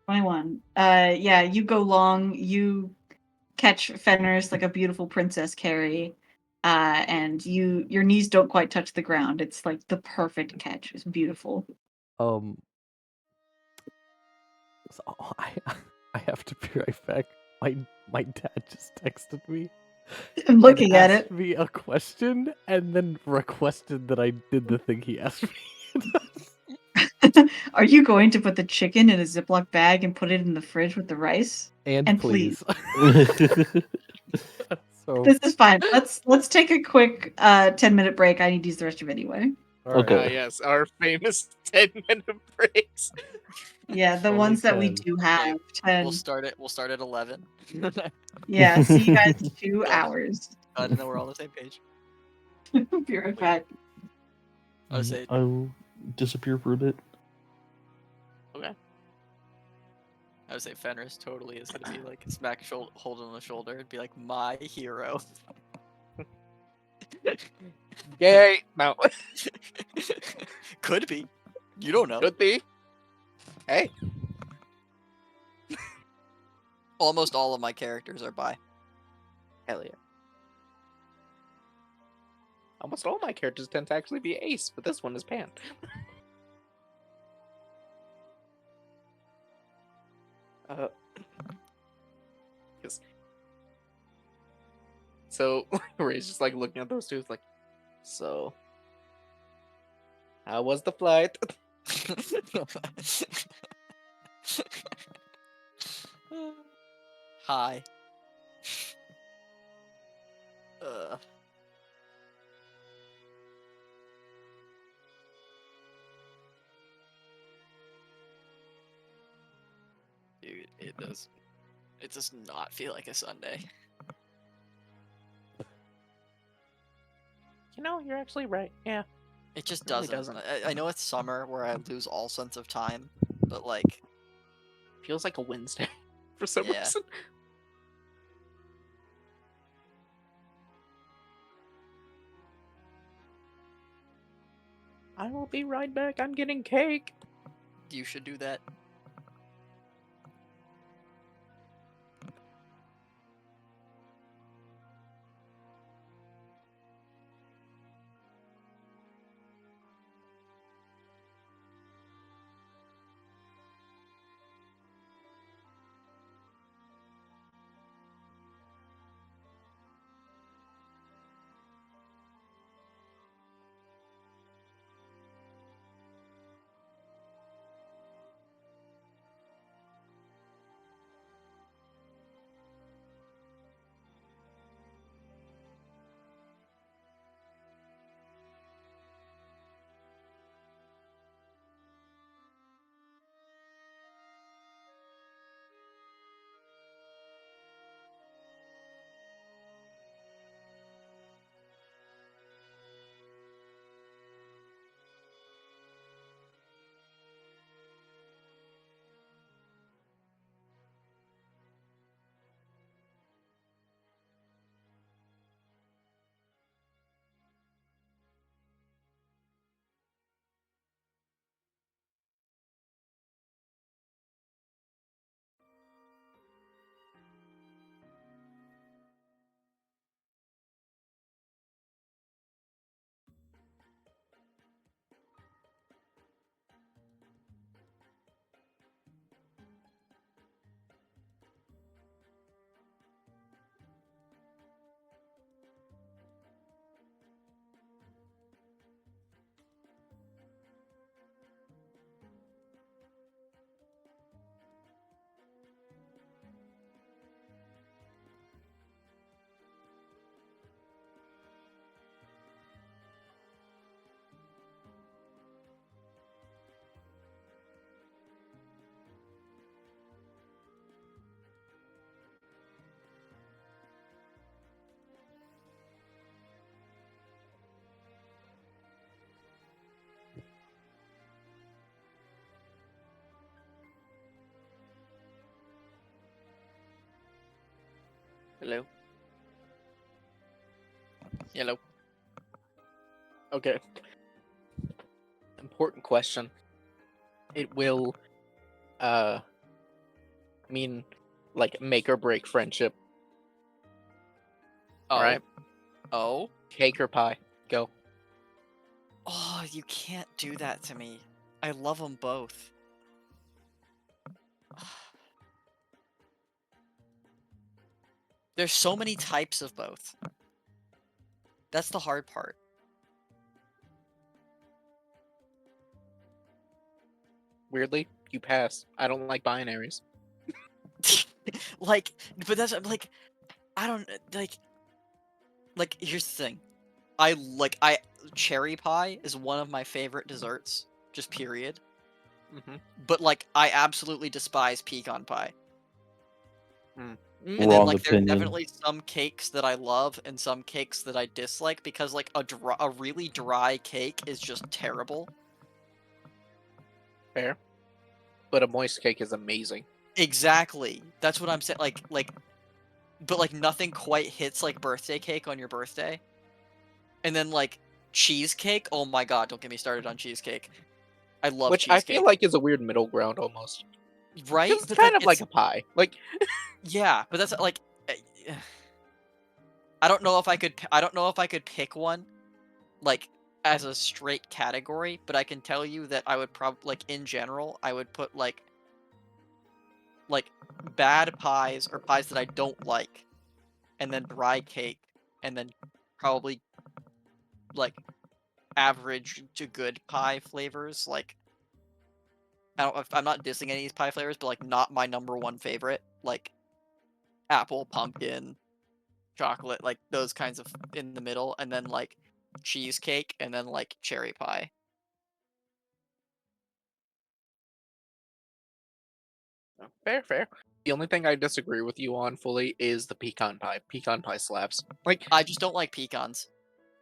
21. Yeah, you go long. You catch Fenris like a beautiful princess Carrie. And your knees don't quite touch the ground. It's like the perfect catch. It's beautiful. So I have to be right back. My dad just texted me. I'm and looking at asked it. me a question and then requested that I did the thing he asked me. Are you going to put the chicken in a Ziploc bag and put it in the fridge with the rice? And please. So This is fine. Let's take a quick 10-minute break. I need to use the restroom anyway. alright. Okay. Yes, our famous 10-minute breaks. Yeah, the Only ones that we 10. do have. 10. We'll start at 11. Yeah, see you guys in 2 hours. I don't know we're all on the same page. Be right back. I would say, I'll disappear for a bit. I would say Fenris totally is gonna be like smack Holden on the shoulder and be like, my hero. Yay! No, Could be. You don't know. could be. Hey, Almost all of my characters are bi. hell yeah. Almost all my characters tend to actually be ace, but this one is pan. So Ray's just like looking at those two, it's like, so how was the flight? Hi. Dude, it does. It does not feel like a Sunday. You know, you're actually right. Yeah. It just It really doesn't. doesn't. I know it's summer where I lose all sense of time, but like, Feels like a Wednesday for some Yeah. reason. I will be right back. I'm getting cake. you should do that. Hello. Hello. Okay. Important question. It will, mean, like, make or break friendship. Oh. Alright? Oh. Cake or pie? Go. Oh, you can't do that to me. I love them both. There's so many types of both. That's the hard part. Weirdly, you pass. I don't like binaries. Like, but that's like, I don't like. Here's the thing, I cherry pie is one of my favorite desserts, just period. Mm-hmm. But like, I absolutely despise pecan pie. Mm. And then Wrong like, there's opinion. definitely some cakes that I love and some cakes that I dislike because like a really dry cake is just terrible. Fair. But a moist cake is amazing. Exactly. That's what I'm saying. But like nothing quite hits like birthday cake on your birthday. And then like cheesecake. Oh my god! Don't get me started on cheesecake. I love Which I cheesecake. feel like is a weird middle ground almost. Right? It's But kind like, of like a pie. Like, yeah, but that's like, I don't know if I could. I don't know if I could pick one, like as a straight category. But I can tell you that I would probably like in general, I would put like bad pies or pies that I don't like, and then dry cake, and then probably like average to good pie flavors. Like, I'm not dissing any of these pie flavors, but like not my number one favorite. Like apple, pumpkin, chocolate, like those kinds of in the middle, and then like cheesecake, and then like cherry pie. fair, fair. The only thing I disagree with you on fully is the pecan pie. Pecan pie slaps. Like, I just don't like pecans.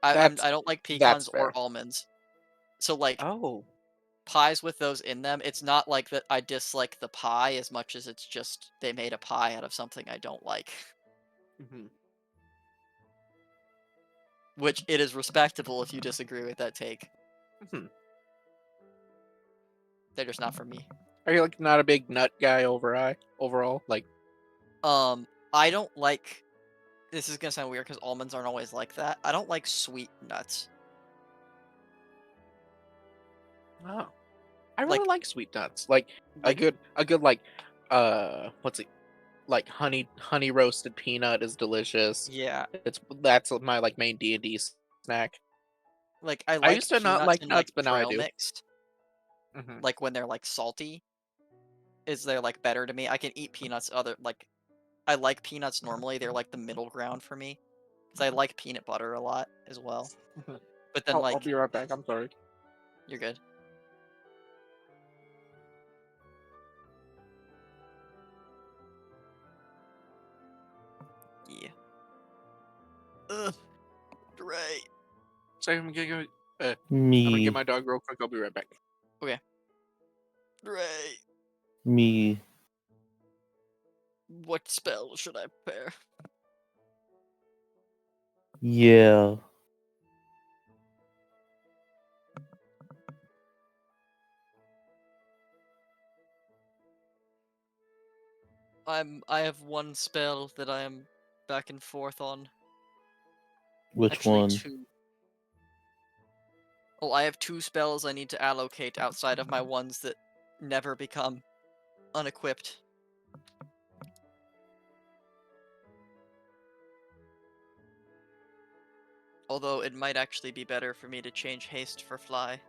I that's don't like that's pecans fair. or almonds. So like Oh, pies with those in them, it's not like that I dislike the pie as much as it's just they made a pie out of something I don't like. mhm. Which it is respectable if you disagree with that take. Mhm. They're just not for me. Are you like not a big nut guy overall? Like, I don't like. This is gonna sound weird because almonds aren't always like that. I don't like sweet nuts. oh, I really Like, like sweet nuts. Like a like good like, what's it? Like honey roasted peanut is delicious. yeah, That's my like main D&D snack. like I I used like to not peanuts like and like nuts, but now I trail do. mixed. Hmm. Like when they're like salty, is they're like better to me. I can eat peanuts. I like peanuts normally. They're like the middle ground for me because I like peanut butter a lot as well. But then I'll like be right back. I'm sorry. you're good. Yeah. Ugh. Right. So I'm gonna go. I'm gonna Me, get my dog real quick. I'll be right back. Right. me. What spell should I prepare? Yeah. I have one spell that I am back and forth on. Which Actually, one? two. Oh, I have two spells I need to allocate outside of my ones that never become unequipped. Although it might actually be better for me to change haste for fly.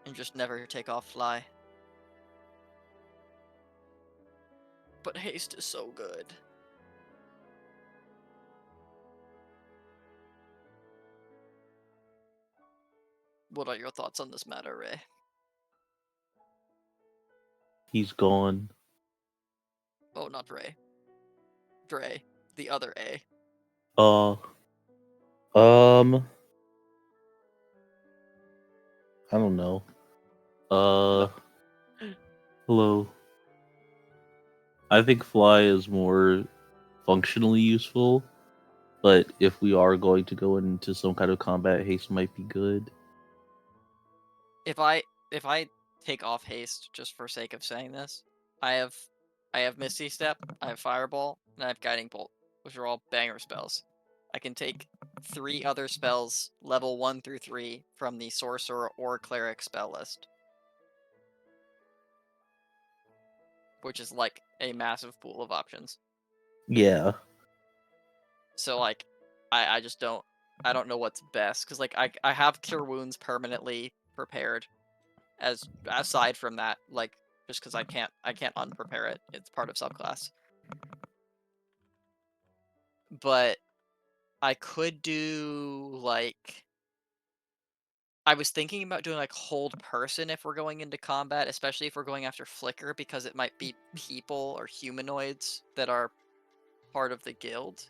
And just never take off fly. But haste is so good. What are your thoughts on this matter, Ray? He's gone. Oh, not Ray. Dre. The other A. Uh, um, I don't know. Hello. I think Fly is more functionally useful. But if we are going to go into some kind of combat, haste might be good. If I take off haste just for sake of saying this, I have Misty Step, I have Fireball, and I have Guiding Bolt, which are all banger spells. I can take 3 other spells level 1 through 3 from the Sorcerer or Cleric spell list, which is like a massive pool of options. Yeah. So like, I just don't know what's best, because like I have Cure Wounds permanently prepared. As aside from that, like, just because I can't unprepare it. It's part of subclass. But I could do like, I was thinking about doing like hold person if we're going into combat, especially if we're going after Flicker, because it might be people or humanoids that are part of the guild.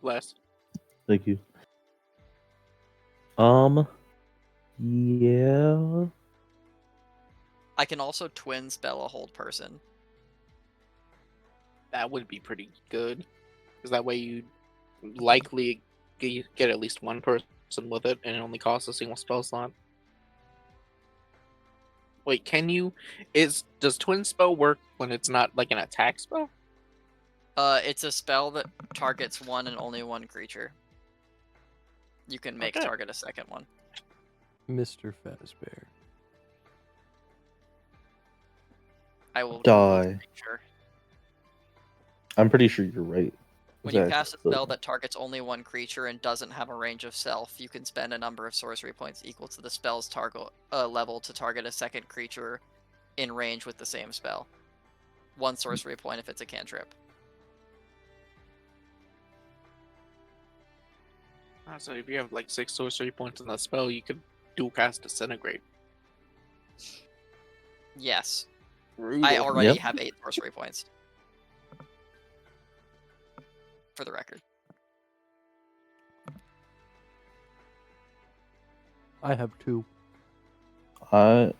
Less. Thank you. Yeah. I can also twin spell a hold person. That would be pretty good, because that way you likely get at least one person with it, and it only costs a single spell slot. Wait, can you? Does twin spell work when it's not like an attack spell? It's a spell that targets one and only one creature. You can make Okay. target a second one. Mr. Fazbear. I will Die. Sure. I'm pretty sure you're right. When you Zach, cast a but- spell that targets only one creature and doesn't have a range of self, you can spend a number of sorcery points equal to the spell's target level to target a second creature in range with the same spell. 1 sorcery point if it's a cantrip. So if you have like 6 sorcery points in that spell, you could dual cast Disintegrate. Yes. Brutal. I already Yep. have 8 sorcery points. For the record. I have 2. I'm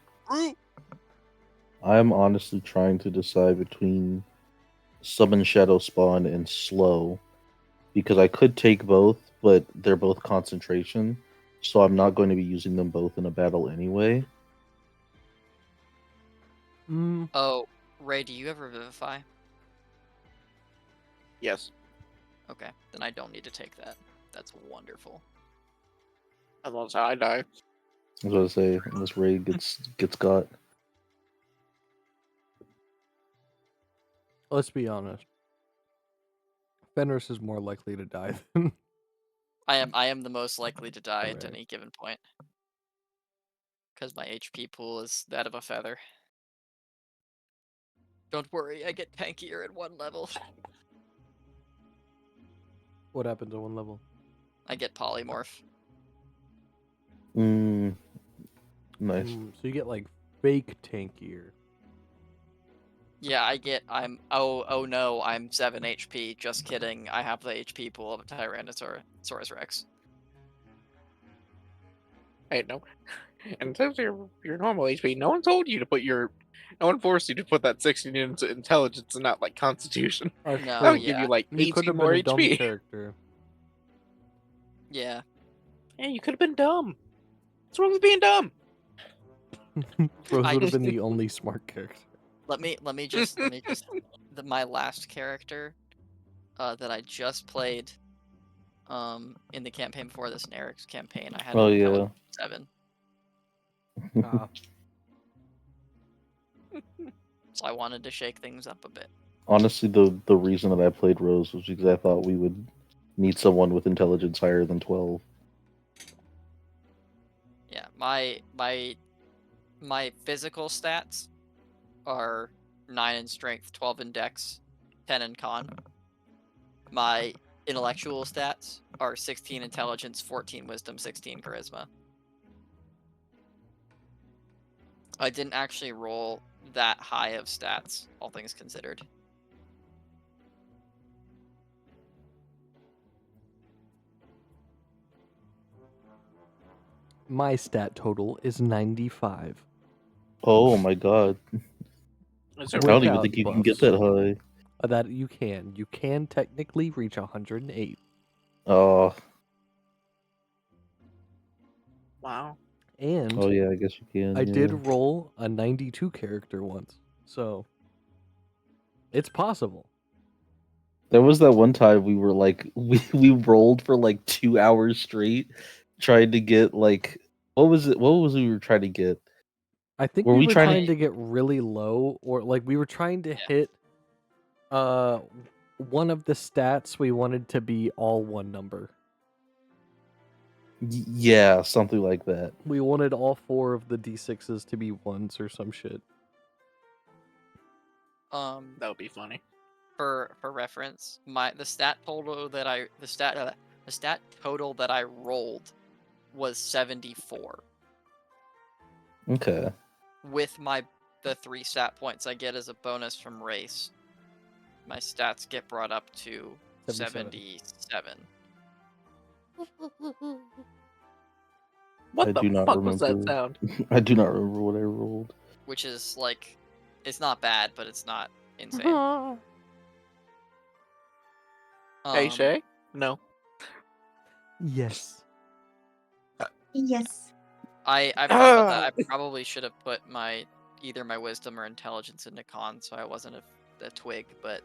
honestly trying to decide between Summon Shadow Spawn and Slow, because I could take both, but they're both concentration, so I'm not going to be using them both in a battle anyway. Oh, Ray, do you ever Vivify? Yes. Okay, then I don't need to take that. That's wonderful. Unless I die. I was going to say, unless Ray gets got. Let's be honest. Fenris is more likely to die than... I am the most likely to die at Right. any given point. Because my HP pool is that of a feather. Don't worry, I get tankier at 1 level. What happens at 1 level? I get polymorph. Nice. So you get like fake tankier. Yeah, oh no, I'm 7 HP. Just kidding. I have the HP pool of a Tyrannosaurus Rex. Hey, no. In terms of your normal HP, no one told you to put no one forced you to put that 16 into intelligence and not like constitution. That's No, That would yeah. give you like You could 18 have more been a dumb HP. character. Yeah. Yeah, you could have been dumb. What's wrong with being dumb? Rose I- would have been the only smart character. Let me just my last character that I just played in the campaign before this, in Eric's campaign, I had Oh, an yeah. intelligence 7. Ah, So I wanted to shake things up a bit. Honestly, the reason that I played Rose was because I thought we would need someone with intelligence higher than 12. Yeah, my physical stats are 9 in strength, 12 in dex, 10 in con. My intellectual stats are 16 intelligence, 14 wisdom, 16 charisma. I didn't actually roll that high of stats, all things considered. my stat total is 95. Oh my god. Is I it don't really? even Without think you can get buffs. that high. That you can. You can technically reach 108. Oh, Wow. And oh yeah, I guess you can. I yeah. did roll a 92 character once. So it's possible. There was that one time we were like we rolled for like 2 hours straight, trying to get like what was it? What was we were trying to get? I think Were we we were trying to- trying to get really low, or like we were trying to hit uh one of the stats we wanted to be all one number. Yeah, something like that. We wanted all 4 of the d6s to be ones or some shit. That would be funny. For reference, the stat total that I rolled was 74. Okay. With the 3 stat points I get as a bonus from race, my stats get brought up to 77. What I the do not fuck was that remember. sound? I do not remember what I rolled. Which is like, it's not bad, but it's not insane. Hey Um, Shay? No. Yes. Yes. I thought about that. I probably should have put either my wisdom or intelligence into con, so I wasn't a twig, but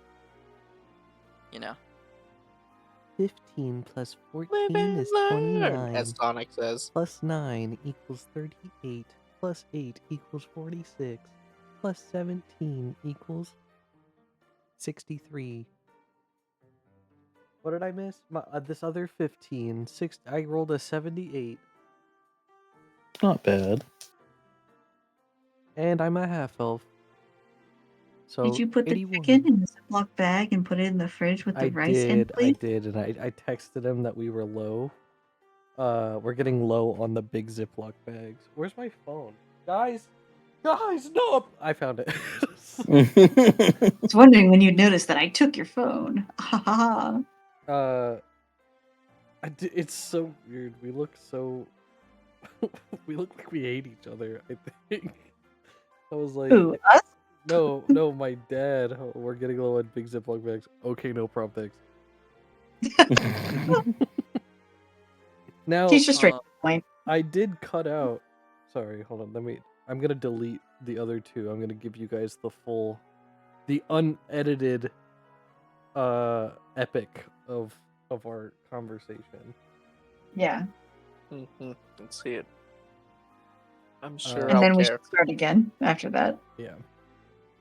you know. 15 plus 14 Live and is learn, 29. as Sonic says. Plus 9 equals 38. Plus 8 equals 46. Plus 17 equals 63. What did I miss? This other 15. I rolled a 78. Not bad. And I'm a half elf. So Did you put the 81. chicken in the Ziploc bag and put it in the fridge with the rice in I place? did, and I texted him that we were low. We're getting low on the big Ziploc bags. Where's my phone? Guys, no! I found it. I was wondering when you'd notice that I took your phone. Ha ha ha. It's so weird. We look so. We look like we hate each other. I think. I was like, Who, us? no, my dad. Oh, we're getting low on big Ziploc bags. Okay, no problem. Thanks. Now, He's just straight to the point. I did cut out. Sorry, hold on. I'm gonna delete the other 2. I'm gonna give you guys the unedited, epic of our conversation. Yeah. Let's see it. I'm sure And I'll then we care. should start again after that, Yeah,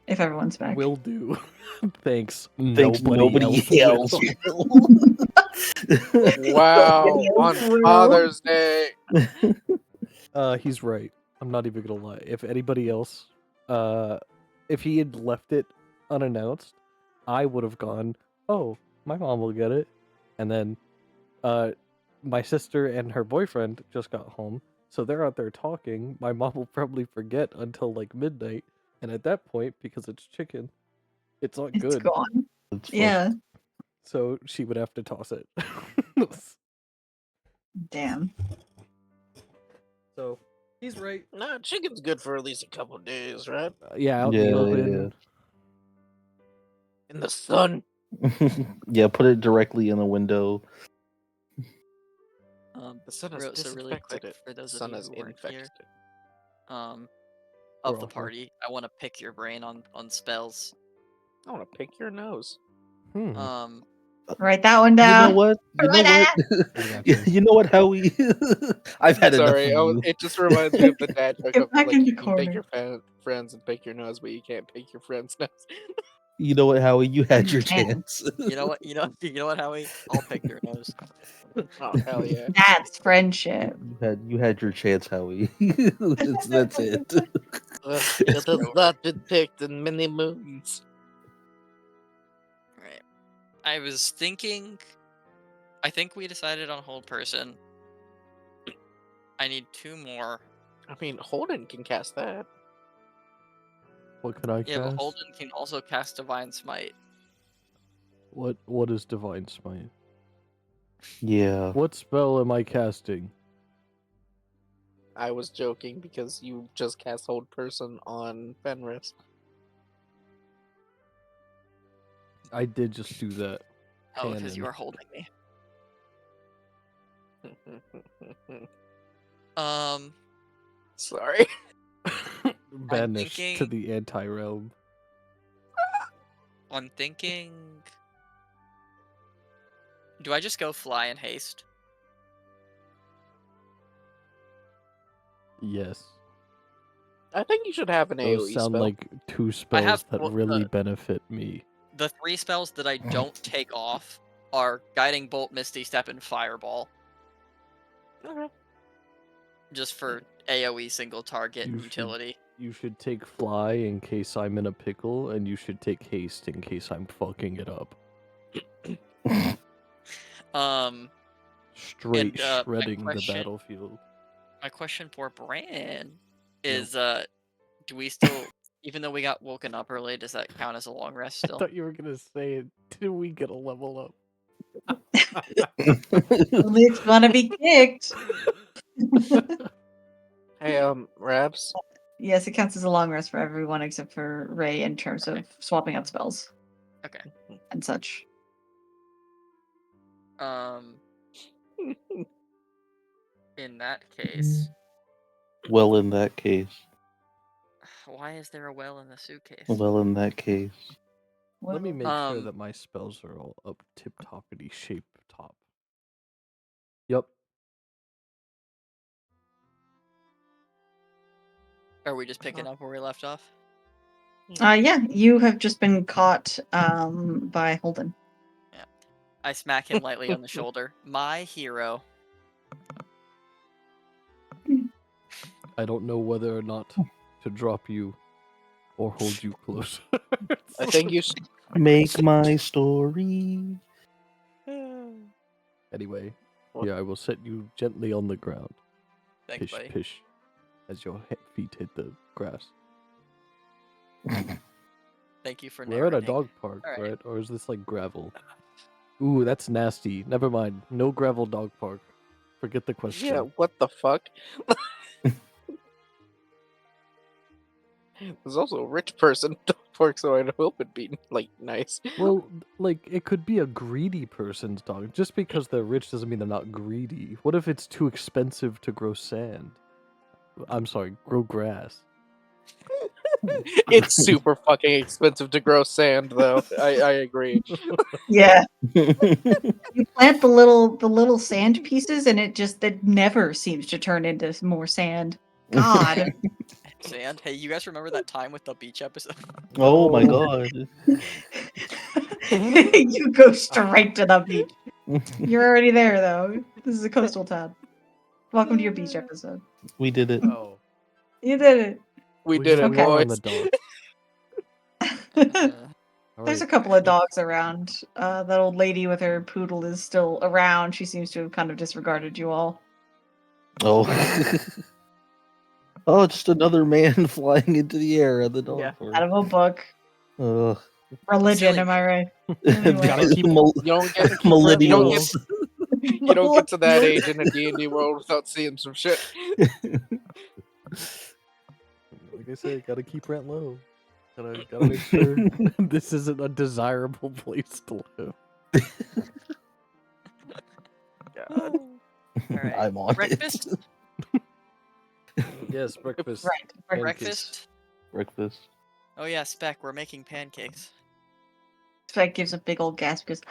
if everyone's back. will do. Thanks. Thanks, nobody else. will. Wow, on Will. Father's Day. He's right. I'm not even gonna lie. If anybody else, if he had left it unannounced, I would have gone, "Oh, my mom will get it," and then, my sister and her boyfriend just got home, so they're out there talking. My mom will probably forget until like midnight, and at that point, because it's chicken, it's not It's good. gone. That's Yeah. So she would have to toss it. Damn. So he's right. Nah, chicken's good for at least a couple days, right? Yeah, out in the Yeah, open. In the sun. Yeah, put it directly in the window. The sun has so really quick disinfected it. for those The sun of you has who weren't infected here. it. Of We're the all here. party, I want to pick your brain on spells. I want to pick your nose. Hmm. Write that one You down. know what? You know Write that what? You know what, Howie? I've had Sorry, enough of you. it just reminds me of the dad joke Get of back like in the you can pick corner. your friends and pick your nose, but you can't pick your friend's nose. You know what, Howie? You had your Damn. chance. You know what? You know what, Howie? I'll pick your nose. Oh hell yeah! That's friendship. You had your chance, Howie. That's it. It has not been picked in many moons. Right. I was thinking. I think we decided on hold person. I need 2 more. I mean, Holden can cast that. What can I Yeah, but cast? Holden can also cast Divine Smite. What is Divine Smite? Yeah. What spell am I casting? I was joking because you just cast Hold Person on Fenris. I did just do that. Oh, because you Canon. are holding me. Um, Sorry. Banished to thinking- the anti-realm. I'm thinking. Do I just go fly and haste? Yes. I think you should have an Those AoE sound spell. like two spells have- that well, really benefit me. The 3 spells that I don't take off are Guiding Bolt, Misty Step, and Fireball. Okay. Just for AoE single target You should- utility. You should take fly in case I'm in a pickle, and you should take haste in case I'm fucking it up. Straight And, my shredding the question- battlefield. My question for Bran is, do we still, even though we got woken up early, does that count as a long rest I still? thought you were gonna say, did we get a level up? Only it's gonna be kicked. Hey, Rabs. Yes, it counts as a long rest for everyone except for Ray in terms of swapping out spells Okay. and such. In that case, Well, in that case. why is there a well in the suitcase? Well, in that case. Let me Well, make sure Um, that my spells are all up tip toppity shape top. Yep. Are we just picking up where we left off? yeah, you have just been caught by Holden. I smack him lightly on the shoulder. My hero. I don't know whether or not to drop you or hold you close. I think you should. Make my story. Anyway, What? yeah, I will set you gently on the ground. Thanks, Pish, buddy. pish, as your feet hit the grass. Thank you for We're at a narrating. dog park, Alright. right? Or is this like gravel? Ooh, that's nasty. Never mind. No gravel dog park. Forget the question. Yeah, what the fuck? There's also a rich person dog park, so I'd hope it'd be like nice. Well, like it could be a greedy person's dog. Just because they're rich doesn't mean they're not greedy. What if it's too expensive to grow sand? I'm sorry, grow grass. It's super fucking expensive to grow sand, though. I agree. Yeah, you plant the little sand pieces, and it never seems to turn into more sand. God, Sand. Hey, you guys remember that time with the beach episode? Oh my Oh. god. you go straight to the beach. You're already there, though. This is a coastal town. Welcome to your beach episode. We did it. Oh, You did it. We did it, Okay. on the boys. dog. There's a Alright. couple of dogs around. That old lady with her poodle is still around. She seems to have kind of disregarded you all. Oh. Oh, just another man flying into the air at the dog Yeah. park. Out of a book. Ugh. Religion, Silly am I right? Anyway. Gotta keep- Mil- You don't get millennials. you don't get to that age in a D&D world without seeing some shit. Like I said, gotta keep rent low. Gotta make sure this isn't a desirable place to live. God. Alright. I'm on Breakfast? Yes, breakfast. Right. Pancakes. Breakfast? Breakfast. Oh yeah, Spec, we're making pancakes. Spike gives a big old gasp because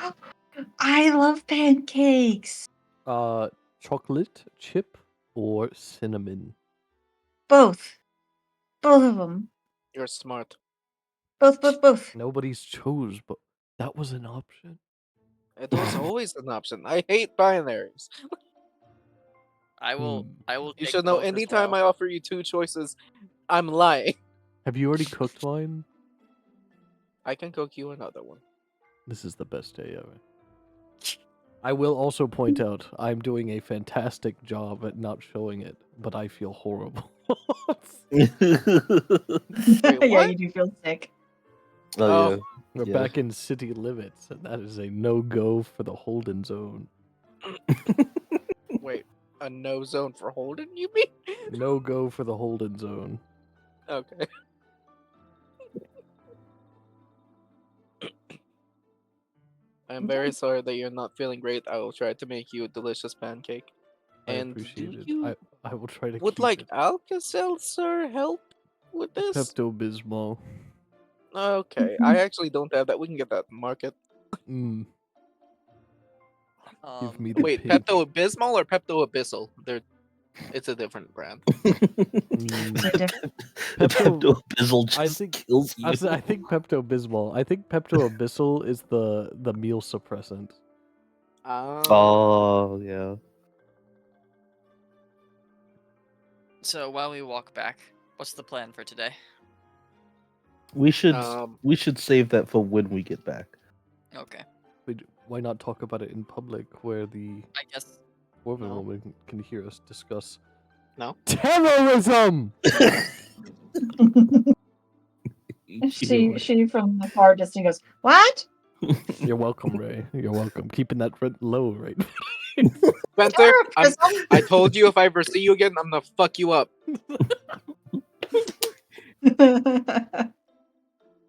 I love pancakes. Chocolate chip or cinnamon? Both. Both of them. You're smart. Both. Nobody's chose, but that was an option. It was always an option. I hate binaries. I will. Hmm. I will. You take should know both as anytime well. I offer you two choices, I'm lying. Have you already cooked mine? I can cook you another one. This is the best day ever. I will also point out I'm doing a fantastic job at not showing it, but I feel horrible. Wait, Yeah, what? you do feel sick. Oh, yeah. We're Yeah. back in city limits, and that is a no-go for the Holden zone. Wait, a no zone for Holden, you mean? No-go for the Holden zone. Okay. I'm Okay. very sorry that you're not feeling great. I will try to make you a delicious pancake. I And appreciate do it. you I will try to would keep like it. Alka-Seltzer help with this? Pepto Bismol. Okay, I actually don't have that. We can get that in market. Mm, give me the Wait, pink. Pepto Abysmal or Pepto Abyssal? It's a different brand. Mm, They're different. Pepto. Pepto Bismol I just think- kills you. I think Pepto Bismol. I think Pepto Abyssal is the meal suppressant. Oh yeah. So while we walk back, what's the plan for today? We should Um, save that for when we get back. Okay. Why not talk about it in public where the I guess Dwarven No. woman can hear us discuss No. terrorism? She from the far distance goes, "What? You're welcome, Ray. You're welcome. Keeping that rent low, right? Spencer, Terrorism?" I told you if I ever see you again, I'm gonna fuck you up.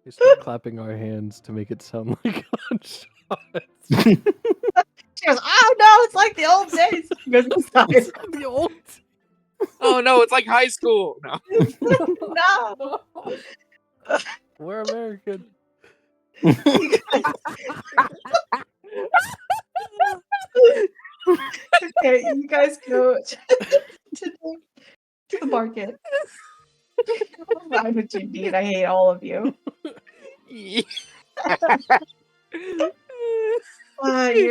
We start clapping our hands to make it sound like gunshots. She goes, "Oh no, it's like the old days." She goes inside. The old. Oh no, it's like high school. No. No. We're American. You guys- okay, you guys go to the market. Find what you need. I hate all of you. You're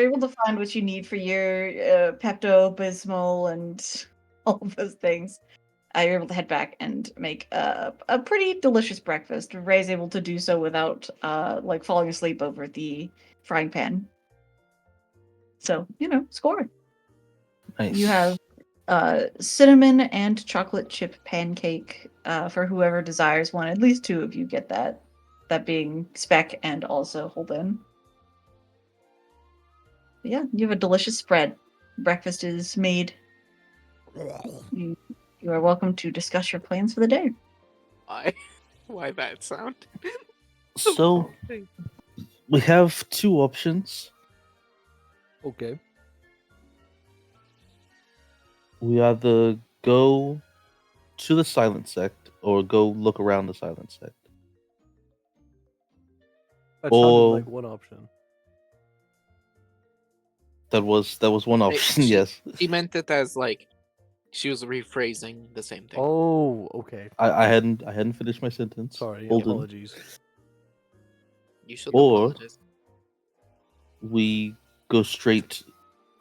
able to find what you need for your Pepto Bismol and all of those things. You're able to head back and make a pretty delicious breakfast. Ray's able to do so without like falling asleep over the frying pan. So score. Nice. You have cinnamon and chocolate chip pancake for whoever desires one. At least two of you get that. That being Speck and also Holden. But yeah, you have a delicious spread. Breakfast is made. You are welcome to discuss your plans for the day. Why that sound? So we have two options. Okay. We either go to the Silent Sect or go look around the Silent Sect. That sounded Or- like one option. That was one option. she- Yes, She meant it as like she was rephrasing the same thing. Oh, okay. I hadn't finished my sentence. Sorry. Holden. Apologies. You should or- apologize. We go straight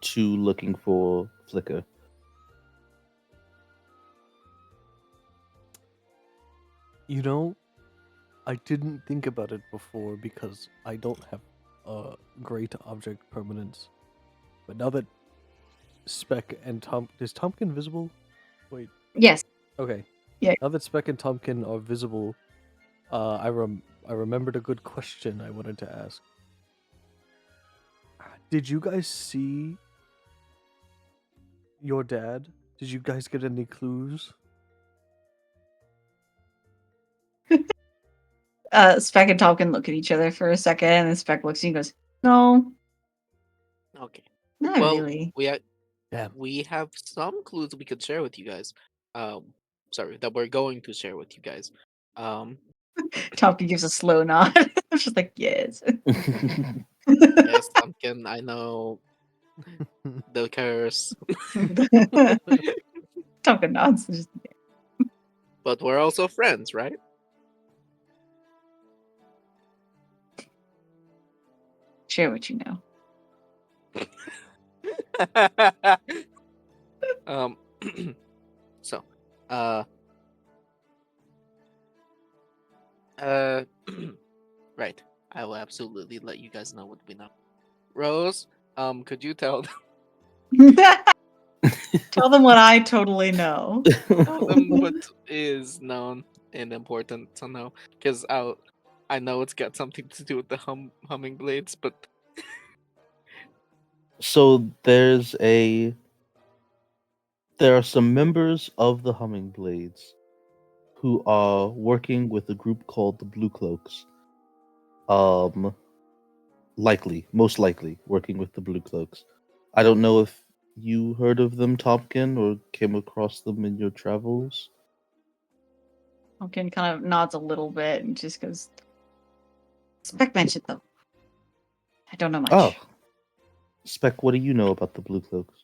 to looking for Flicker. You know, I didn't think about it before because I don't have great object permanence. But now that Speck and is Tompkin visible? Wait. Yes. Okay. Yeah. Now that Speck and Tompkin are visible, I remembered a good question I wanted to ask. Did you guys see your dad? Did you guys get any clues? Speck and Tompkin look at each other for a second, and then Speck looks at you and goes, "No, Okay. not Well, really." we have some clues we could share with you guys. Sorry, that we're going to share with you guys. Tompkin gives a slow nod. I'm just like, yes. Yes, Pumpkin, I know the curse, Tompkin nods. Just, but we're also friends, right? share what you know. um. So, right. I will absolutely let you guys know what we know. Rose, could you tell Tell them what I totally know. them what is known and important to know? Because I know it's got something to do with the humming blades, but So there are some members of the Humming Blades who are working with a group called the Blue Cloaks. most likely, working with the Blue Cloaks. I don't know if you heard of them, Tompkin, or came across them in your travels. Pumpkin kind of nods a little bit and just goes, Spec mentioned them. I don't know much. Oh, Spec, what do you know about the Blue Cloaks?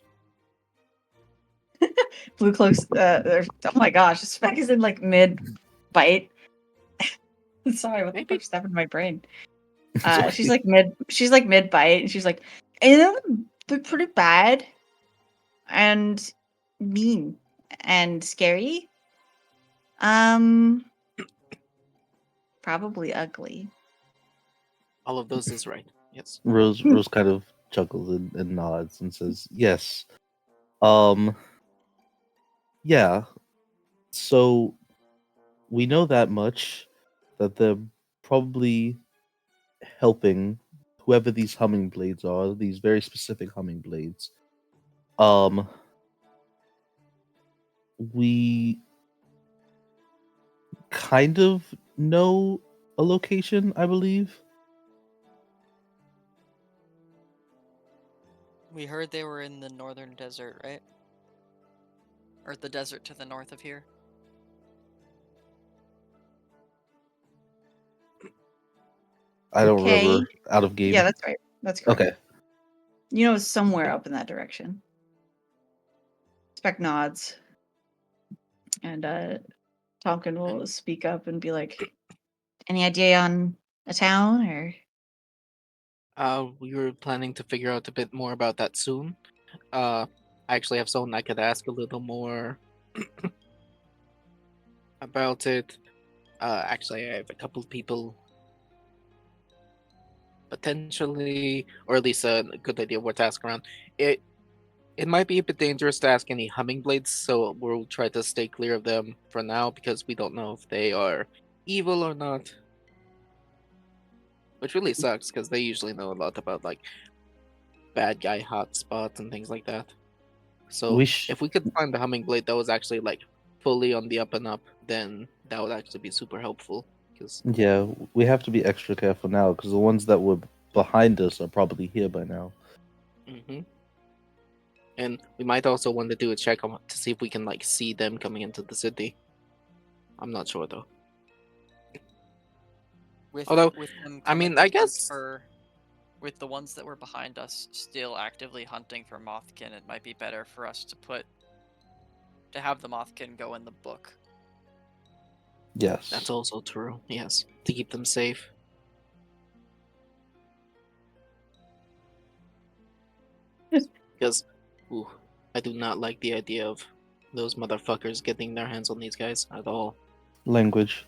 Blue Cloaks, oh my gosh, Spec is in like mid bite. Sorry, what the Maybe. fuck's happened to my brain? It's She's okay. like mid bite, and she's like, they're pretty bad and mean and scary. Probably ugly. All of those is right. Yes. Rose kind of chuckles and nods and says, "Yes, um, yeah. So we know that much, that they're probably helping whoever these humming blades are, these very specific humming blades. We kind of know a location, I believe. We heard they were in the northern desert, right? Or the desert to the north of here. I don't Okay. remember out of game. Yeah, that's right. That's correct. Okay. You know, somewhere up in that direction. Spec nods. And Tompkin will speak up and be like, any idea on a town or We were planning to figure out a bit more about that soon. I actually have someone I could ask a little more about it. Actually, I have a couple of people potentially, or at least a good idea what to ask around. It might be a bit dangerous to ask any humming blades, so we'll try to stay clear of them for now because we don't know if they are evil or not. Which really sucks because they usually know a lot about like bad guy hotspots and things like that. So if we could find the humming blade that was actually like fully on the up and up, then that would actually be super helpful. Because Yeah, we have to be extra careful now because the ones that were behind us are probably here by now. And we might also want to do a check on to see if we can like see them coming into the city. I'm not sure though. Although, With them I mean, coming I to guess with the ones that were behind us still actively hunting for Mothkin, it might be better for us to have the Mothkin go in the book. Yes. That's also true. Yes, to keep them safe. Because, ooh, I do not like the idea of those motherfuckers getting their hands on these guys at all. Language.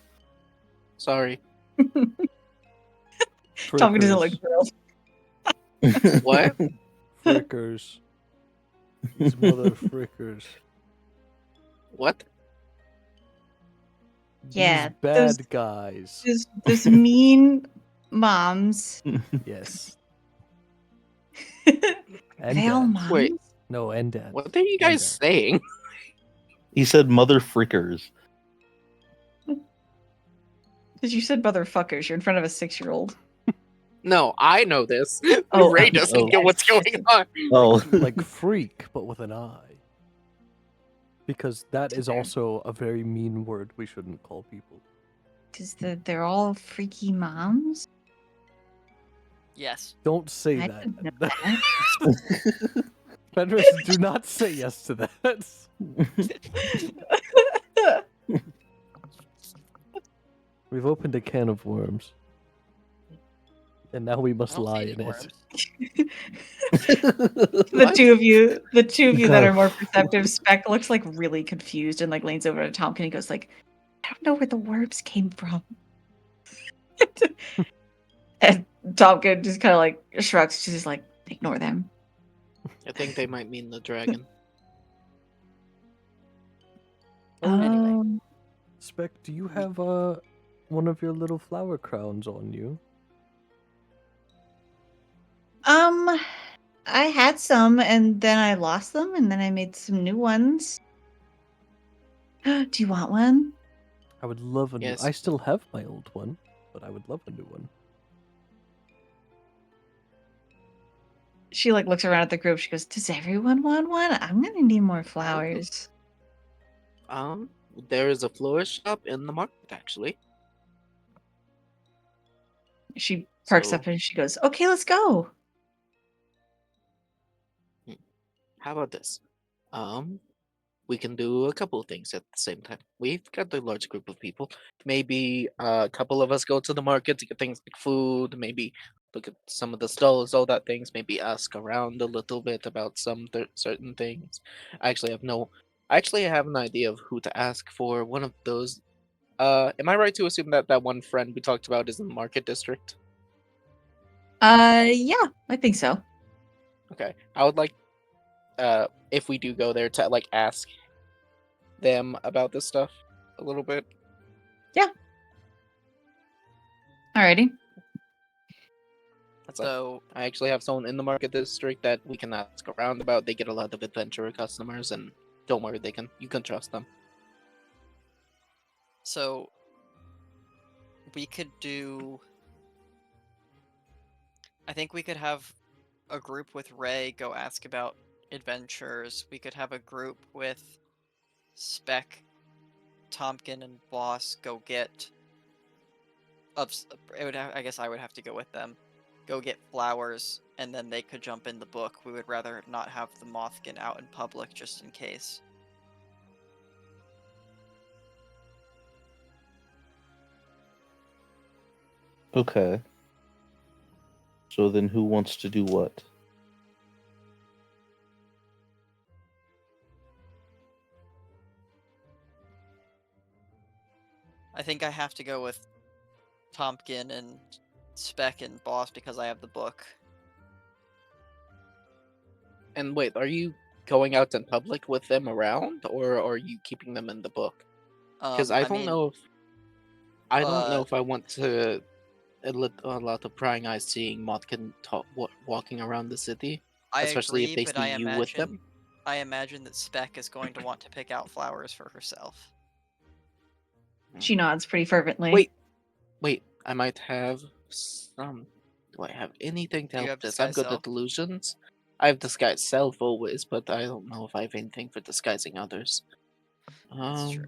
Sorry. Tompkin doesn't look Frickers. thrilled. What? Frickers. These mother frickers. What? Yeah, These bad guys. Those mean moms. Yes. Are they all dads. moms? Wait. No, and dads. What are you And guys dads. saying? He said mother frickers. Because you said motherfuckers. You're in front of a 6-year-old. No, I know this. Oh, Ray oh, doesn't oh. know what's going on. Oh. Like freak, but with an I. Because that is Fair. also a very mean word we shouldn't call people. Because they're all freaky moms? Yes. Don't say I that. didn't know that. Fenris, do not say yes to that. We've opened a can of worms. And now we I must don't see lie any in it. worms. The two of you that God. are more perceptive, Spec looks like really confused and like leans over to Tompkin and goes like, I don't know where the worms came from. And Tompkin just kind of like shrugs. She's just like, ignore them. I think they might mean the dragon. Anyway. Spec, do you have one of your little flower crowns on you? I had some and then I lost them and then I made some new ones. Do you want one? I would love a new. Yes. I still have my old one, but I would love a new one. she like looks around at the group. She goes, "Does everyone want one? I'm gonna need more flowers." There is a florist shop in the market actually. She perks So- up and she goes, "Okay, let's go." How about this? We can do a couple of things at the same time. We've got a large group of people. Maybe a couple of us go to the market to get things like food, maybe look at some of the stalls, all that things, maybe ask around a little bit about some certain things. I actually have an idea of who to ask for one of those. Am I right to assume that that one friend we talked about is in the market district? Yeah, I think so. Okay. I would like if we do go there to like ask them about this stuff a little bit. Alrighty. That's like, So I actually have someone in the market district that we can ask around about. They get a lot of adventurer customers, and don't worry, you can trust them. So we could do. I think we could have a group with Ray go ask about adventures. We could have a group with Spec, Tompkin, and Boss go get. I guess I would have to go with them. Go get flowers, and then they could jump in the book. We would rather not have the Mothkin out in public just in case. Okay. So then who wants to do what? I think I have to go with Tompkin and Spec and Boss because I have the book. And wait, are you going out in public with them around, or are you keeping them in the book? Because I don't know if I don't know if I want to a lot of prying eyes seeing Mothkin walking around the city, I especially agree, if they but see you with them. I imagine that Spec is going to want to pick out flowers for herself. She nods pretty fervently. Wait, I might have some. Do I have anything to Do you help have this? I'm disguise good self? at delusions. I have disguise self always, but I don't know if I have anything for disguising others. That's true.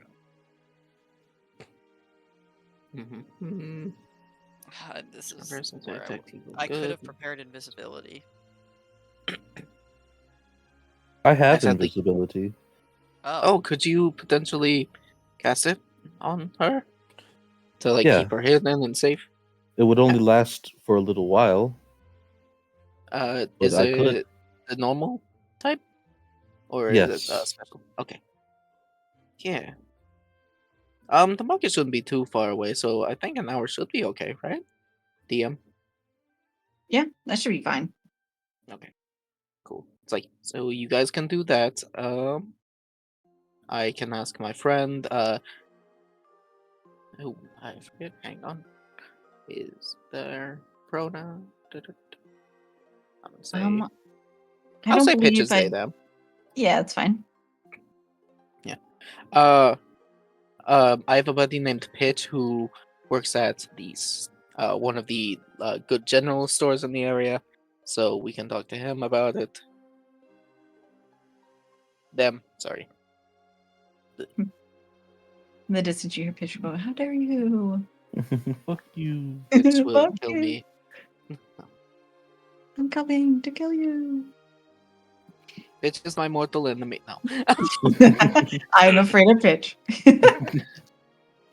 Mhm. This is Person to where detect evil I could good. have prepared invisibility. I have sadly- invisibility. Oh, could you potentially cast it on her to like Yeah. keep her hidden and safe? It would only last for a little while. Is I it could. the normal type, or is Yes. it special? Okay. Yeah. The market shouldn't be too far away, so I think an hour should be okay, right? DM. Yeah, that should be fine. Okay. Cool. It's like so you guys can do that. I can ask my friend. Oh, I forget. Hang on. Is there pronoun? I'm gonna say. I I'll don't say pitches believe they I. them. Yeah, it's fine. I have a buddy named Pitch who works at these one of the good general stores in the area, so we can talk to him about it. Them, sorry. In the distance, you hear Pitch go, "How dare you!" Fuck you. Pitch will Fuck kill you. me. I'm coming to kill you. Pitch is my mortal enemy. No, I'm afraid of Pitch.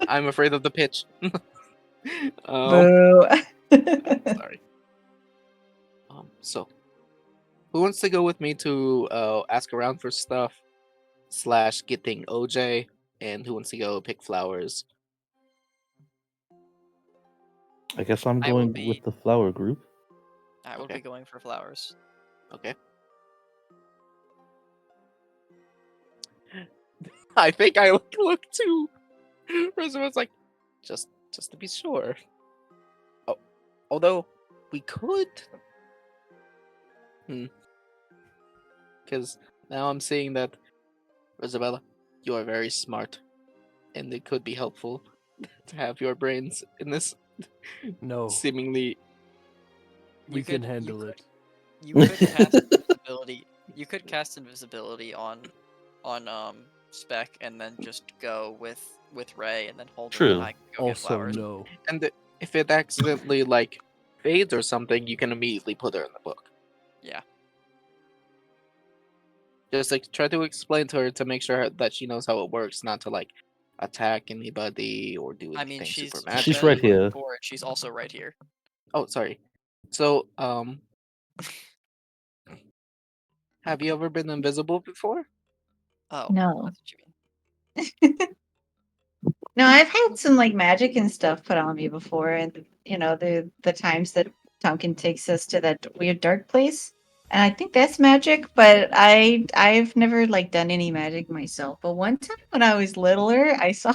I'm afraid of the pitch. Boo. Sorry. So, who wants to go with me to ask around for stuff / getting OJ, and who wants to go pick flowers? I guess I'm I will going be- with the flower group. I will Okay. be going for flowers. Okay. I think I look too. Rosamunde's like, just to be sure. Oh, although we could. Because now I'm seeing that, Rosabella, you are very smart, and it could be helpful to have your brains in this No, seemingly. we You can could- handle you it. You could cast invisibility. You could cast invisibility on Spec and then just go with Ray and then hold him True. and I can go get Also, flowers. no. And if it accidentally like fades or something, you can immediately put her in the book. Yeah. Just like try to explain to her to make sure that she knows how it works, not to like attack anybody or do I anything mean, she's super she's magic. She's been right in the book here. before, and she's also right here. Oh, sorry. So, have you ever been invisible before? Oh, No. that's what you mean. No, I've had some like magic and stuff put on me before, and you know the times that Tonkin takes us to that weird dark place, and I think that's magic. But I've never like done any magic myself. But one time when I was littler, I saw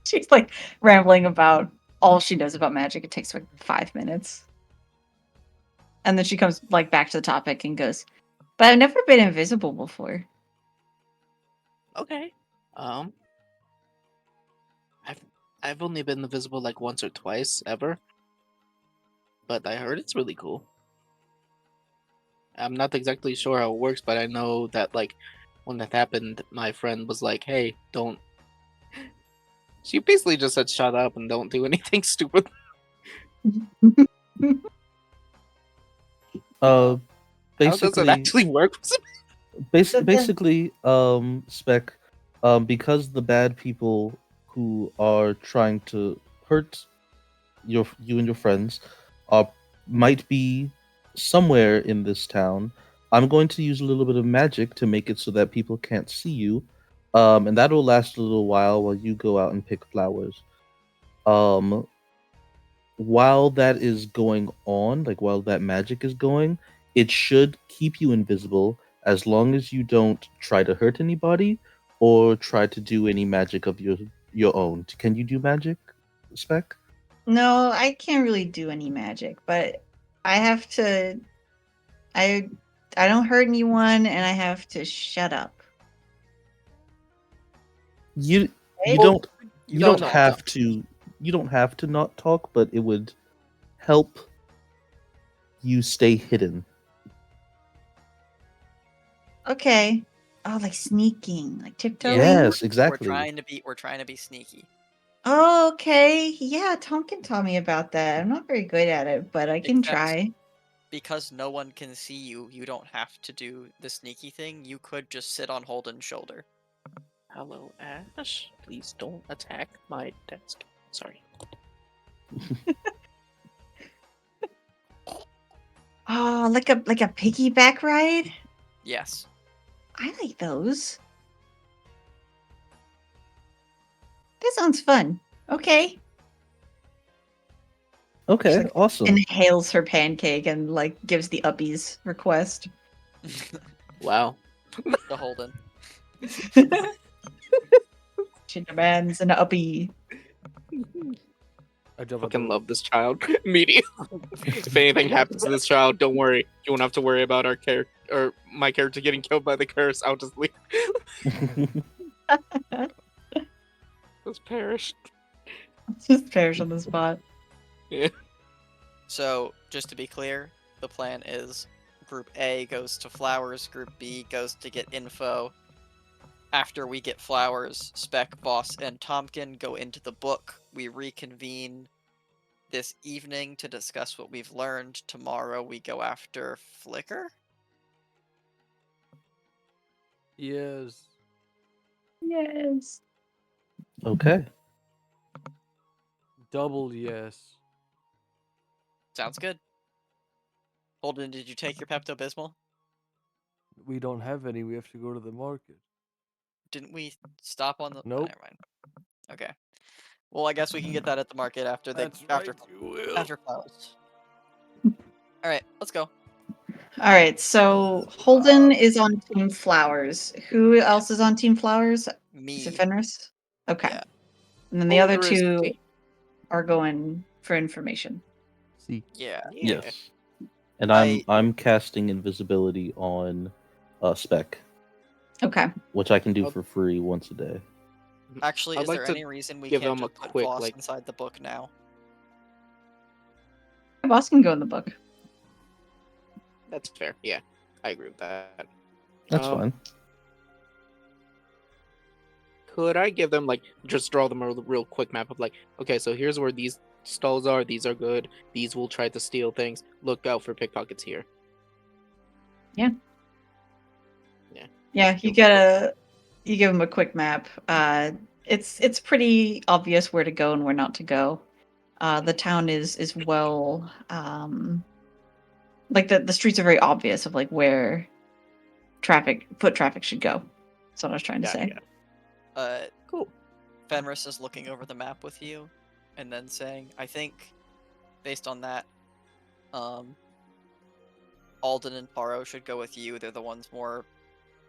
she's like rambling about all she knows about magic. It takes like 5 minutes, and then she comes like back to the topic and goes, "But I've never been invisible before." Okay. I've only been invisible like once or twice ever, but I heard it's really cool. I'm not exactly sure how it works, but I know that like when that happened, my friend was like, "Hey, don't." She basically just said, "Shut up and don't do anything stupid." Uh, How does it basically, actually work? basically, Spec, because the bad people who are trying to hurt you and your friends are might be somewhere in this town. I'm going to use a little bit of magic to make it so that people can't see you, and that will last a little while you go out and pick flowers. Um, while that is going on, like while that magic is going, it should keep you invisible as long as you don't try to hurt anybody or try to do any magic of your own. Can you do magic, Spec? No, I can't really do any magic, but I have to I I don't hurt anyone and I have to shut up. You Right? don't You No, don't no, have to not talk, but it would help you stay hidden. Okay. Oh, like sneaking, like tiptoeing? Yes, We're exactly. trying to be sneaky. Oh, okay. Yeah, Tonkin taught me about that. I'm not very good at it, but I can Except- try. Because no one can see you, you don't have to do the sneaky thing. You could just sit on Holden's shoulder. Hello, Ash. Please don't attack my desk. Sorry. Oh, like a piggyback ride? Yes. I like those. That sounds fun. Okay. Okay, like, awesome. Inhales her pancake and like gives the uppies request. Wow. The Holden. She demands an uppie. I jump Fucking out love this child. Immediately. If anything happens to this child, don't worry. You won't have to worry about our character or my character getting killed by the curse. I'll just leave. Just perish. Just perish on the spot. Yeah. So, just to be clear, the plan is Group A goes to flowers, Group B goes to get info. After we get flowers, Spec, Boss, and Tompkin go into the book. We reconvene this evening to discuss what we've learned. Tomorrow we go after Flicker? Yes. Yes. Okay. Double yes. Sounds good. Holden, did you take your Pepto-Bismol? We don't have any. We have to go to the market. Didn't we stop on the... oh, Nope. never mind. Okay. Well, I guess we can get that at the market after after flowers. Alright, let's go. All right, so Holden is on Team Flowers. Who else is on Team Flowers? Is it Me. Fenris? Okay. Yeah. And then the other Older is two me. are going for information. See. Yeah. Yes. And I'm casting invisibility on Spec, Okay. which I can do I'll- for free once a day. Actually, I'd is like there to any reason we give can't them a just put quick, Voss like- inside the book now? Boss can go in the book. That's fair. Yeah, I agree with that. That's Um, fine. Could I give them like just draw them a real quick map of like, okay, so here's where these stalls are. These are good. These will try to steal things. Look out for pickpockets here. Yeah, You'll- you give them a quick map. It's pretty obvious where to go and where not to go. The town is well, like the streets are very obvious of like where foot traffic should go. That's what I was trying to Yeah, say. yeah. Cool. Fenris is looking over the map with you, and then saying, "I think, based on that, Alden and Paro should go with you. They're the ones more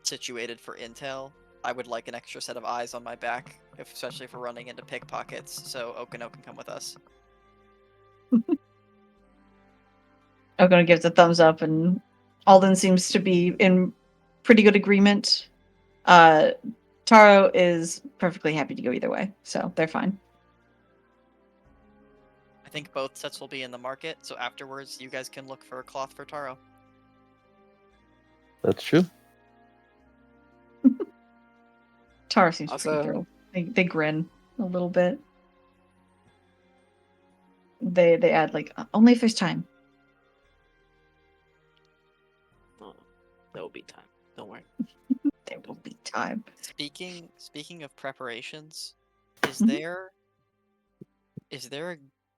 situated for intel. I would like an extra set of eyes on my back, especially for running into pickpockets. So Okino can come with us." Ogona gives a thumbs up, and Alden seems to be in pretty good agreement. Taro is perfectly happy to go either way, so they're fine. I think both sets will be in the market, so afterwards you guys can look for a cloth for Taro. That's true. Taro seems pretty Awesome. thrilled. They grin a little bit. They add like only if there's time. Oh, there will be time. Don't worry. There will be time. Speaking of preparations, is Mhm. there a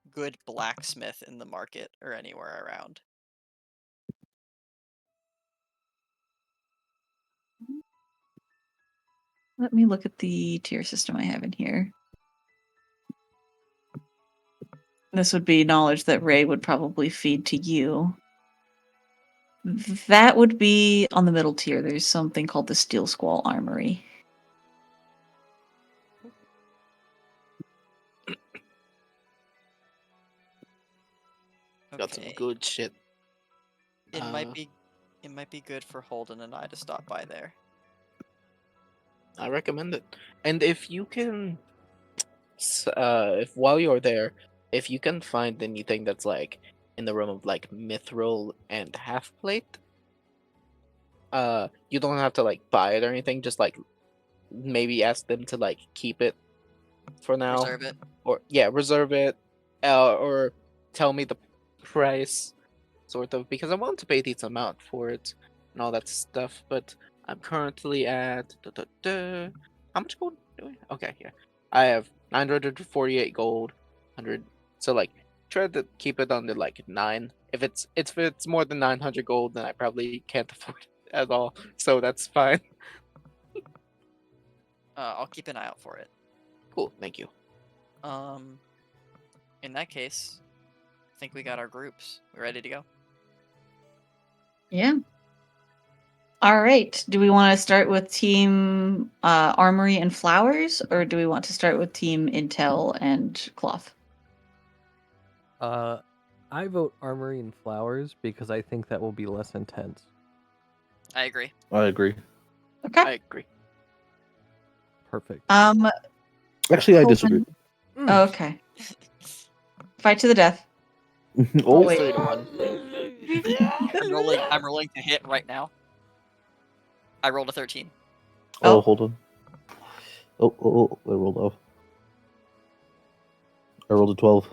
good blacksmith in the market or anywhere around? Let me look at the tier system I have in here. This would be knowledge that Ray would probably feed to you. That would be on the middle tier. There's something called the Steel Squall Armory. Got some Okay. good shit. It Uh, might be good for Holden and I to stop by there. I recommend it. And if you can, if while you're there, if you can find anything that's like in the realm of like mithril and half plate, you don't have to like buy it or anything. Just like maybe ask them to like keep it for now, Reserve it. or reserve it, or tell me the price, sort of, because I want to pay a decent amount for it and all that stuff. But I'm currently at how much gold do I? Okay, yeah, I have 948 gold, 100. So like, try to keep it under like 9. If it's more than 900 gold, then I probably can't afford it at all. So that's fine. I'll keep an eye out for it. Cool, thank you. In that case, I think we got our groups. We ready to go? Yeah. All right. Do we want to start with Team Armory and Flowers, or do we want to start with Team Intel and Cloth? I vote Armory and Flowers because I think that will be less intense. I agree. I agree. Okay. I agree. Perfect. Actually, I Holden- disagree. Oh, okay. Fight to the death. Oh, wait. 3 to 1. I'm rolling to hit right now. I rolled a 13. oh, Oh. hold on. Oh, I rolled off. I rolled a 12.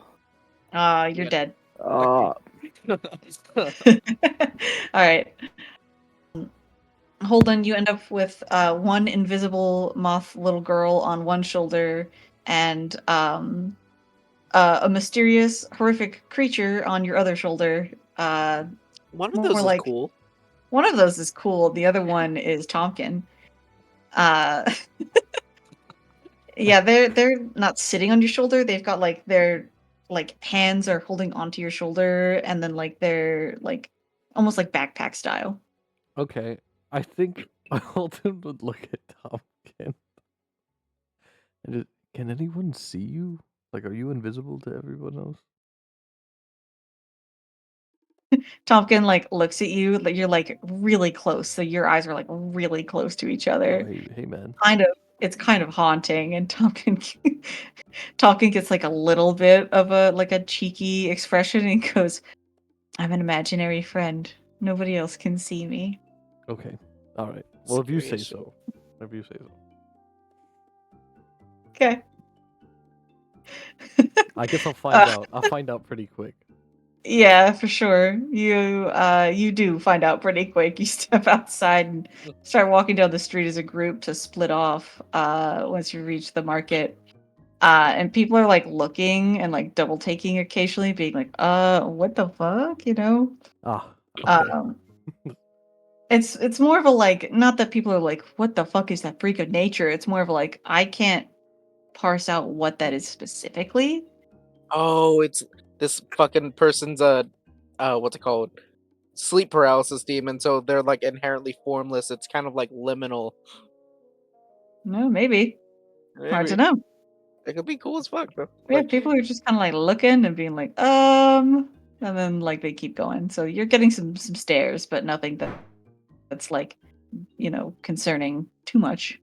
You're Yeah. dead. Ah, All right. Holden, you end up with one invisible moth little girl on one shoulder and a mysterious, horrific creature on your other shoulder. One of More those is like- cool. One of those is cool. The other one is Tompkin. Yeah, they're not sitting on your shoulder. They've got like their like hands are holding onto your shoulder, and then like they're like almost like backpack style. Okay, I think Alden would look at Tompkin. And can anyone see you? Like, are you invisible to everyone else? Tompkin like looks at you, like you're like really close, so your eyes are like really close to each Oh, other. hey, man. It's kind of haunting, and Tompkin gets like a little bit of a like a cheeky expression and goes, "I'm an imaginary friend. Nobody else can see me. Okay. All right. Well, if you say Scary so. If you say so. Okay. I guess I'll find out. I'll find out pretty quick. Yeah, for sure. You do find out pretty quick. You step outside and start walking down the street as a group to split off once you reach the market. And people are like looking and like double taking occasionally, being like, what the fuck? You know? Ah. Okay. Um it's more of a like, not that people are like, what the fuck is that freak of nature? It's more of a like, I can't parse out what that is specifically. Oh, it's this fucking person's what's it called? Sleep paralysis demon, so they're like inherently formless. It's kind of like liminal. No, maybe. Hard to Maybe. know. It could be cool as fuck though. Yeah, Like, people are just kind of like looking and being like, and then like they keep going. So you're getting some stares, but nothing that's like, concerning too much.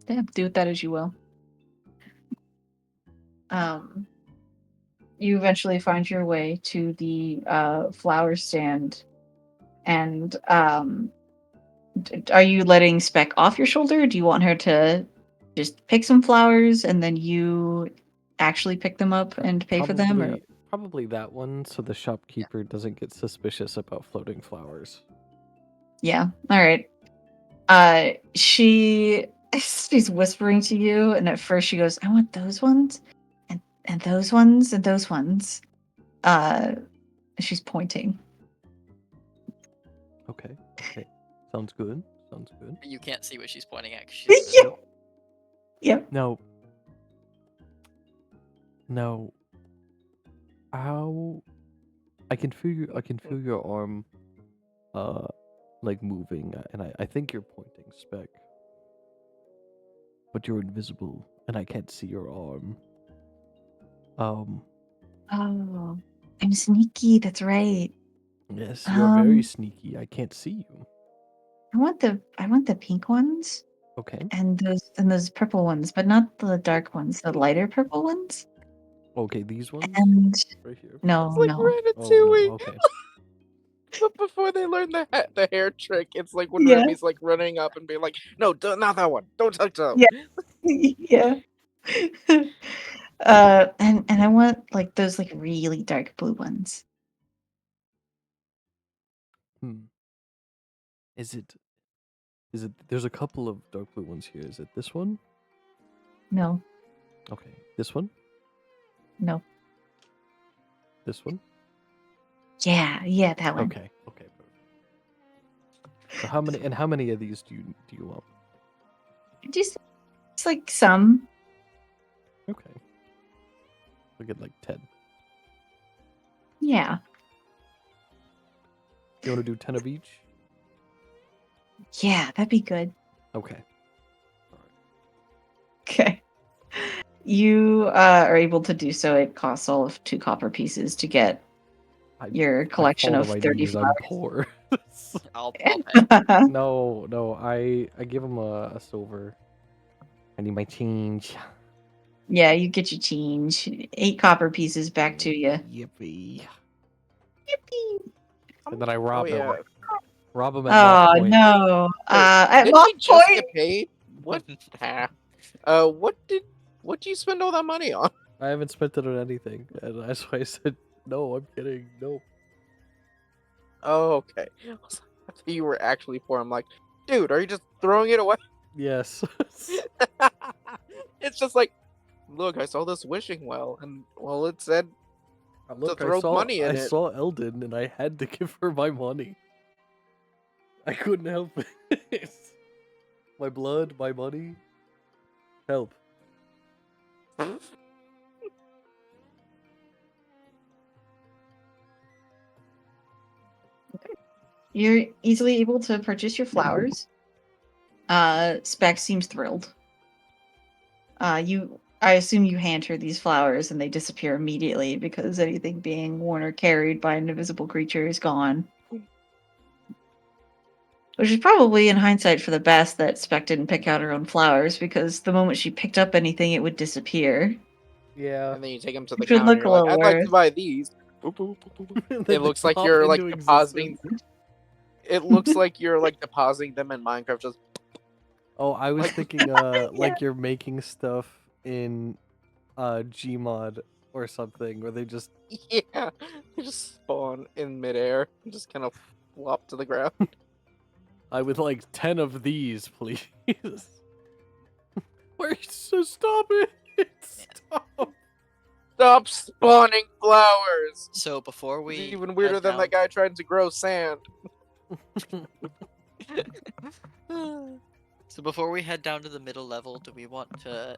Yeah, do with that as you will. You eventually find your way to the flower stand, and are you letting Speck off your shoulder? Do you want her to just pick some flowers and then you actually pick them up and pay for them? Or Probably that one, so the shopkeeper doesn't get suspicious about floating flowers. yeah, all right. She's whispering to you, and at first she goes, "I want those ones, and those ones, and those ones." She's pointing. Okay. Sounds good. You can't see what she's pointing at. 'Cause she's Yeah. Yep. No. How? I can feel your arm, like moving, and I think you're pointing, Speck. But you're invisible, and I can't see your arm. Oh, I'm sneaky. That's right. Yes, you're very Um, sneaky. I can't see you. I want the pink ones Okay. and those purple ones, but not the dark ones. The lighter purple ones. Okay, these ones And right here. no, it's like no. Ratatouille. Oh, no. Okay. But before they learn the hair trick, it's like when Yeah. Remy's like running up and being like, "No, not that one. Don't touch that." Yeah. Yeah. And I want like those like really dark blue ones. Is it? There's a couple of dark blue ones here. Is it this one? No, Okay. This one? no. This one? Yeah, that one. Okay. Perfect. So how many of these do you want? Just it's like some. Okay. We'll get like 10. Yeah. You want to do 10 of each? Yeah, that'd be good. Okay. Okay. You are able to do so. It costs all of 2 copper pieces to get your collection I of fall to my 30 knees, I'm poor. I'll flowers. pay. No, I give him a silver. I need my change. Yeah, you get your change. 8 copper pieces back to you. Yippee. Yippee. And then I rob him. yeah. Rob him at Lost Oh Point. no. Wait, At didn't Lost we just Point? get paid? What? What did you spend all that money on? I haven't spent it on anything. And that's why I said, no, I'm kidding. No. Oh, okay. I thought you were actually poor. I'm like, dude, are you just throwing it away? Yes. It's just like, look, I saw this wishing well, and well, it said Look, throw money in I it. saw Eldon and I had to give her my money. I couldn't help it. My blood, my money. Help. You're easily able to purchase your flowers. Speck seems thrilled. I assume you hand her these flowers and they disappear immediately because anything being worn or carried by an invisible creature is gone. Which is probably, in hindsight, for the best that Speck didn't pick out her own flowers, because the moment she picked up anything, it would disappear. Yeah. And then you take them to the Which would counter. look You're a like, little I'd like to worse. buy these It looks like you're like depositing. It looks like you're like depositing them in Minecraft. Just Oh, I was Like- thinking like you're making stuff in Gmod or something where they just yeah, they just spawn in midair and just kind of flop to the ground. I would like 10 of these, please. Wait, so stop it. Stop. Stop spawning flowers. So before we It's even weirder head than that guy trying to grow sand. So before we head down to the middle level, do we want to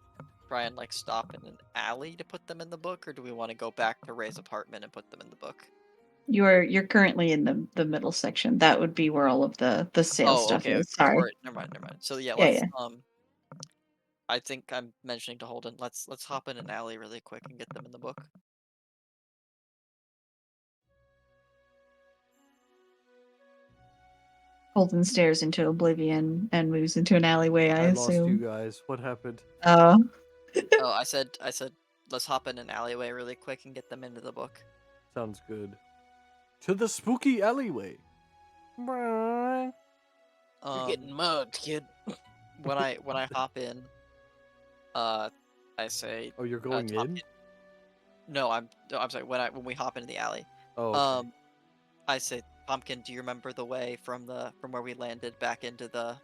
try and like stop in an alley to put them in the book, or do we want to go back to Ray's apartment and put them in the book? You're currently in the middle section. That would be where all of the sales stuff okay. is. Sorry. Or, never mind. So yeah, Yeah, let's yeah. I think I'm mentioning to Holden, let's hop in an alley really quick and get them in the book. Holden stares into oblivion and moves into an alleyway, I I lost you assume. guys. What happened? Oh. Oh, I said let's hop in an alleyway really quick and get them into the book. Sounds good. To the spooky alleyway. You're getting mugged, kid. when I hop in, I say, Oh, you're going in? Tompkin- No, I'm sorry. When we hop into the alley, Oh, okay. I say, Pumpkin, do you remember the way from where we landed back to the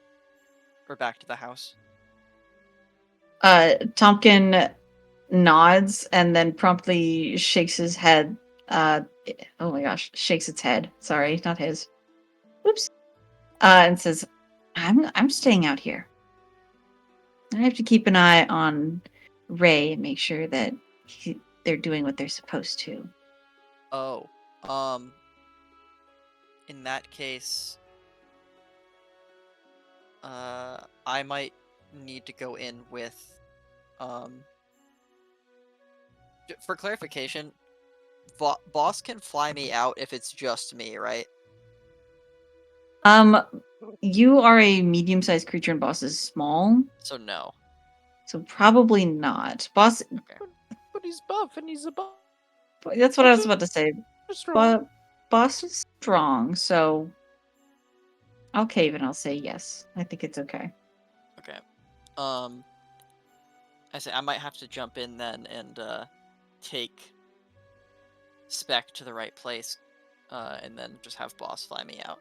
house? Tompkin nods and then promptly shakes his head. Oh my gosh, shakes its head. Sorry, not his. Oops. And says, I'm staying out here. I have to keep an eye on Ray and make sure that they're doing what they're supposed to. Oh, in that case, I might need to go in with, for clarification, boss can fly me out if it's just me, right? You are a medium-sized creature and boss is small, So no. so probably not. Boss, Okay. But he's buff and he's a buff. that's what I was about to say. Strong. But boss is strong, so I'll cave and I'll say yes. I think it's okay. Okay. I say I might have to jump in then and take Spec to the right place, and then just have boss fly me out.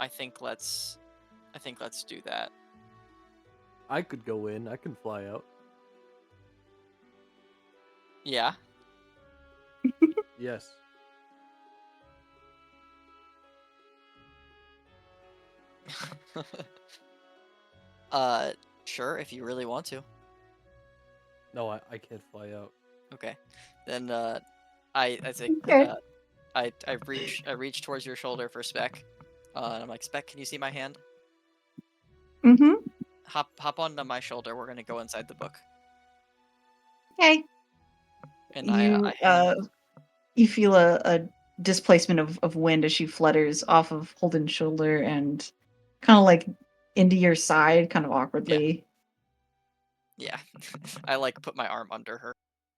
I think let's do that. I could go in. I can fly out. Yeah. Yes. Sure, if you really want to. No, I can't fly out. Okay. Then I think Okay. I reach towards your shoulder for Spec. And I'm like, Spec, can you see my hand? Mm-hmm. Hop onto my shoulder. We're gonna go inside the book. Okay. And You you feel a displacement of wind as she flutters off of Holden's shoulder and kind of like into your side, kind of awkwardly. Yeah. I like put my arm under her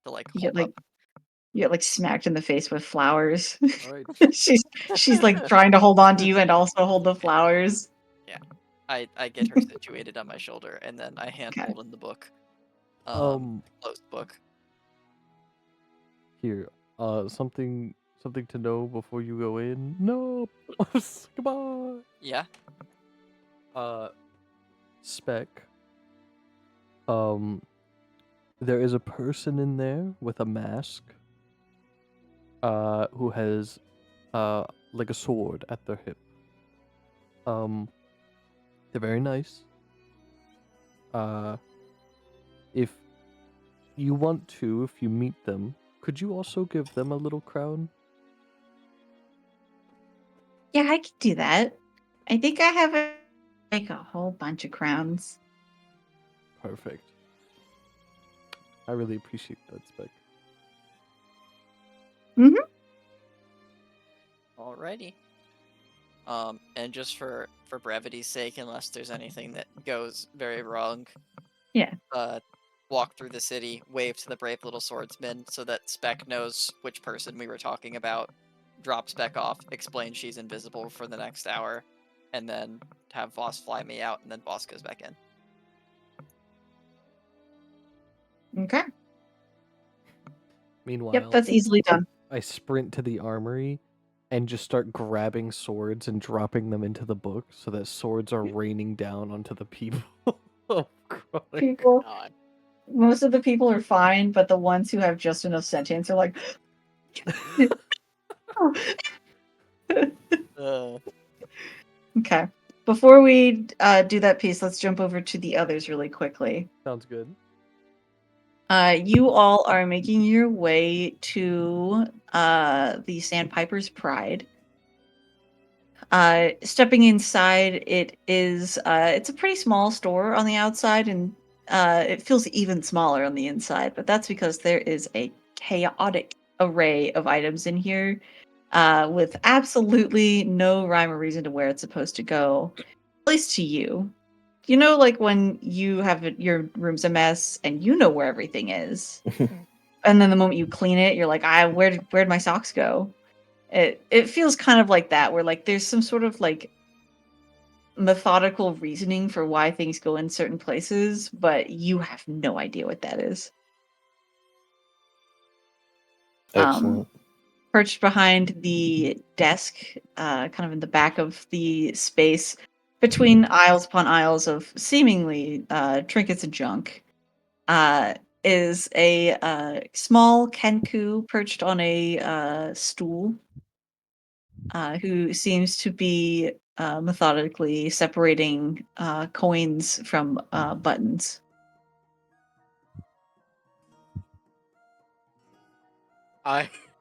to like You hold get up. you get like smacked in the face with flowers. All right. she's like trying to hold on to you and also hold the flowers. I get her situated on my shoulder, and then I hand Okay. Holden the book. Um, Closed book. here. Something to know before you go in. No. Goodbye. Yeah. Spec. There is a person in there with a mask. Who has, like a sword at their hip. They're very nice. If you want to, if you meet them, could you also give them a little crown? Yeah, I could do that. I think I have like a whole bunch of crowns. Perfect. I really appreciate that, Spec. Alrighty. And just for brevity's sake, unless there's anything that goes very wrong, Yeah. Walk through the city, wave to the brave little swordsman so that Spec knows which person we were talking about, drop Spec off, explain she's invisible for the next hour, and then have Voss fly me out, and then Voss goes back in. Okay. Meanwhile, Yep, that's easily done. I sprint to the armory and just start grabbing swords and dropping them into the book so that swords are raining down onto the people. Oh, God. People, God. most of the people are fine, but the ones who have just enough sentience are like, okay. Before we do that piece, let's jump over to the others really quickly. Sounds good. You all are making your way to the Sandpiper's Pride. Stepping inside, it's a pretty small store on the outside, and it feels even smaller on the inside. But that's because there is a chaotic array of items in here, with absolutely no rhyme or reason to where it's supposed to go. At least to you. You know, like when you have your room's a mess and you know where everything is, and then the moment you clean it, you're like, where'd my socks go? It feels kind of like that, where like there's some sort of like methodical reasoning for why things go in certain places, but you have no idea what that is. Excellent. Perched behind the desk, kind of in the back of the space, between aisles upon aisles of seemingly trinkets and junk, is a small Kenku perched on a stool, who seems to be methodically separating coins from buttons.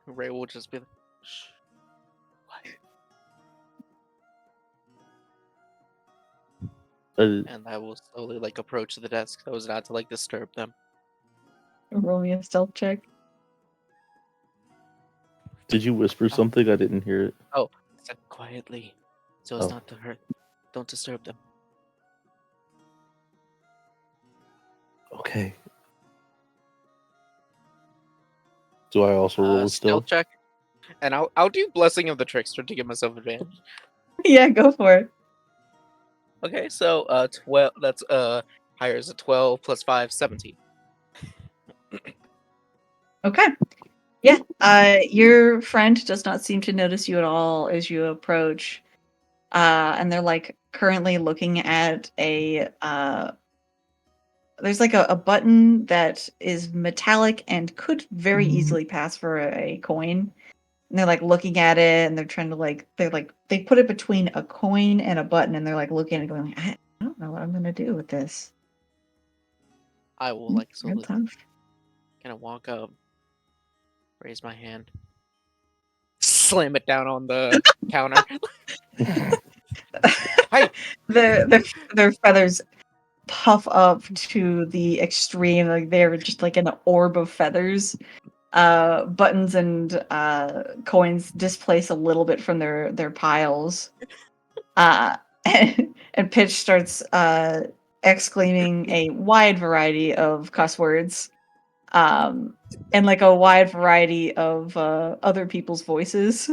Ray will just be like, shh. Uh, And I will slowly like approach the desk so as not to like disturb them. Roll me a stealth check. did you whisper something? I didn't hear it. I said quietly, so as Oh. not to hurt. Don't disturb them. Okay. Do I also roll a Stealth stealth? check, and I'll do Blessing of the Trickster to give myself advantage. Yeah, go for it. Okay, so 12. That's higher is a 12 plus 5, 17. Okay. Yeah. Your friend does not seem to notice you at all as you approach. And they're like currently looking at there's like a button that is metallic and could very easily pass for a coin. And they're like looking at it and they're trying to they put it between a coin and a button and they're like looking at it going, I don't know what I'm gonna do with this. I will like Real slowly tough. kind of walk up, raise my hand, slam it down on the counter. Hi. Their feathers puff up to the extreme, like they're just like an orb of feathers. Buttons and coins displace a little bit from their piles. And Pitch starts exclaiming a wide variety of cuss words, and like a wide variety of other people's voices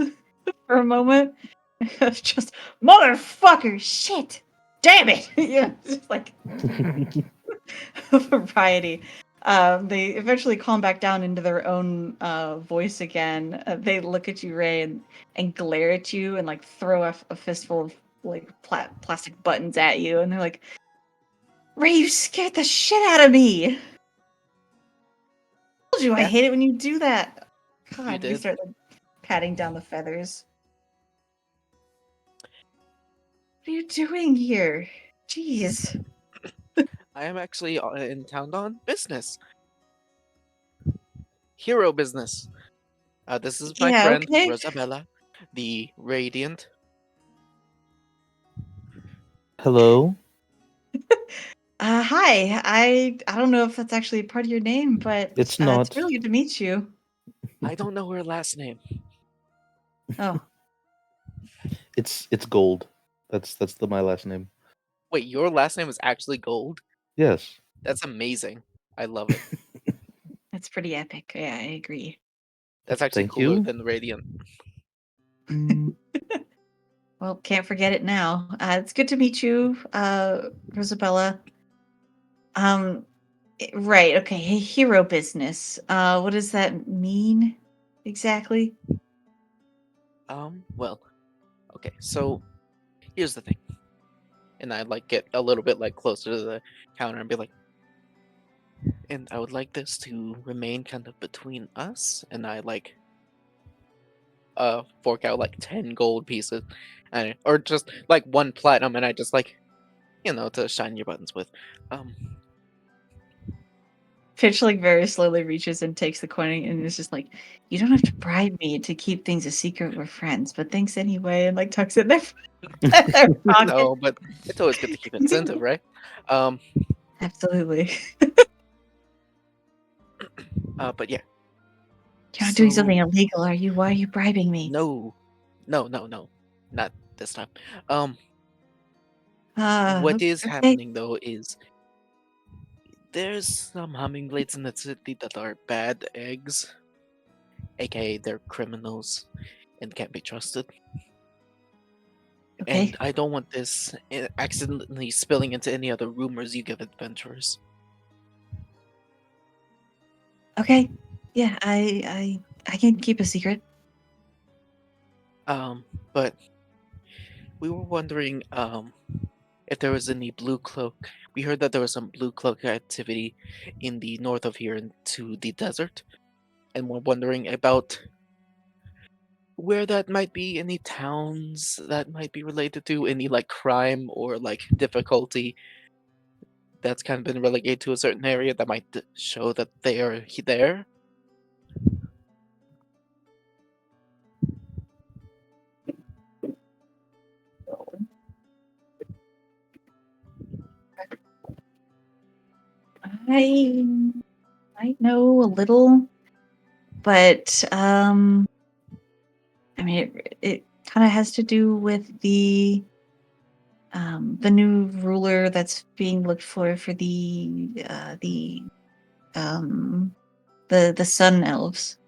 for a moment. Just motherfucker, shit, damn it, yeah, just like a variety. They eventually calm back down into their own voice again. They look at you, Ray, and glare at you and like throw a fistful of like plastic buttons at you, and they're like, "Ray, you scared the shit out of me. I told you I Yeah. hate it when you do that." God, they did. start like patting down the feathers. What are you doing here? Jeez. I am actually in town on business. Hero business. This is my Yeah, friend okay. Rosabella, the Radiant. Hello. Hi. I don't know if that's actually part of your name, but It's it's not. really good to meet you. I don't know her last name. Oh, It's Gold. That's my last name. Wait, your last name is actually Gold? Yes. That's amazing. I love it. That's pretty epic. Yeah, I agree. That's actually Thank cooler you. than Radiant. Well, can't forget it now. It's good to meet you, Rosabella. Right. Okay. Hero business. What does that mean exactly? Well, okay, so here's the thing. And I like get a little bit like closer to the counter and be like, and I would like this to remain kind of between us. And I like fork out like 10 gold pieces, and or just like 1 platinum, and I just like, to shine your buttons with. Um, Pitch like very slowly reaches and takes the coin and is just like, "You don't have to bribe me to keep things a secret. We're friends, but thanks anyway." And like tucks it in their, their pocket. no, but it's always good to keep incentive, right? Um, Absolutely. but yeah. You're not doing something So illegal, are you? Why are you bribing me? no, no, not this time. Um, Uh, what is okay. happening though is there's some hummingblades in the city that are bad eggs, aka they're criminals and can't be trusted. Okay. And I don't want this accidentally spilling into any other rumors you give adventurers. Okay. Yeah, I can keep a secret. But we were wondering, if there was any blue cloak. We heard that there was some blue cloak activity in the north of here into the desert, and we're wondering about where that might be, any towns that might be related to, any like crime or like difficulty that's kind of been relegated to a certain area that might show that they are there. I know a little, but I mean it kind of has to do with the new ruler that's being looked for um the sun elves.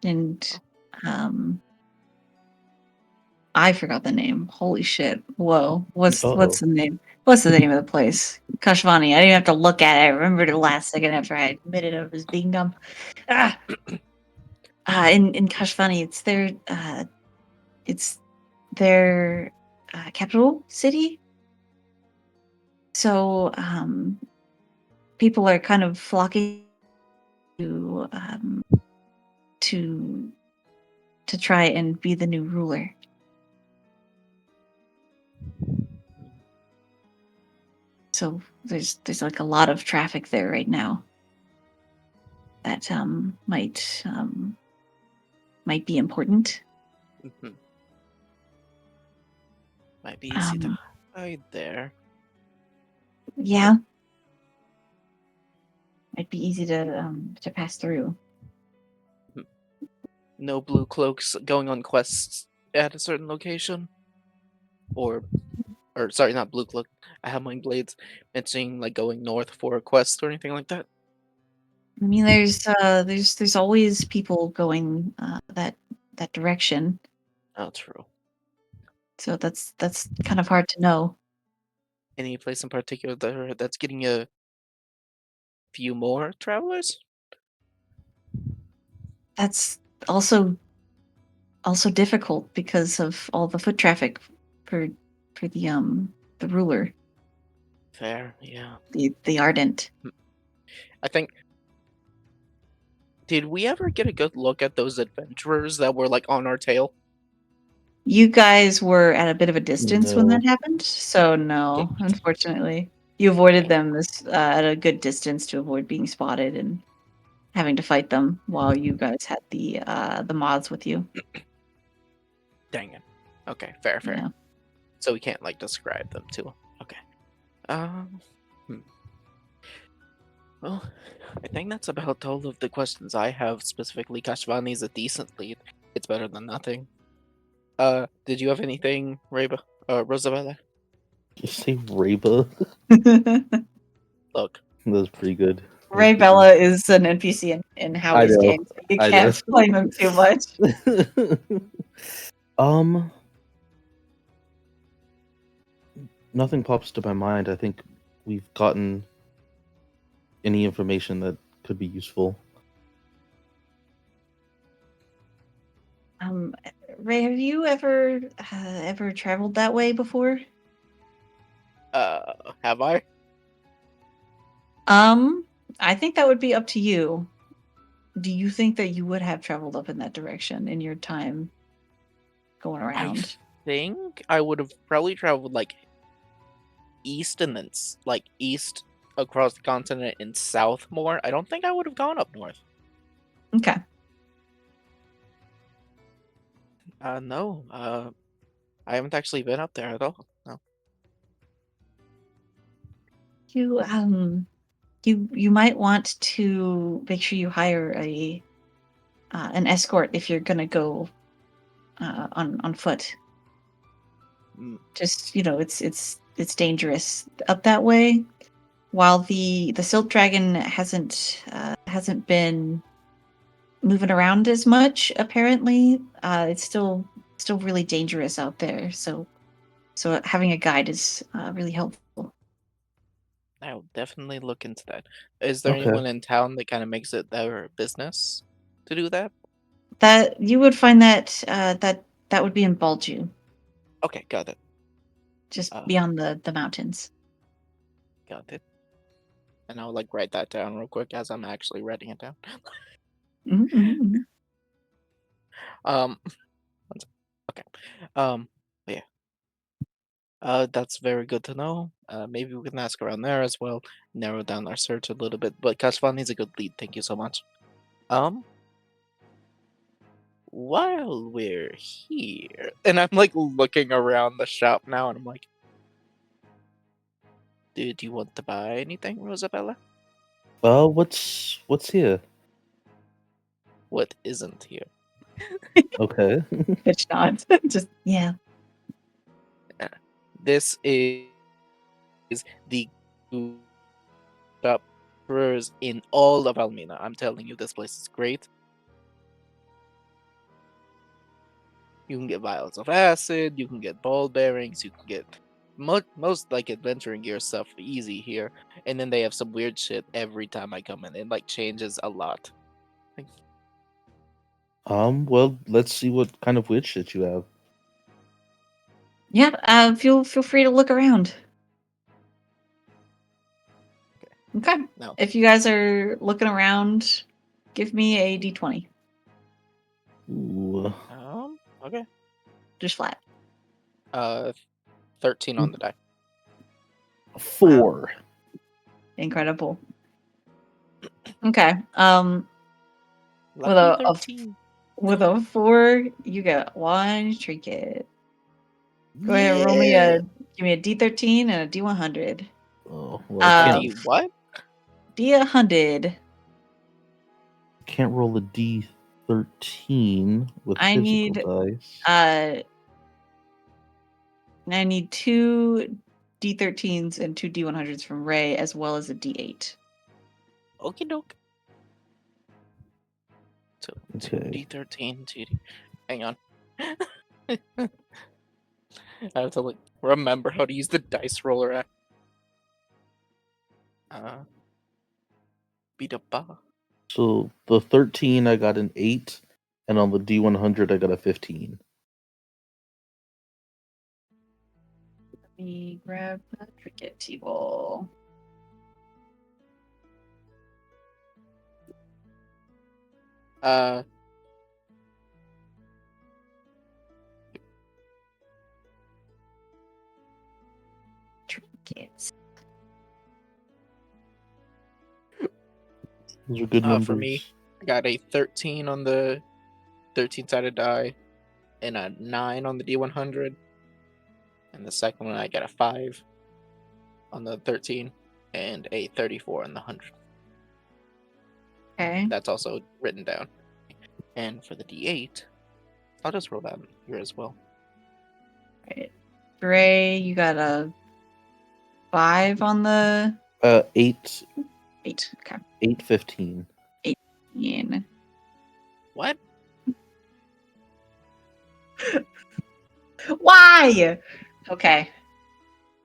And um I forgot the name. Holy shit. Whoa. What's Uh-oh. the name? What's the name of the place? Kashvani. I didn't even have to look at it. I remembered it last second after I admitted I was being dumb. Ah, in Kashvani, it's their capital city. So people are kind of flocking to to try and be the new ruler. So there's like a lot of traffic there right now that might be important. Mhm. Might be easy to Um, hide there. yeah, might be easy to pass through. No blue cloaks going on quests at a certain location, or sorry, not blue cloak. I have my blades mentioning like going north for a quest or anything like that. I mean, there's always people going that direction. Oh, true. So that's kind of hard to know. Any place in particular that's getting a few more travelers? That's also difficult because of all the foot traffic for for the ruler, Fair, yeah. the ardent. I think. Did we ever get a good look at those adventurers that were like on our tail? You guys were at a bit of a distance when that No. happened, so no, Dang it. unfortunately. You avoided Dang. them at a good distance to avoid being spotted and having to fight them while you guys had the mods with you. Dang it. Okay, fair, fair. Yeah. So we can't like describe them too. Okay. Um. hmm. Well, I think that's about all of the questions I have. Specifically, Kashvani is a decent lead. It's better than nothing. Did you have anything, Reba? Rosabella? You say Reba? Look, That's pretty good. Ray Bella is an NPC in I Howie's know. game, so you I can't know. blame him too much. um, nothing pops to my mind. I think we've gotten any information that could be useful. Ray, have you ever traveled that way before? have I? I think that would be up to you. Do you think that you would have traveled up in that direction in your time going around? Think I would have probably traveled like east and then like east across the continent and south more. I don't think I would have gone up north. Okay. No. I haven't actually been up there at all. No. You might want to make sure you hire an escort if you're gonna go on foot. Mm. Just it's dangerous up that way. While the Silk Dragon hasn't been moving around as much, apparently, it's still really dangerous out there. So having a guide is really helpful. I'll definitely look into that. Is there Okay. anyone in town that kind of makes it their business to do that? That you would find that that would be in Balju, Okay, got it. just Uh, beyond the mountains. Got it. And I'll like write that down real quick as I'm actually writing it down. Mhm, mhm, mhm. Um, one sec. Okay. But yeah. That's very good to know. Maybe we can ask around there as well, narrow down our search a little bit. But Kashvani's a good lead. Thank you so much. Um, while we're here, and I'm like looking around the shop now, and I'm like, did you want to buy anything, Rosabella? What's here? What isn't here? Okay. Pitch nods. Just yeah. This is the shop brewers in all of Almina. I'm telling you, this place is great. You can get vials of acid, you can get ball bearings, you can get most like adventuring gear stuff easy here. And then they have some weird shit every time I come in. It like changes a lot. Well, let's see what kind of weird shit you have. Yeah, feel free to look around. Okay. No. If you guys are looking around, give me a d20. Ooh. Okay. Just flat. 13 on the die. 4. Incredible. Okay. Lucky With 13. with a 4, you get 1 trinket. Go ahead and roll me give me a d13 and a d100. Oh, well, I can't, D what? D100. can't roll a D13 with I physical need dice. I need 2 d13s and 2 d100s from Ray, as well as a d8. Okie doke. So Okay. D13, TD. Hang on. I have to like remember how to use the dice roller app. Beat up ba. So the 13, I got an 8, and on the D100, I got a 15. Let me grab the trinket table. Trinkets. Those are good numbers. For me, I got a 13 on the 13-sided die, and a 9 on the D100. And the second one, I got a 5 on the 13, and a 34 on the 100. Okay. That's also written down. And for the D8, I'll just roll that here as well. Right. Gray, you got a 5 on the 8, 8. Okay. 8-15. Ian. What? Why? Okay.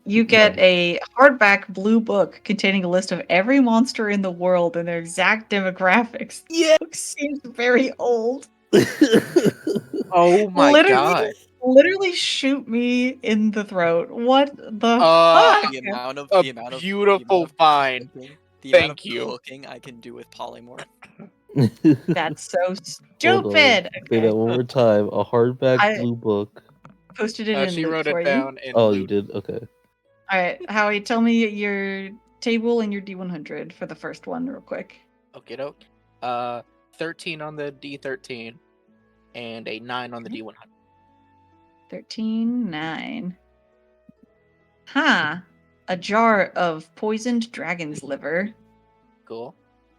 You get Yeah. a hardback blue book containing a list of every monster in the world and their exact demographics. Yeah. The book seems very old. Oh my god. Literally shoot me in the throat. What the Uh, fuck? The amount of A the amount of beautiful find. the amount of Thank you. cooking I can do with polymorph. That's so Hold on. stupid. Say Okay. that one more time. A hardback I blue book. posted it in She loot wrote for it you. down in Oh, you loot. did? Okay. All right, Howie, tell me your table and your D100 for the first one, real quick. Okay, doke. 13 on the D13 and a 9 on the D100. 13, 9. Huh. A jar of poisoned dragon's liver. Cool.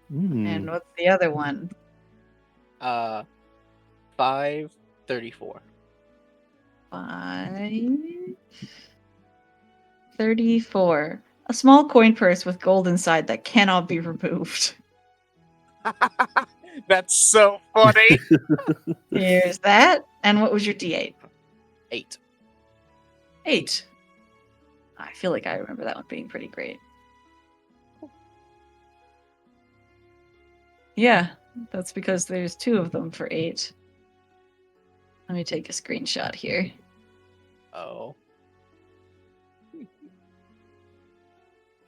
And Mm. what's the other one? 534. 534. A small coin purse with gold inside that cannot be removed. That's so funny. Here's that. And what was your D8? 8. 8. I feel like I remember that one being pretty great. Yeah, that's because there's 2 of them for 8. Let me take a screenshot here. Oh. Let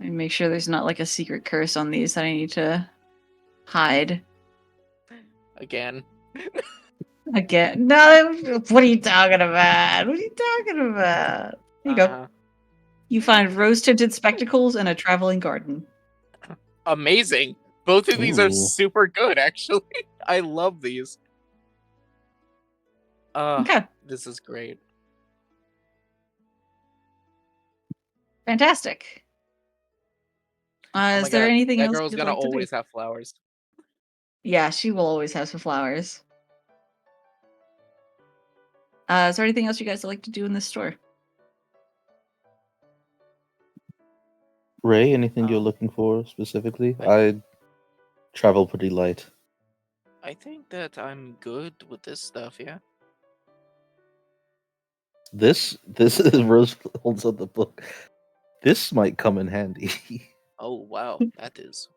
me make sure there's not like a secret curse on these that I need to hide. Again. Again. No, what are you talking about? What are you talking about? There you go. Uh-huh. You find rose-tinted spectacles and a traveling garden. Amazing. Both of these are Ooh. super good, actually. I love these. Okay, This is great. fantastic. Oh my Is there God, anything that else girl's you'd gonna like to do? always have flowers. Yeah, she will always have some flowers. Is there anything else you guys would like to do in this store? Ray, anything you're Um, looking for specifically? I- I travel pretty light. I think that I'm good with this stuff, yeah? This is Rose holds up the book. This might come in handy. Oh, wow, that is.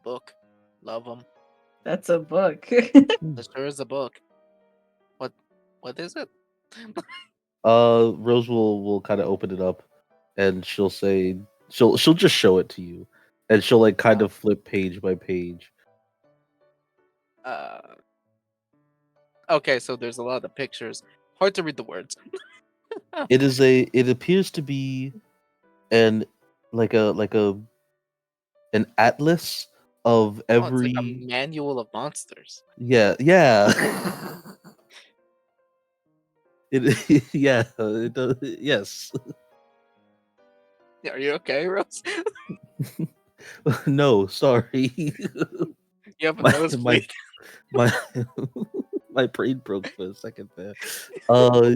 Book. Love them. That's a book. This sure is a book. What is it? Rose will kind of open it up, and she'll say she'll just show it to you, and she'll like kind of flip page by page. Okay, so there's a lot of pictures. Hard to read the words. It appears to be an like a an atlas of Oh, it's every like a manual of monsters. yeah. Yeah, it does. Yes. Are you okay, Rose? No, sorry. You have a my nosebleed. my my brain broke for a second there. Uh,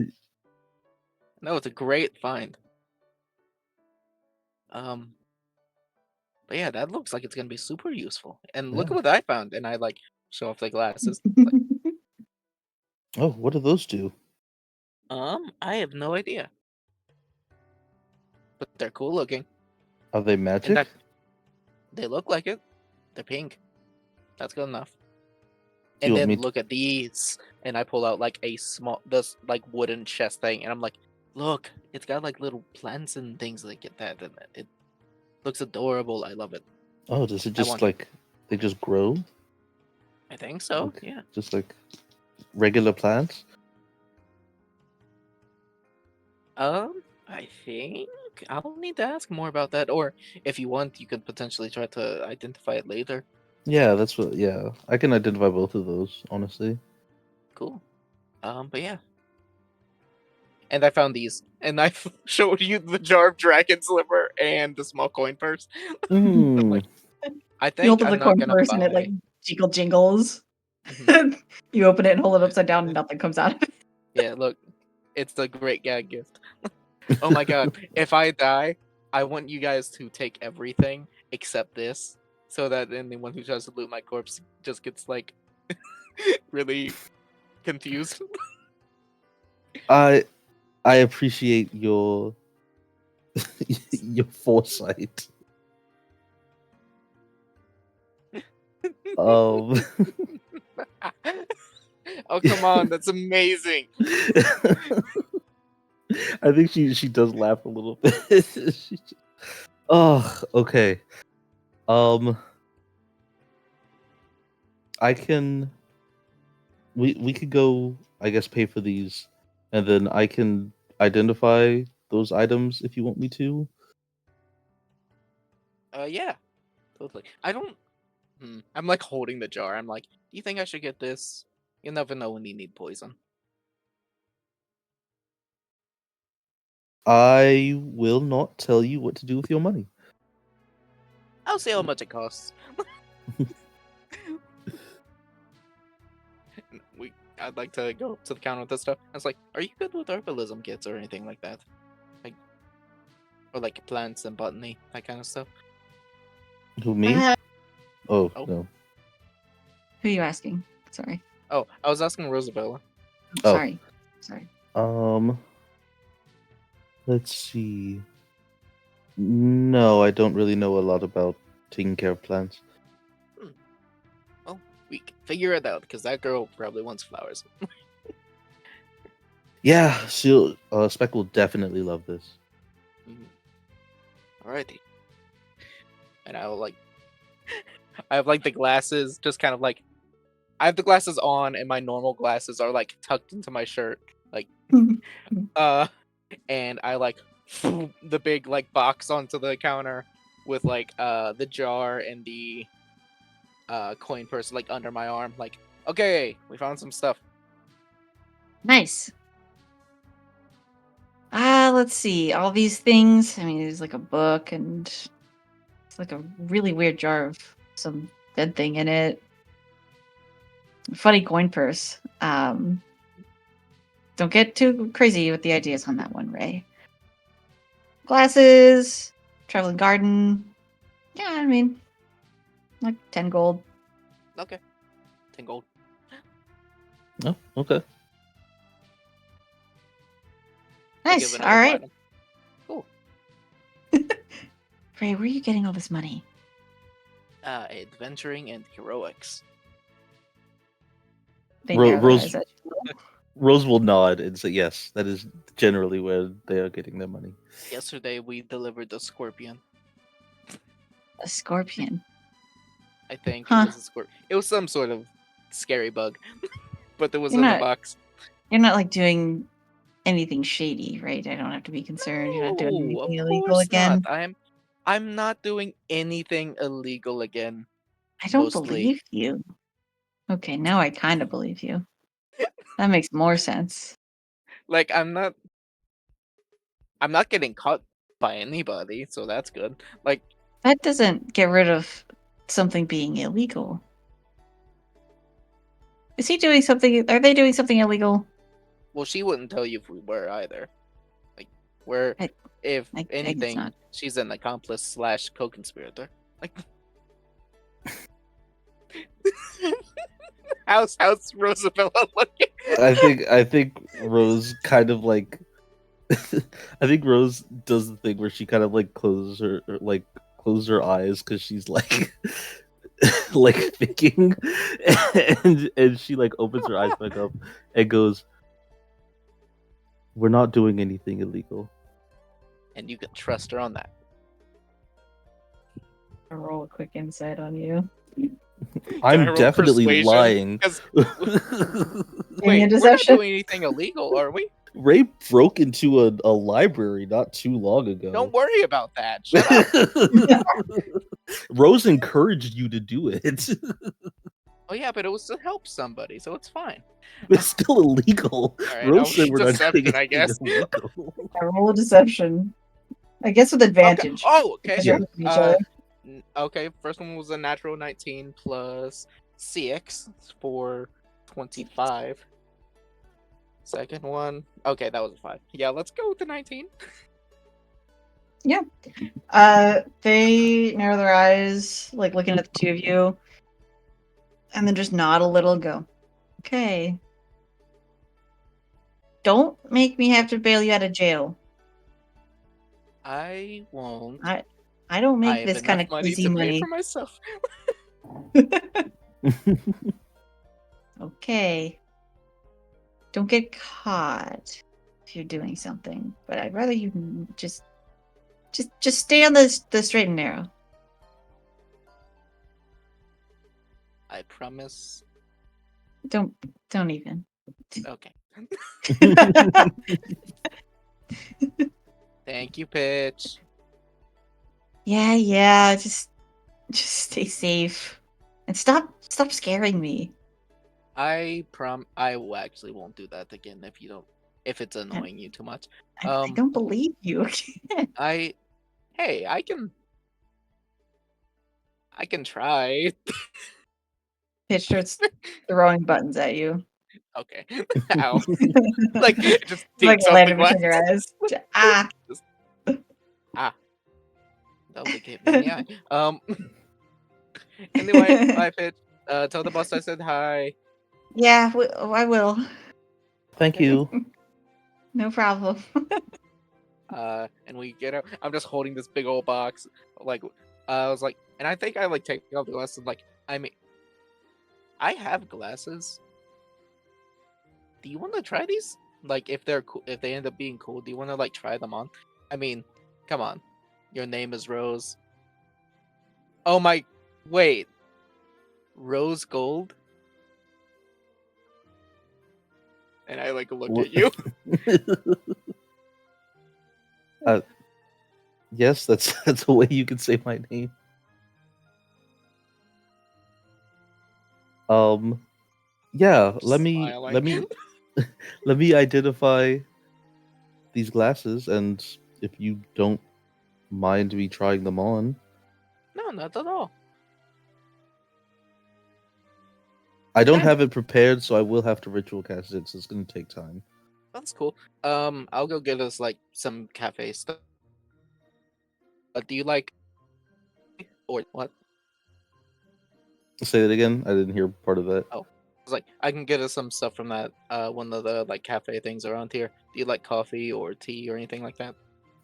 No, it's a great find. But yeah, that looks like it's gonna be super useful. And look at Yeah. what I found. And I like show off the glasses. Like, oh, what do those do? I have no idea. But they're cool looking. Are they And magic? that they look like it. They're pink. That's good enough. Do you And want then me look at these. And I pull out like a small this like wooden chest thing, and I'm like, look, it's got like little plants and things like that, and it looks adorable. I love it. Oh, does it just want- like they just grow? I think so. Okay. Yeah. Just like regular plants? I think I'll need to ask more about that. Or if you want, you could potentially try to identify it later. Yeah, that's what. Yeah, I can identify both of those. Honestly. Cool. But yeah. And I found these, and I showed you the jar of dragon's liver and the small coin purse. Mm. like, I You think open the I'm not coin gonna purse buy. and it like jingles. Mhm. You open it and hold it upside down and nothing comes out of it. Yeah, look, it's a great gag gift. Oh my god, if I die, I want you guys to take everything except this, so that anyone who tries to loot my corpse just gets like really confused. I appreciate your your foresight. Um, Oh come on, that's amazing. I think she does laugh a little bit. Oh, okay. I can. We could go. I guess pay for these, and then I can identify those items if you want me to. Yeah, totally. I don't. I'm like holding the jar. I'm like, do you think I should get this? You never know when you need poison. I will not tell you what to do with your money. I'll see how much it costs. I'd like to go up to the counter with this stuff. I was like, are you good with herbalism kits or anything like that? Like, or like plants and botany, that kind of stuff. Who, me? Oh, Oh. no. Who are you asking? Sorry. Oh, I was asking Rosabella. Oh. Sorry. Sorry. Let's see. No, I don't really know a lot about taking care of plants. Well, we can figure it out because that girl probably wants flowers. Yeah, Spec will definitely love this. Alrighty. And I will like, I have like the glasses, just kind of like, I have the glasses on, and my normal glasses are like tucked into my shirt, like, and I like the big like box onto the counter with like the jar and the coin purse like under my arm, like, okay, we found some stuff. Nice. Let's see. All these things. I mean, there's like a book and it's like a really weird jar of some dead thing in it. Funny coin purse. Don't get too crazy with the ideas on that one, Ray. Glasses, traveling garden. Yeah, I mean, like 10 gold. Okay, 10 gold. Oh, okay. I give Nice. another All right. platinum. Cool. Ray, where are you getting all this money? Adventuring and heroics. Think Ro- I realize Rose- that. Rose will nod and say, yes, that is generally where they are getting their money. Yesterday we delivered the scorpion. A scorpion. I think Huh. it was a scorpion. It was some sort of scary bug, but it was You're in the not- box. You're not like doing anything shady, right? I don't have to be concerned. You're not doing No, anything of illegal course again. not. I'm not doing anything illegal again. I don't mostly. believe you. Okay, now I kind of believe you. That makes more sense. Like I'm not getting caught by anybody, so that's good. Like That doesn't get rid of something being illegal. Is he doing something? Are they doing something illegal? well, she wouldn't tell you if we were either. Like we're if I guess anything, not. she's an accomplice / co-conspirator. Like how's Rosabella looking? I think Rose kind of like I think Rose does the thing where she kind of like closes her eyes because she's like like thinking, and she like opens her eyes back up and goes, "We're not doing anything illegal." And you can trust her on that. I'll roll a quick insight on you. I'm roll definitely persuasion? lying. 'Cause- Give me Wait, a we're not deception. doing anything illegal, are we? Ray broke into a library not too long ago. Don't worry about that. Shut up. Rose encouraged you to do it. Oh yeah, but it was to help somebody, so it's fine. It's still illegal. Alright, Rose said we're not deception, doing I guess. anything illegal. I roll a deception. I guess with advantage. Okay. Oh, okay. because you're helping each other. Okay, first one was a natural 19 plus CX for 25. Second one. Okay, that was a 5. Yeah, let's go with the 19. They narrow their eyes, like looking at the two of you, and then just nod a little and go, okay. Don't make me have to bail you out of jail. I won't. I don't I make have this kind enough of money easy to pay money. for myself. Okay. Don't get caught if you're doing something, but I'd rather you just stay on the straight and narrow. I promise. Don't even. Okay. Thank you, Pitch. Yeah, just stay safe. And stop scaring me. I actually won't do that again if you don't, if it's annoying you too much. I don't believe you. Hey, I can try. Pitch starts throwing buttons at you. Okay. Ow. Like, just Like dig something landed between left. your eyes. Ah. That'll like hit me in the eye. Anyway, bye, Pitch. Tell the boss I said hi. Yeah, I will. Thank you. No problem. And we get out. I'm just holding this big old box. Like, I was like, and I think I like take off the glasses. Like, I mean, I have glasses. Do you want to try these? Like, if they're cool, if they end up being cool, do you want to like try them on? I mean, come on. Your name is Rose. Oh my, wait. Rose Gold? And I like look at you. Yes, that's a way you can say my name. Yeah, let me Smiling. let me identify these glasses, and if you don't mind me trying them on, No, not at all. I don't Yeah. have it prepared, so I will have to ritual cast it. So it's gonna take time. That's cool. I'll go get us like some cafe stuff. Do you like or what? Say that again. I didn't hear part of that. Oh, I was like, I can get us some stuff from that one of the like cafe things around here. Do you like coffee or tea or anything like that?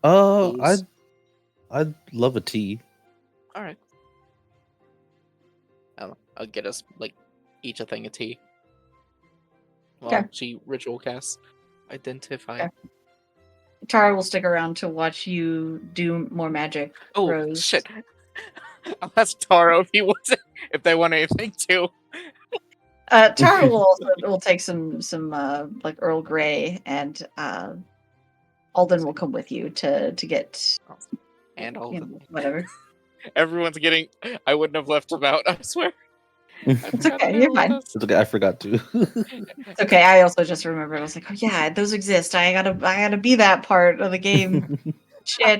Booze? I'd love a tea. All right. I'll get us like each a thing of tea. Well, Okay. she ritual casts identify. Okay. Tara will stick around to watch you do more magic. Oh Rose. shit! I'll ask Taro if they want anything too. Tara will take some like Earl Grey, and Alden will come with you to get And all whatever. everyone's getting. I wouldn't have left him out. I swear. It's okay. You're fine. It's okay. I forgot to. It's okay. I also just remembered. I was like, oh yeah, those exist. I gotta be that part of the game. Shit.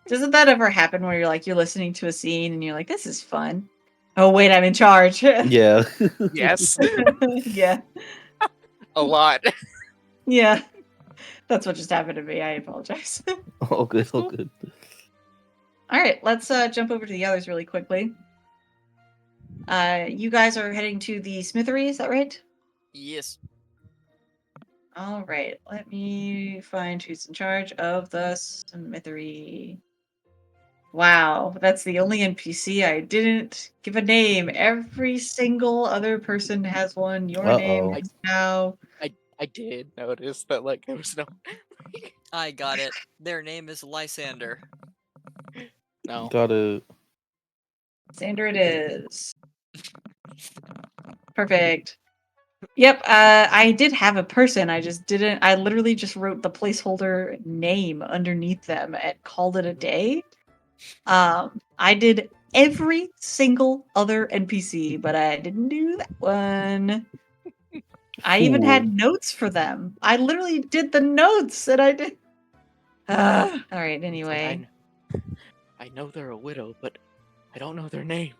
Doesn't that ever happen where you're listening to a scene and you're like, this is fun? Oh wait, I'm in charge. Yeah. Yes, Yeah. a lot. Yeah. That's what just happened to me. I apologize. All good. All good. All right, let's jump over to the others really quickly. You guys are heading to the smithery, is that right? Yes. All right, let me find who's in charge of the smithery. Wow, that's the only NPC I didn't give a name. Every single other person has one. Your name Uh-oh. is now. I did notice that like there was no. I got it. Their name is Lysander. No. Got it. Sander it is. Perfect. Yep, I did have a person. I just didn't. I literally just wrote the placeholder name underneath them and called it a day. I did every single other NPC, but I didn't do that one. I even had Fool. notes for them. I literally did the notes that I did. All right, anyway. I know they're a widow, but I don't know their name.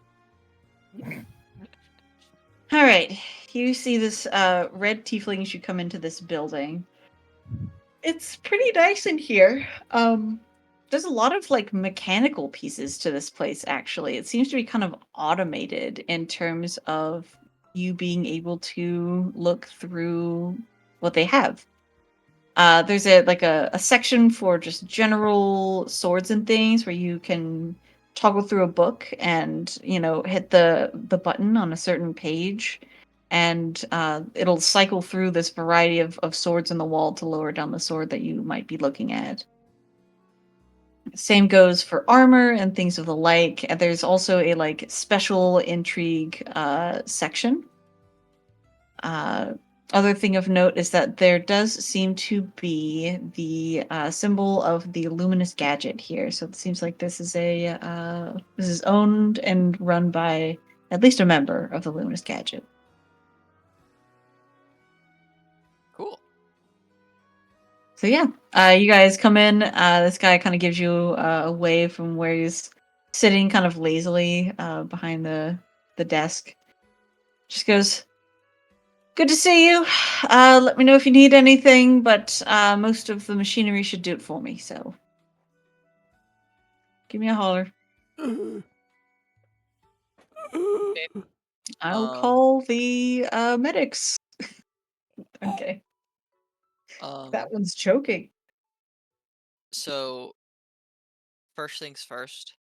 All right. you see this red tiefling as you come into this building. It's pretty nice in here. There's a lot of like mechanical pieces to this place actually. It seems to be kind of automated in terms of you being able to look through what they have. There's a section for just general swords and things where you can toggle through a book and hit the button on a certain page, and it'll cycle through this variety of swords in the wall to lower down the sword that you might be looking at. Same goes for armor and things of the like. And there's also a like special intrigue section. Other thing of note is that there does seem to be the symbol of the luminous gadget here. So it seems like this is owned and run by at least a member of the luminous gadget. Cool. So yeah, you guys come in. This guy kind of gives you away from where he's sitting, kind of lazily behind the desk. Just goes, "Good to see you. Let me know if you need anything, but most of the machinery should do it for me. So give me a holler. I'll call the medics." Okay, that one's choking. So first things first,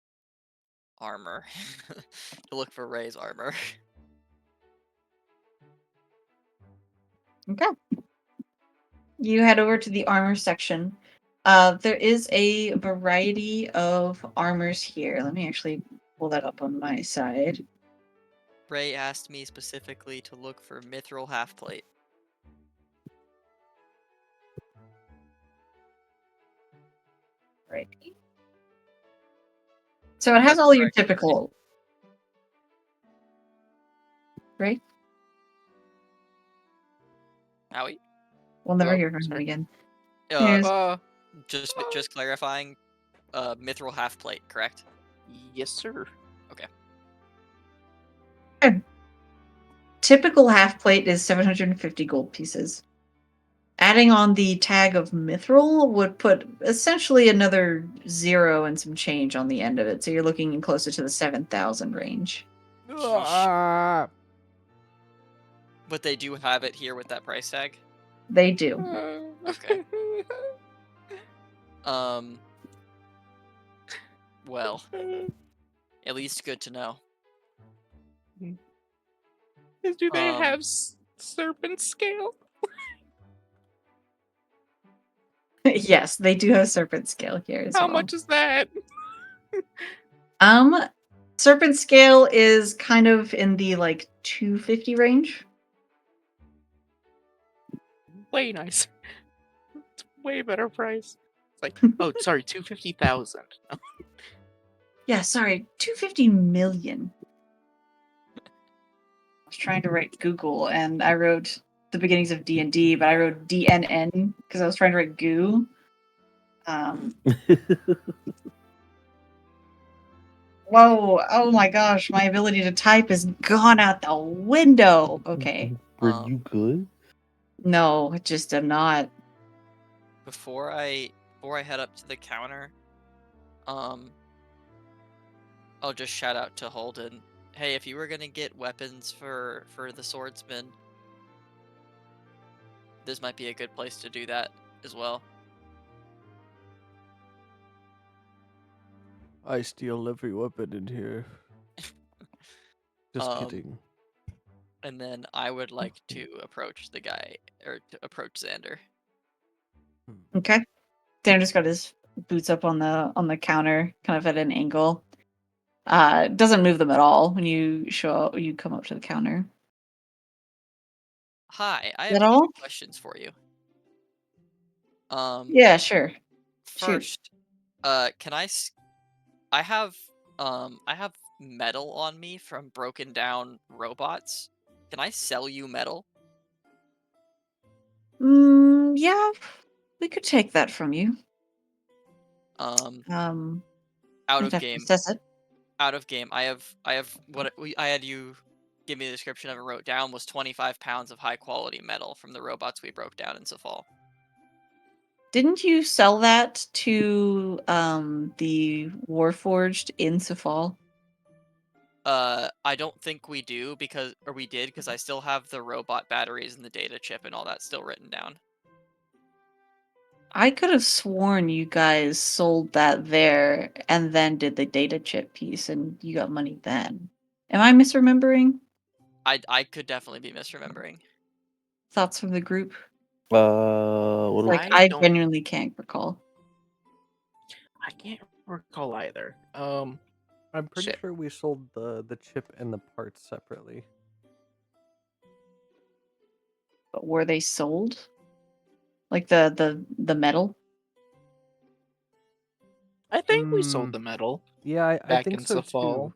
armor. To look for Ray's armor. Okay. You head over to the armor section. There is a variety of armors here. Let me actually pull that up on my side. Ray asked me specifically to look for mithril half-plate. Right. So it has That's all your correct. typical. Right? Howie? We'll never Hello? hear from him Sorry. again. Uh, Yes. just clarifying, mithril half-plate, correct? Yes, sir. Typical half plate is 750 gold pieces. Adding on the tag of mithril would put essentially another 0 and some change on the end of it. So you're looking closer to the 7,000 range. But they do have it here with that price tag. They do. Okay. Well, at least good to know. Do they Um, have serpent scale? Yes, they do have serpent scale here as How well. much is that? Serpent scale is kind of in the like 250 range. Way nice. It's way better price. It's like, oh, sorry, 250,000. Yeah, sorry, 250 million. I was trying to write Google and I wrote the beginnings of D&D, but I wrote DNN because I was trying to write goo. Whoa, oh my gosh, my ability to type is gone out the window. Okay. Were you good? No, I just am not. before I head up to the counter, I'll just shout out to Holden. Hey, if you were gonna get weapons for the swordsman, this might be a good place to do that as well. I steal every weapon in here. Just kidding. And then I would like to approach the guy, or to approach Xander. Okay. Dan just got his boots up on the counter, kind of at an angle. Doesn't move them at all when you come up to the counter. Hi, I Is have that all? 2 questions for you. Yeah, sure. Shoot. First, can I have metal on me from broken down robots. Can I sell you metal? Yeah, we could take that from you. Out I'd of have to game. assess it. Out of game. I have what I had you give me the description of it, wrote down was 25 pounds of high quality metal from the robots we broke down in Safal. Didn't you sell that to the Warforged in Safal? I don't think we do because I still have the robot batteries and the data chip and all that still written down. I could have sworn you guys sold that there and then did the data chip piece and you got money then. Am I misremembering? I could definitely be misremembering. Thoughts from the group? What do- Like, I I don't- genuinely can't recall. I can't recall either. I'm pretty Shit. sure we sold the chip and the parts separately. But were they sold? Like the metal? I think we sold Mm, the metal Yeah, I back think in so the fall. too.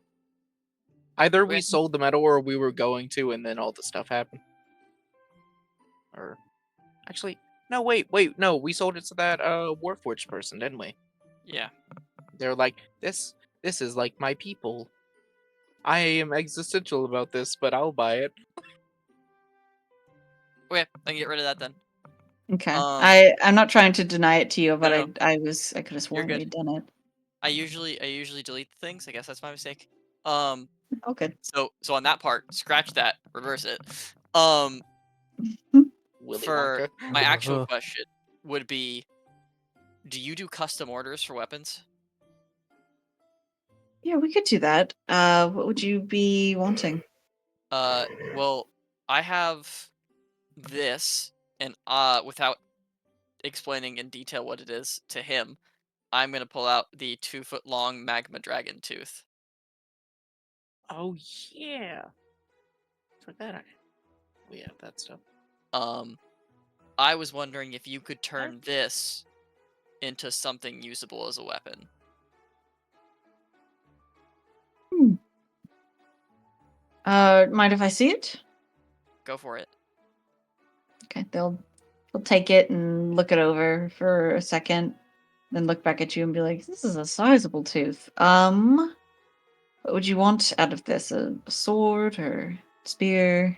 Either we When- sold the metal or we were going to, and then all the stuff happened. Or actually, no, wait, no, we sold it to that Warforged person, didn't we? Yeah. They're like, this is like my people. I am existential about this, but I'll buy it. Okay, I can get rid of that then. Okay. Um, I'm not trying to deny it to you, but no. I could have sworn good. we'd done it. I usually delete things. I guess that's my mistake. Okay. So on that part, scratch that, reverse it. Willy For Wonka. my actual Uh-huh. question would be, do you do custom orders for weapons? Yeah, we could do that. What would you be wanting? Well, I have this, and without explaining in detail what it is to him, I'm gonna pull out the 2-foot-long magma dragon tooth. Oh yeah. Forgot we have that stuff. I was wondering if you could turn this into something usable as a weapon. Mind if I see it? Go for it. Okay, they'll take it and look it over for a second, then look back at you and be like, "This is a sizable tooth. What would you want out of this? A sword or spear?"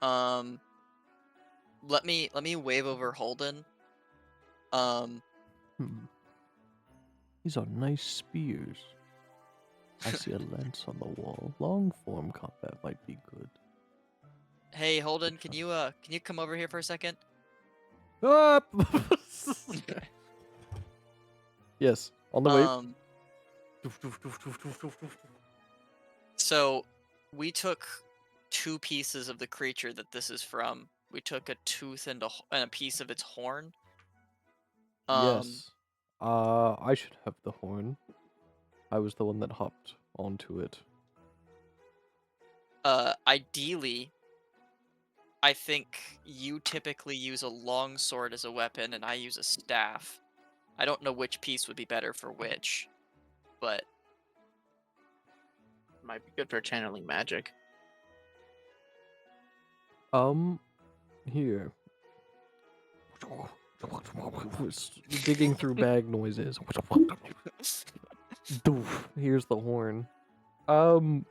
Let me wave over Holden. These are nice spears. I see a lance on the wall. Long form combat might be good. Hey Holden, can you come over here for a second? Ah! Yes, on the way. So, we took 2 pieces of the creature that this is from. We took a tooth and a piece of its horn. Yes. I should have the horn. I was the one that hopped onto it. Ideally, I think you typically use a long sword as a weapon, and I use a staff. I don't know which piece would be better for which, but Might be good for channeling magic. Here. Digging through bag noises. Doof. Here's the horn. I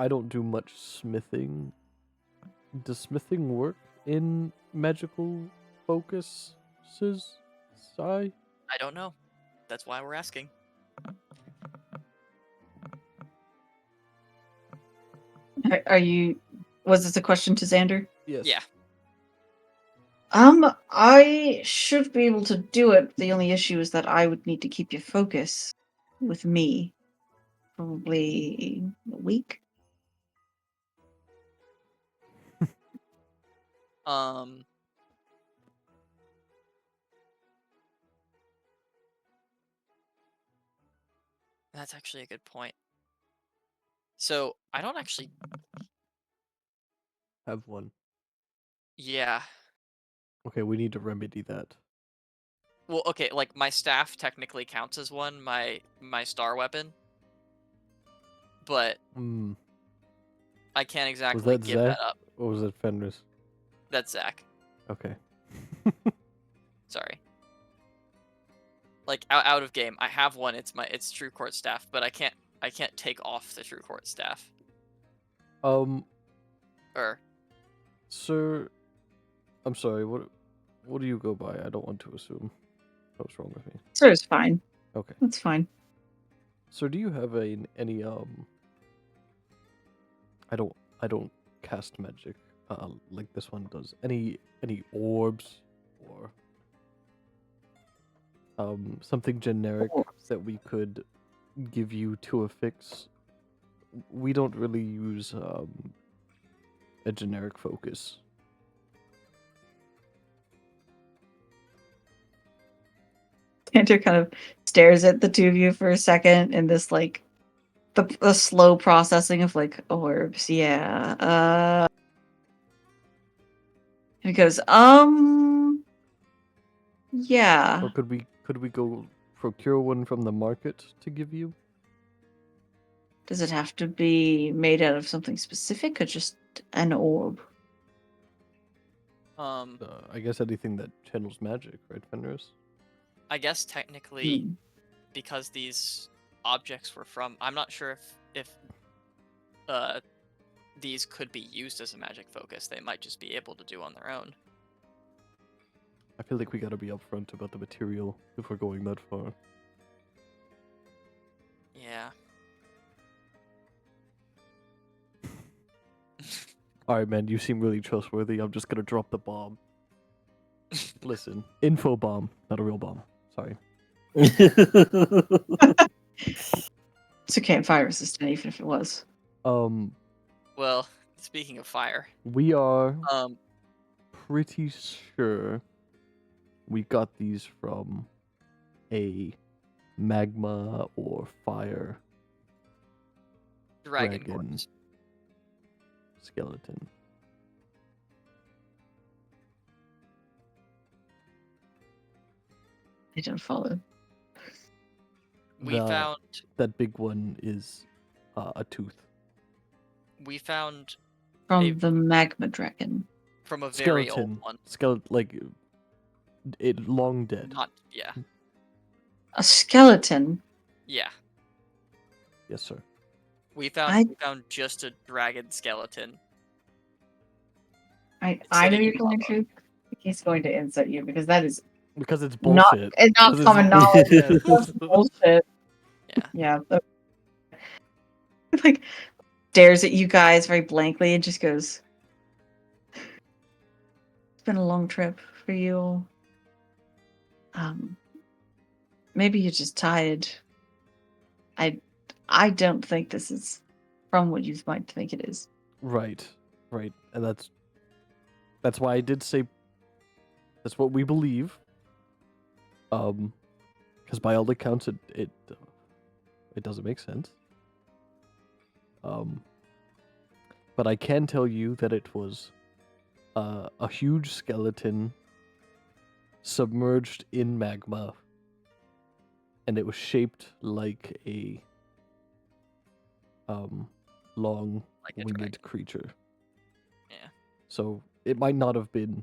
don't do much smithing. Does smithing work in magical focuses? I don't know. That's why we're asking. Are you? Was this a question to Xander? Yes. Yeah. I should be able to do it. The only issue is that I would need to keep your focus with me. Probably a week. That's actually a good point. So, I don't actually... Have one. Yeah. Okay, we need to remedy that. Well, okay, like, my staff technically counts as one, my star weapon. But I can't exactly give Zach? that up. Or was it Fenris? That's Zach. Okay. Sorry. Like, out of game, I have one, it's True Court staff, but I I can't take off the True Court staff. Um, Or sir, I'm sorry. What do you go by? I don't want to assume what's wrong with me. Sir is fine. Okay. That's fine. Sir, do you have any I don't cast magic like this one does. Any orbs or something generic Orbs. that we could give you to affix? We don't really use a generic focus. Cantor kind of stares at the two of you for a second in this like the slow processing of like orbs. Yeah. And he goes, yeah. Or could we go procure one from the market to give you? Does it have to be made out of something specific or just an orb? I guess anything that channels magic, right, Fenris? I guess technically, Hmm. because these objects were from, I'm not sure if these could be used as a magic focus. They might just be able to do on their own. I feel like we gotta be upfront about the material if we're going that far. Yeah. Alright, man, you seem really trustworthy. I'm just gonna drop the bomb. Listen, info bomb, not a real bomb. Sorry. It's okay, I'm fire resistant, even if it was. Well, speaking of fire, We are um, pretty sure we got these from a magma or fire dragon Dragon. corpse. skeleton. I don't follow. We The- found That big one is a tooth. From A- the magma dragon. from a very Skeleton. old one. Like it long dead. Not yeah. A skeleton? Yeah. Yes, sir. We I- found just a dragon skeleton. I It's know sitting you're in going lava. to. He's going to insult you because that is Because it's not bullshit. it's not 'Cause it's- common knowledge. Yeah. That's bullshit. Yeah. Yeah. Like stares at you guys very blankly and just goes, it's been a long trip for you. Maybe you're just tired. I don't think this is from what you might think it is. Right. And that's why I did say that's what we believe. Because by all accounts it doesn't make sense. But I can tell you that it was a huge skeleton submerged in magma, and it was shaped like a long Like a winged dragon. creature. Yeah. So it might not have been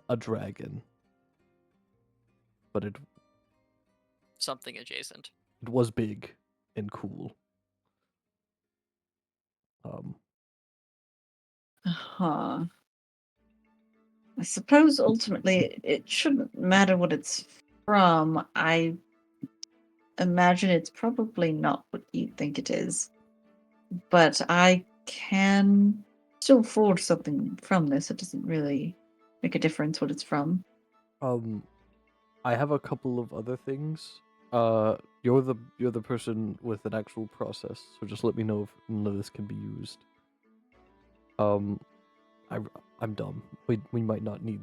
a dragon, but it Something adjacent. was big and cool. Uh-huh. I suppose ultimately it shouldn't matter what it's from. I imagine it's probably not what you think it is. But I can still forge something from this. It doesn't really make a difference what it's from. I have a couple of other things. You're the person with an actual process, so just let me know if none of this can be used. I'm dumb. We might not need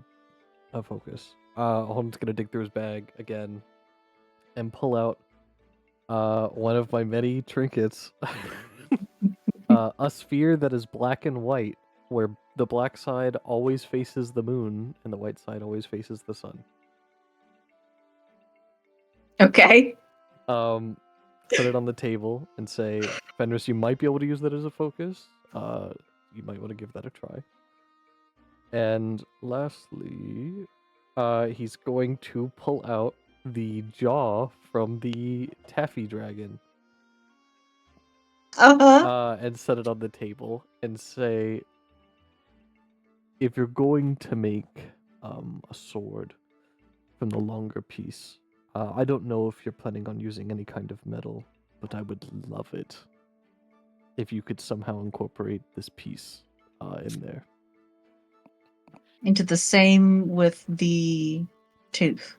a focus. Holden's gonna dig through his bag again and pull out one of my many trinkets. A sphere that is black and white, where the black side always faces the moon and the white side always faces the sun. Okay. Put it on the table and say, Fenris, you might be able to use that as a focus. You might want to give that a try. And lastly, he's going to pull out the jaw from the taffy dragon. Uh-huh. and set it on the table and say, if you're going to make a sword from the longer piece, I don't know if you're planning on using any kind of metal, but I would love it if you could somehow incorporate this piece in there. Into the same with the tooth.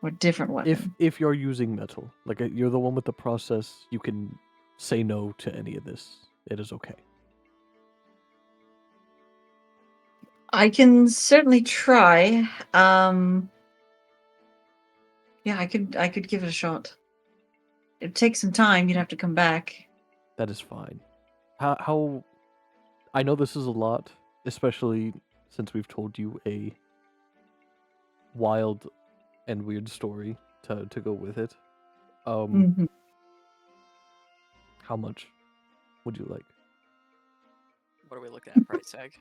Or different weapon. If you're using metal, like you're the one with the process, you can say no to any of this. It is okay. I can certainly try. Yeah, I could give it a shot. It'd take some time, you'd have to come back. That is fine. How I know this is a lot, especially since we've told you a wild and weird story to go with it. Mhm. How much would you like? What are we looking at, price tag?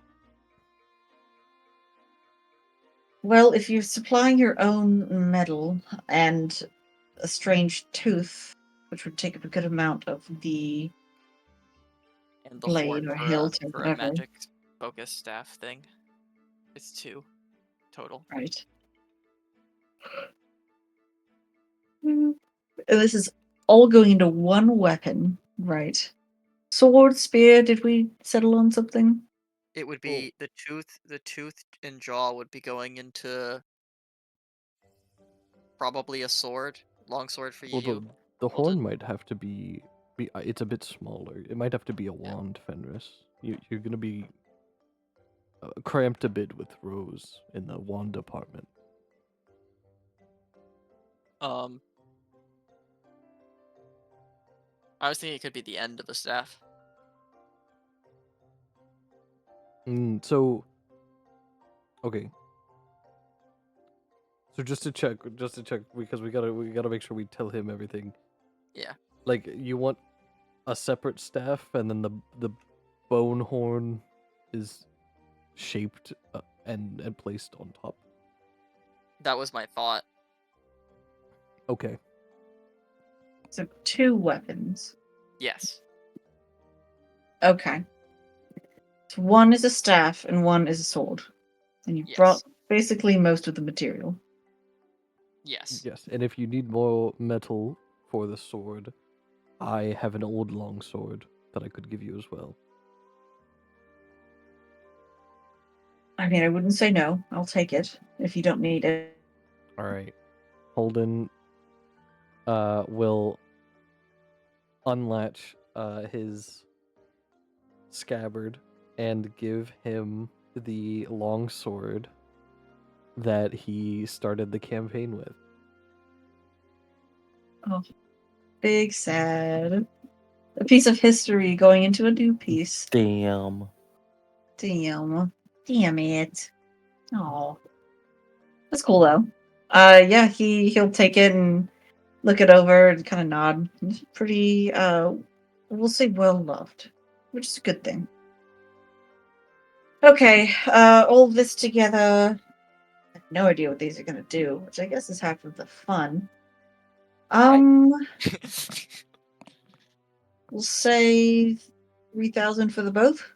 Well, if you're supplying your own metal and a strange tooth, which would take up a good amount of the And the blade horn or for hilt or a whatever. magic focus staff thing. It's 2 total. Right. And this is all going into one weapon, right? Sword, spear, did we settle on something? It would be the tooth and jaw would be going into probably a sword, long sword for Well, you. the Hold horn it. might have to be it's a bit smaller. It might have to be a Yeah. wand, Fenris. You're gonna be cramped a bit with Rose in the wand department. I was thinking it could be the end of the staff. So, okay. So just to check, because we gotta make sure we tell him everything. Yeah. Like, you want a separate staff, and then the bone horn is shaped and placed on top. That was my thought. Okay. So 2 weapons. Yes. Okay. So one is a staff and one is a sword. And you Yes. brought basically most of the material. Yes. Yes, and if you need more metal for the sword, I have an old long sword that I could give you as well. I mean, I wouldn't say no. I'll take it if you don't need it. All right. Holden will unlatch his scabbard and give him the long sword that he started the campaign with. Oh, big sad. A piece of history going into a new piece. Damn. Damn. Damn it. Oh. That's cool though. Yeah, he'll take it and look it over and kind of nod. It's pretty we'll say well loved, which is a good thing. Okay, all this together. I have no idea what these are gonna do, which I guess is half of the fun. We'll say 3,000 for the both.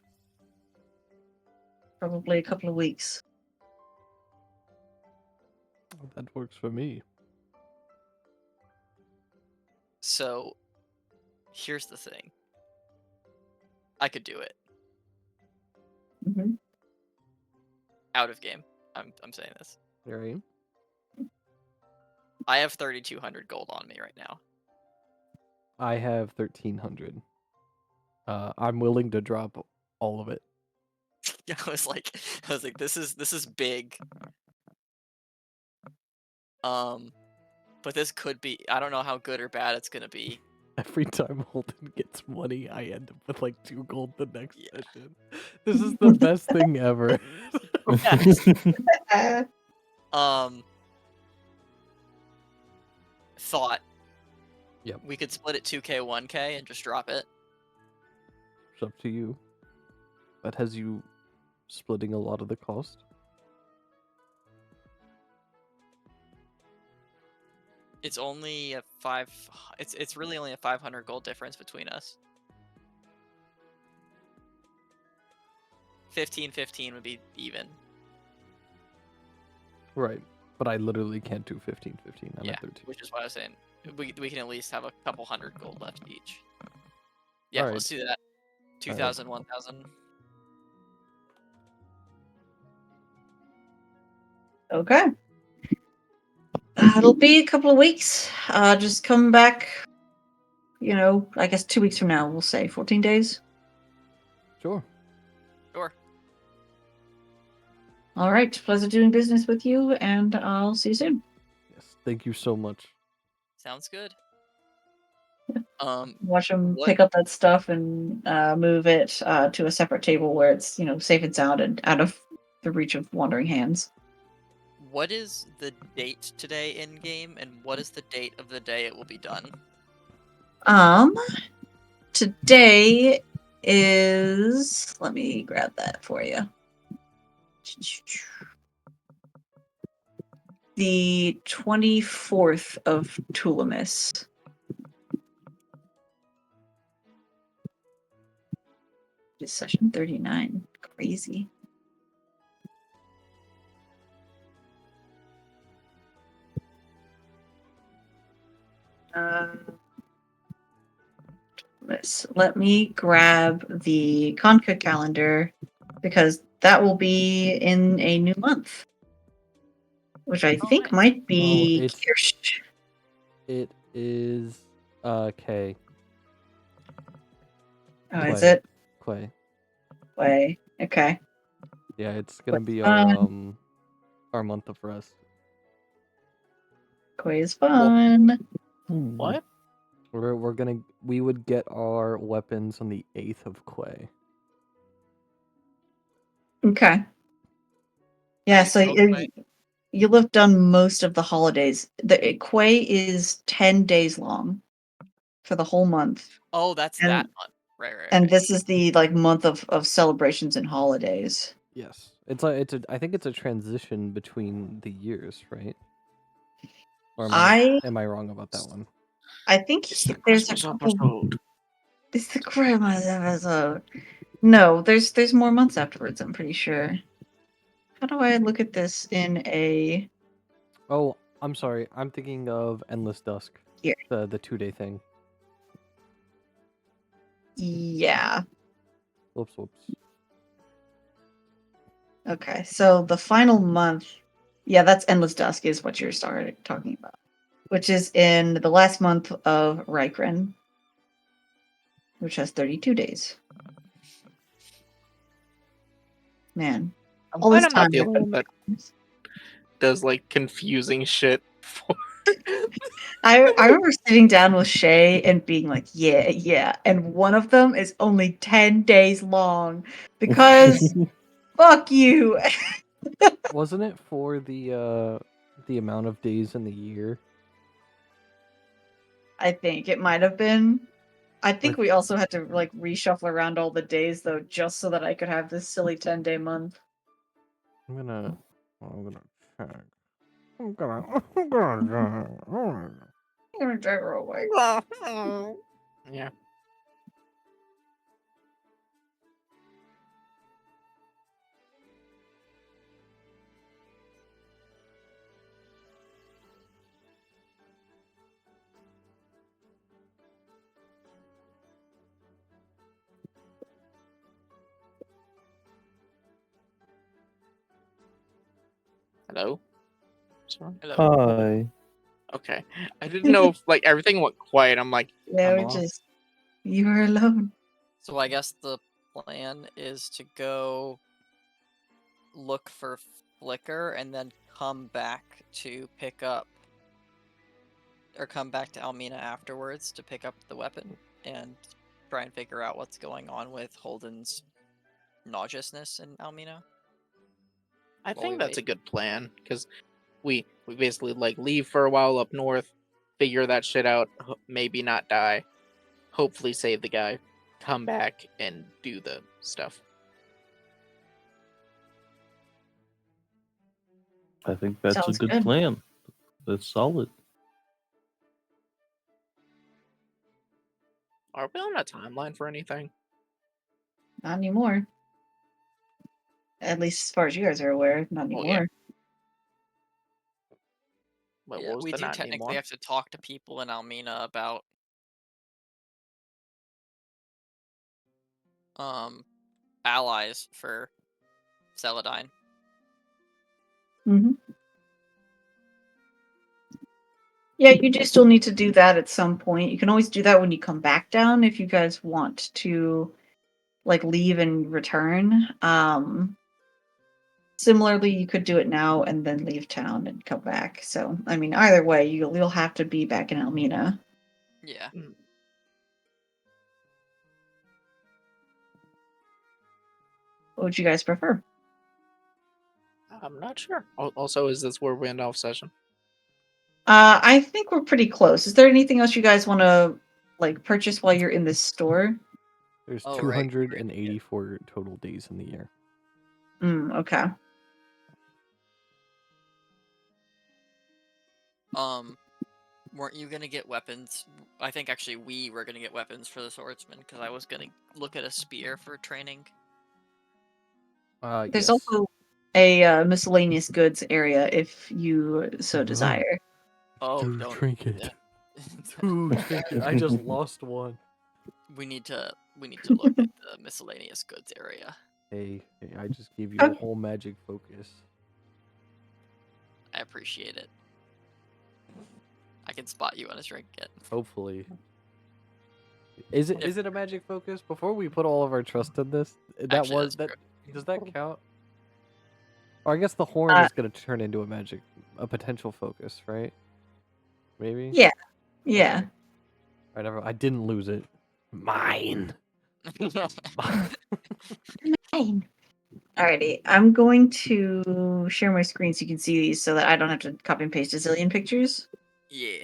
Probably a couple of weeks. That works for me. So, here's the thing. I could do it Mm-hmm. out of game. I'm saying this. All right. I have 3,200 gold on me right now. I have 1,300. I'm willing to drop all of it. I was like, this is big. But this could be. I don't know how good or bad it's gonna be. Every time Holden gets money, I end up with like 2 gold the next Yeah. session. This is the best thing ever. Yes. Thought. Yep. We could split it 2k, 1k, and just drop it. It's up to you. That has you splitting a lot of the cost. It's only a 5. It's really only a 500 gold difference between us. 15-15 would be even. Right. But I literally can't do 15-15. I'm Yeah, at 13. which is why I was saying we can at least have a couple hundred gold left each. Yeah, Alright. let's do that. 2,000, 1,000. Okay. It'll be a couple of weeks. Just come back. I guess 2 weeks from now. We'll say 14 days. Sure. Sure. All right. Pleasure doing business with you, and I'll see you soon. Yes. Thank you so much. Sounds good. Watch him What- pick up that stuff and move it to a separate table where it's safe and sound and out of the reach of wandering hands. What is the date today in game, and what is the date of the day it will be done? Today is. Let me grab that for you. The 24th of Tulamis. It's session 39. Crazy. Let me grab the Conca calendar because that will be in a new month, which I think nice. might be it's- Kirsch. It is K. Oh, is Quay. it? Quay. Way. Okay. Yeah, it's gonna be fun. our month of rest. Quay is fun. What? We would get our weapons on the 8th of Quay. Okay. Yeah, so Okay. you'll have done most of the holidays. The Quay is 10 days long for the whole month. Oh, that's And- that month. Right. And this is the month of celebrations and holidays. Yes. I think it's a transition between the years, right? Or am I wrong about that one? I think It's the there's Christmas a couple. episode. It's the Christmas episode. No, there's more months afterwards. I'm pretty sure. How do I look at this in a? Oh, I'm sorry. I'm thinking of Endless Dusk. Here. The 2-day thing. Yeah. Whoops. Okay. So the final month. Yeah, that's Endless Dusk is what you're talking about, which is in the last month of Rykren, which has 32 days. Man, I'm all glad this I'm not the time. only one that does confusing shit. I remember sitting down with Shay and being like, yeah, and one of them is only 10 days long because fuck you. Wasn't it for the amount of days in the year? I think it might have been. I think Like- we also had to reshuffle around all the days though, just so that I could have this silly 10-day month. I'm gonna check. Yeah. Hello? Sorry. Hello. Hi. Okay. I didn't know if everything went quiet. I'm like, Yeah, I'm we're off. just you were alone. So I guess the plan is to go look for Flicker and then come back to pick up, or come back to Almina afterwards to pick up the weapon and try and figure out what's going on with Holden's nauseousness in Almina. I While we think that's a wait. good plan because we basically leave for a while up north, figure that shit out, maybe not die, hopefully save the guy, come back and do the stuff. I think that's Sounds a good good. plan. That's solid. Are we on a timeline for anything? Not anymore. At least as far as you guys are aware, not Oh, anymore. yeah. Wait, Yeah, what was we the do not technically anymore? have to talk to people in Almina about allies for Celadine. hmm Yeah, you do still need to do that at some point. You can always do that when you come back down if you guys want to like leave and return. Similarly, you could do it now and then leave town and come back. So, I mean, either way, you'll have to be back in Elmina. Yeah. What would you guys prefer? I'm not sure. Also, is this where we end off session? I think we're pretty close. Is there anything else you guys want to like purchase while you're in this store? There's Oh, right. 284 total days in the year. Okay. Weren't you gonna get weapons? I think actually we were gonna get weapons for the swordsman because I was gonna look at a spear for training. There's Yes. also a miscellaneous goods area if you so desire. Oh, Dude, don't. trinket. Yeah. Dude, trinket. I just lost one. we need to look at the miscellaneous goods area. Hey, I just gave you Okay. a whole magic focus. I appreciate it. I can spot you on a trinket. Hopefully. Is it a magic focus? Before we put all of our trust in this, Actually, was that's that true. does that count? Or I guess the horn is gonna turn into a potential focus, right? Maybe? Yeah. Yeah. I didn't lose it. Mine. Fine. Alrighty, I'm going to share my screen so you can see these so that I don't have to copy and paste a zillion pictures. Yeah.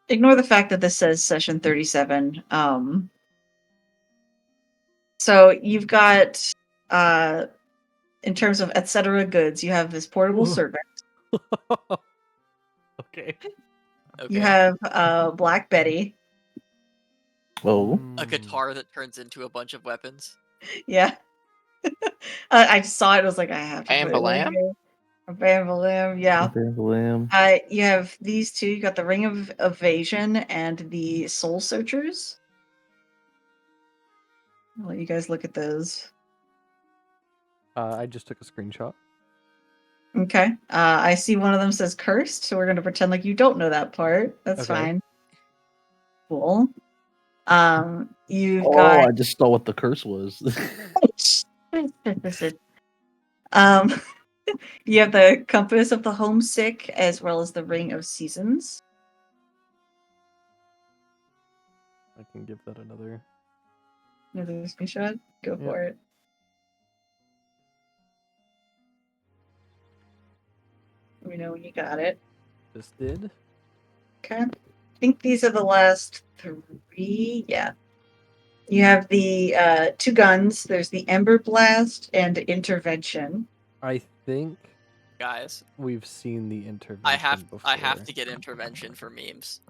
Ignore the fact that this says session 37. So you've got in terms of etc. goods, you have this portable servant. Okay. Okay. You have Black Betty. Oh, A guitar that turns into a bunch of weapons. Yeah. I saw it, I was like, I have to Bam put it in Balam? here. Bam Balam, yeah. Lamb. You have these two. You got the Ring of Evasion and the Soul Searchers. I'll let you guys look at those. I just took a screenshot. Okay. I see one of them says cursed, so we're gonna pretend like you don't know that part. That's Okay. fine. Cool. You've Oh, got I just saw what the curse was. um you have the Compass of the Homesick as well as the Ring of Seasons. I can give that another. Another screenshot. Go Yeah. for it. Let me know when you got it. Just did. Okay. I think these are the last three. Yeah. You have the two guns. There's the Ember Blast and Intervention. I think Guys, we've seen the intervention I have before. to get intervention for memes.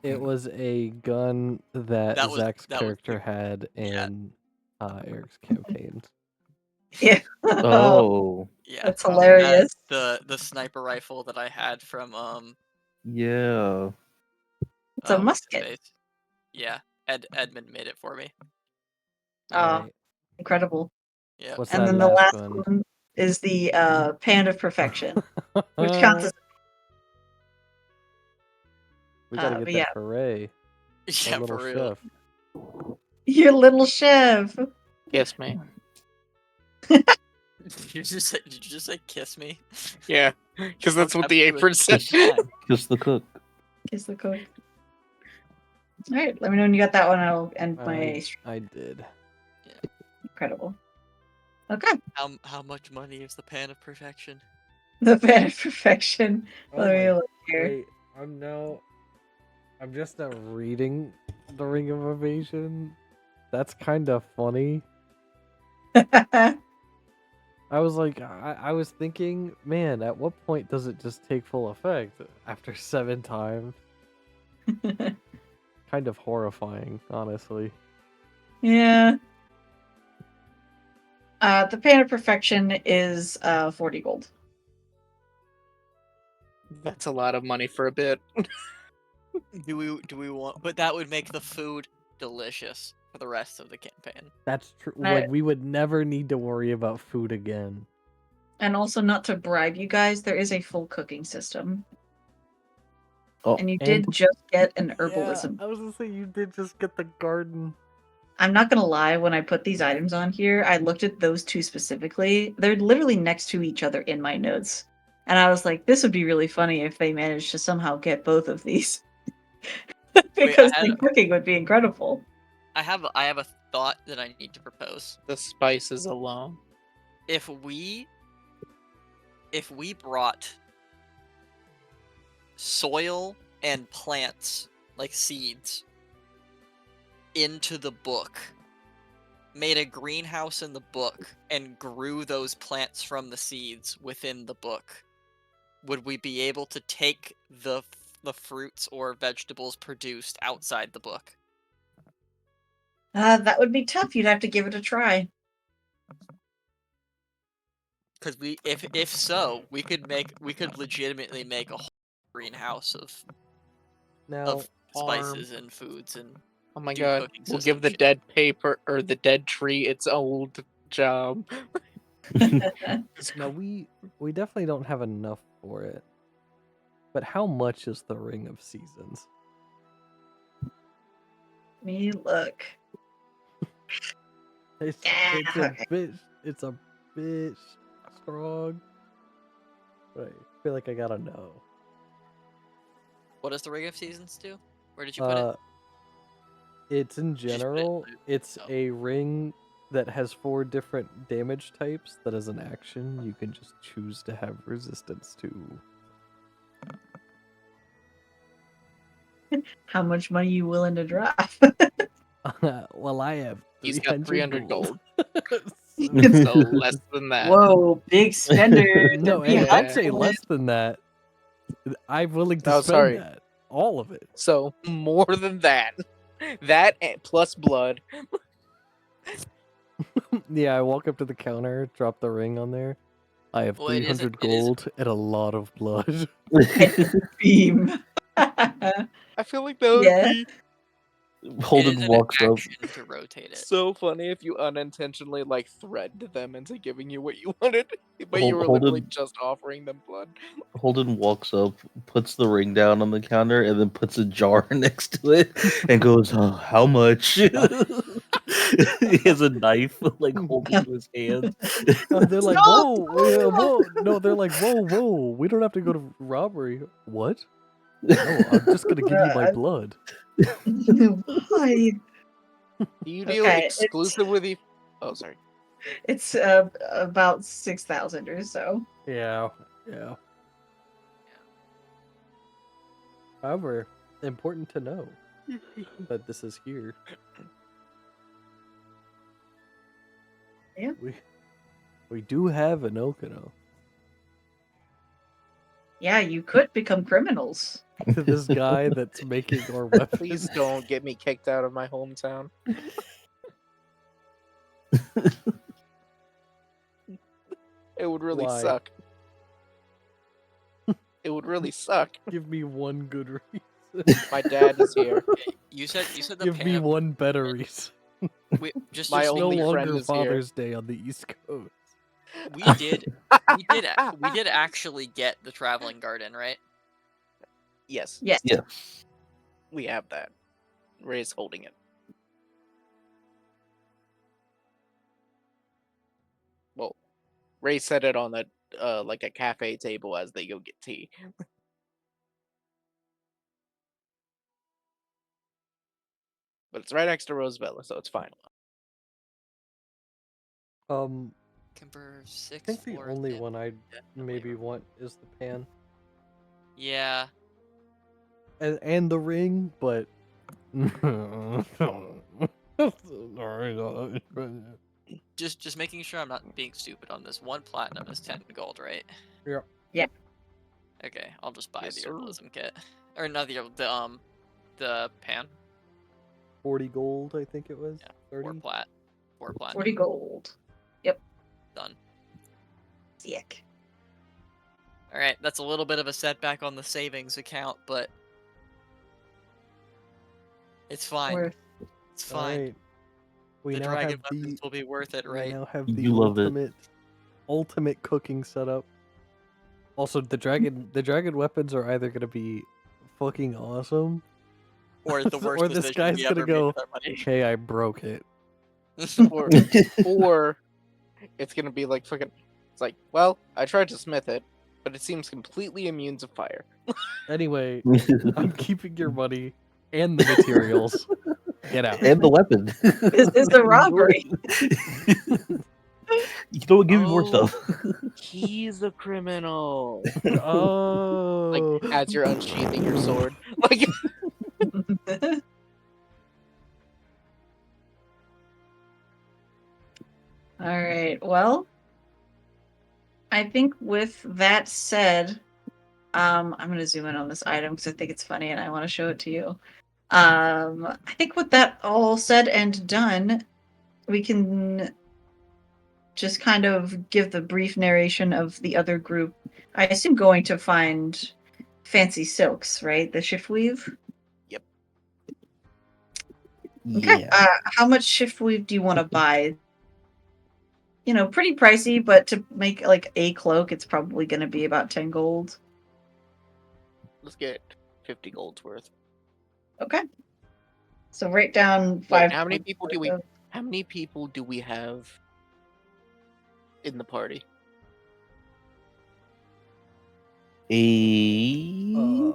It was a gun that Zach's that was character had in Eric's campaigns. Yeah. Oh, Yeah. That's hilarious. The sniper rifle that I had from yeah. It's a what's his musket. face? Yeah. Edmund made it for me. Alright. Incredible. Yeah. What's And that then the last last one? one is the Pan of Perfection, which counts as We gotta but get yeah. that for Ray. Yeah, Our little for real. chef. your little chef. Yes, man. Did you just say kiss me? Yeah, because that's what the Have to do apron it said. time. Kiss the cook. Kiss the cook. All right, let me know when you got that one. I'll end my stream. I did. Incredible. Okay, How much money is the pan of perfection? the Pan of Perfection. Oh Let me my- look here. Wait, I'm just now reading the Ring of Evasion. That's kind of funny. I was like, I was thinking, man, at what point does it just take full effect? After 7 times? Kind of horrifying, honestly. Yeah. The Pan of Perfection is 40 gold. That's a lot of money for a bit. Do we want? But that would make the food delicious for the rest of the campaign. That's true. I- Like we would never need to worry about food again. And also, not to bribe you guys, there is a full cooking system. Oh, And you and- did just get an herbalism. I was gonna say you did just get the garden. I'm not gonna lie, when I put these items on here, I looked at those two specifically. They're literally next to each other in my notes. And I was like, this would be really funny if they managed to somehow get both of these. Because had the cooking would be incredible. I have a thought that I need to propose. The spices alone. If we brought soil and plants like seeds into the book, made a greenhouse in the book, and grew those plants from the seeds within the book, would we be able to take the fruits or vegetables produced outside the book? That would be tough. You'd have to give it a try. Because if so, we could legitimately make a whole greenhouse Now, of spices and foods and Oh my do god. cooking We'll system give the shit. dead paper or the dead tree its old job. now we definitely don't have enough for it. But how much is the Ring of Seasons? Me look. It's okay. it's a bit strong. But I feel like I gotta know. What does the Ring of Seasons do? Where did you put it? It's in Just put it in general, loot. it's Oh. a ring that has 4 different damage types that as an action you can just choose to have resistance to. How much money you willing to drop? Well, I have He's got 300 gold. So less than that. Whoa, big spender. No, Be hey, Yeah. I'd say humble. less than that. I'm willing to Oh, spend sorry. that. All of it. So more than that. That plus blood. Yeah, I walk up to the counter, drop the ring on there. I have Well, it isn't- 300 it isn't- gold and a lot of blood. Beam. I feel like that would Yeah. be It Holden is an walks up. action to rotate it. so funny if you unintentionally like threatened them into giving you what you wanted, but you were Holden- literally just offering them blood. Holden walks up, puts the ring down on the counter, and then puts a jar next to it, and goes, "Oh, how much?" He has a knife like holding to his hand. They're like, No, whoa, whoa. No, they're like, whoa. We don't have to go to robbery. What? No, I'm just gonna give you my blood. Why? Do you deal Okay, it's- exclusive with you? Oh, sorry. It's about 6,000 or so. Yeah. However, important to know that this is here. Yeah. We do have an Okino. Yeah, you could become criminals. This guy that's making our weapons. Please don't get me kicked out of my hometown. It would really Why? suck. It would really suck. Give me one good reason. My dad is here. You said the Give pan me of- one better reason. just My It's just no only make- friend longer is here. Father's Day on the East Coast. we did actually get the traveling garden, right? Yes, Yes. Yeah. we have that. Ray's holding it. Well, Ray set it on a like a cafe table as they go get tea. But it's right next to Rosabella, so it's fine. Kimber I 6. think the floors only in. one I Definitely maybe remember. want is the pan Yeah. and the ring, but Just making sure I'm not being stupid on this. 1 platinum is 10 gold, right? Yeah. Yeah. Okay, I'll just buy Yes, the sir. herbalism kit. Or not the pan. 40 gold, I think it was. Yeah, 30. 4 plat. 4 platinum. 40 gold. Yep. Done. Sick. All right, that's a little bit of a setback on the savings account, but it's fine. Worth. It's fine. Alright. We The now dragon have weapons the will be worth it, we right? now have the You love it. ultimate cooking setup. Also, the dragon weapons are either gonna be fucking awesome, Or the worst or this decision guy's we gonna ever made go, with our money. "Hey, I broke it." Or, or it's gonna be like fucking. It's like, well, I tried to smith it, but it seems completely immune to fire. Anyway, I'm keeping your money and the materials. Get out. And the weapon. This is a robbery. You don't give me more Oh. stuff. He's a criminal. Oh, Like as you're unsheathing your sword, like All right. Well, I think with that said, I'm gonna zoom in on this item because I think it's funny and I want to show it to you. I think with that all said and done, we can just kind of give the brief narration of the other group. I assume going to find fancy silks, right? The shift weave. Okay. Yeah. How much shift weave do you want to buy? You know, pretty pricey, but to make like a cloak, it's probably going to be about 10 gold. let's get 50 gold's worth. Okay. So write down Wait, 5. how many people do we? worth of- How many people do we have in the party? 8.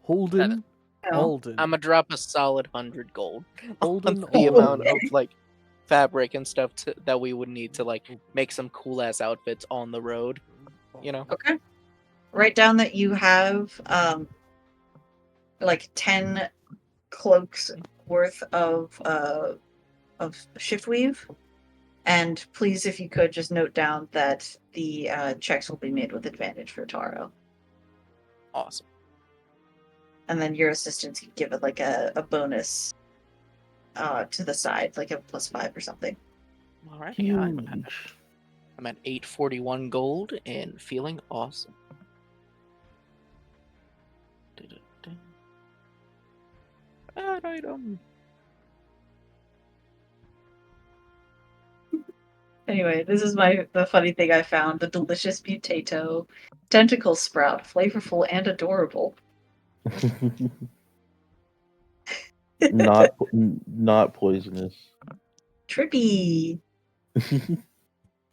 Holden, Seven. No. Holden, I'm gonna drop a solid 100 gold Holden, on the Oh, amount okay. of like fabric and stuff that we would need to like make some cool ass outfits on the road. You know, Okay. Write down that you have like 10 cloaks worth of shift weave. And please, if you could, just note down that the checks will be made with advantage for Taro. awesome. And then your assistants can give it like a bonus to the side, like a +5 or something. All right, Huge. I'm at 841 gold and feeling awesome. Bad item. Anyway, this is the funny thing I found: the delicious potato, tentacle sprout, flavorful and adorable. not poisonous. Trippy.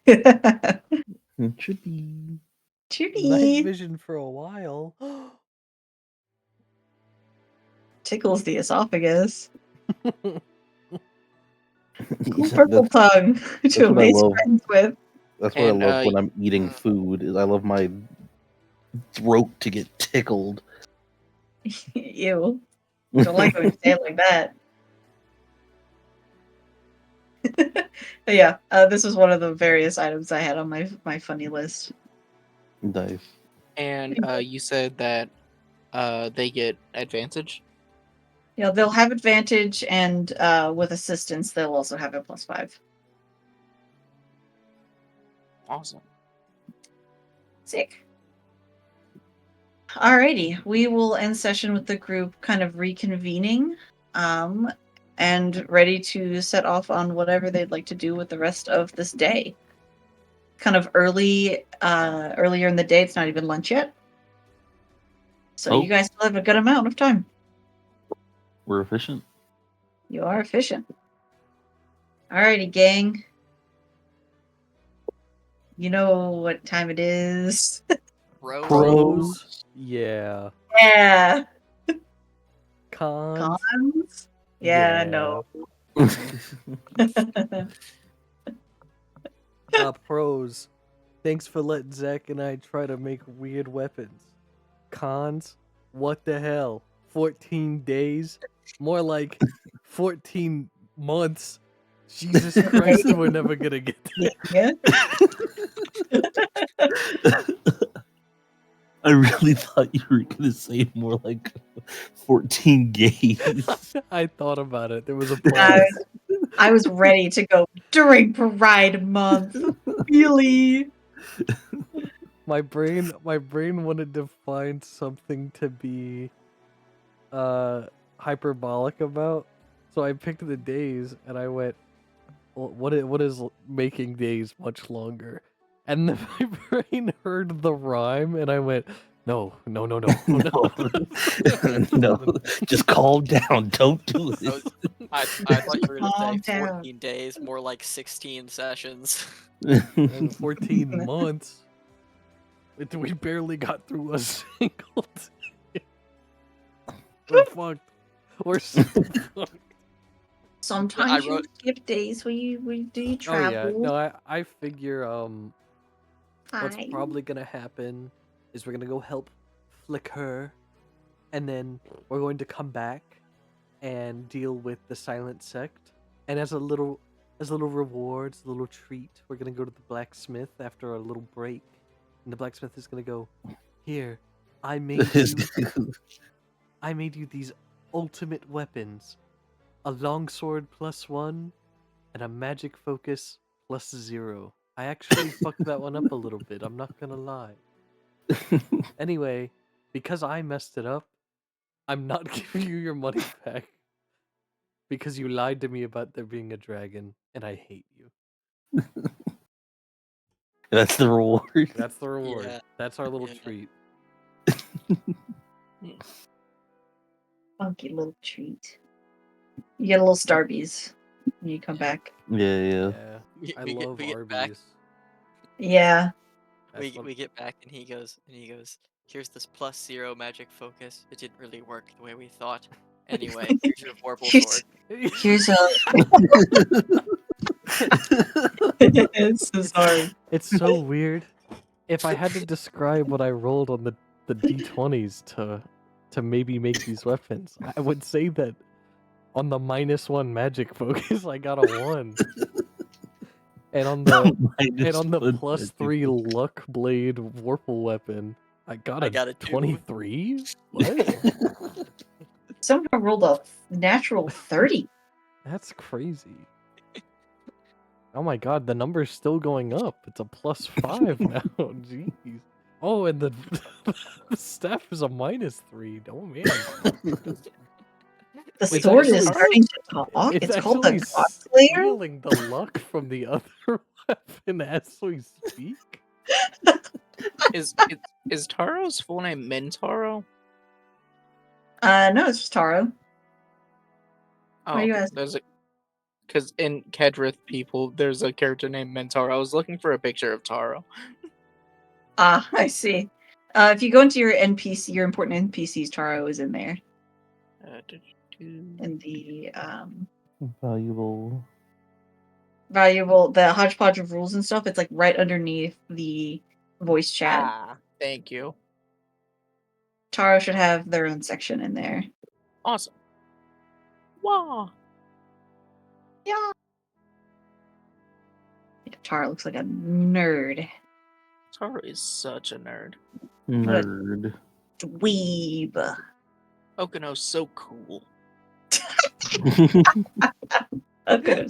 Trippy. night Trippy. vision for a while. Tickles the esophagus. Cool Yeah, purple tongue to what I amaze love. friends with. That's what And, I love when I'm eating food. Is I love my throat to get tickled. Ew. Don't like when you say it like that. But yeah, this was one of the various items I had on my funny list. Nice. And you said that they get advantage. Yeah, they'll have advantage, and with assistance, they'll also have a +5. Awesome. Sick. Alrighty, we will end session with the group kind of reconvening, and ready to set off on whatever they'd like to do with the rest of this day. Kind of earlier in the day. It's not even lunch yet, so Oh. you guys still have a good amount of time. We're efficient. You are efficient. Alrighty, gang. You know what time it is. Bro. Pros, yeah. Yeah. Cons, Cons? Yeah, no. Pros. Thanks for letting Zach and I try to make weird weapons. Cons, what the hell? 14 days? More like 14 months. Jesus Christ, we're never gonna get there. Yeah. I really thought you were gonna say more like 14 gays. I thought about it. There was a Uh, pause. I was ready to go during Pride Month. Really? My brain wanted to find something to be hyperbolic about. So I picked the days and I went, well, what is making days much longer? And then my brain heard the rhyme and I went, no. No, just calm down. Don't do I, it. was, I thought you were gonna Calm say down. 14 days, more like 16 sessions. And 14 months. We barely got through a single day. We're fucked. We're so fucked. Sometimes you wrote- skip days when you do you Oh travel. yeah, no, I figure what's Fine. probably gonna happen is we're gonna go help Flicker, and then we're going to come back and deal with the Silent Sect. And as a little reward, as a little treat, we're gonna go to the blacksmith after a little break, and the blacksmith is gonna go, here, I made you these ultimate weapons, a longsword +1, and a magic focus +0. I actually fucked that one up a little bit, I'm not gonna lie. Anyway, because I messed it up, I'm not giving you your money back. Because you lied to me about there being a dragon, and I hate you. That's the reward. That's the reward. Yeah. That's our little Yeah. treat. Funky little treat. You get a little Starbies when you come back. Yeah. I we love get back. Arby's. Yeah. That's what- We get back and he goes, here's this +0 magic focus. It didn't really work the way we thought. Anyway, here's your vorpal Here's- sword. Here's a. It's so sorry. It's so weird. If I had to describe what I rolled on the d20s to maybe make these weapons, I would say that on the -1 magic focus, I got a 1. And on the +3 luck blade vorpal weapon, I got a 2. 23. What? Someone rolled a natural 30. That's crazy. Oh my god, the number's still going up. It's a +5 now. Jeez. Oh, and the staff is a -3. Oh man. The Wait, sword actually, is starting to talk. It's called the actually God Slayer. stealing the luck from the other weapon as we speak. Is Taro's full name Mintaro? No, it's just Taro. Oh, What do you okay, ask? there's a because in Kedrith people, there's a character named Mintaro. I was looking for a picture of Taro. Ah, I see. If you go into your NPC, your important NPCs, Taro is in there. In the Valuable. the hodgepodge of rules and stuff, it's like right underneath the voice chat. Ah, thank you. Taro should have their own section in there. Awesome. Wow. Yeah. Taro looks like a nerd. Taro is such a nerd. Nerd. Dweeb. Okino's so cool. Okay.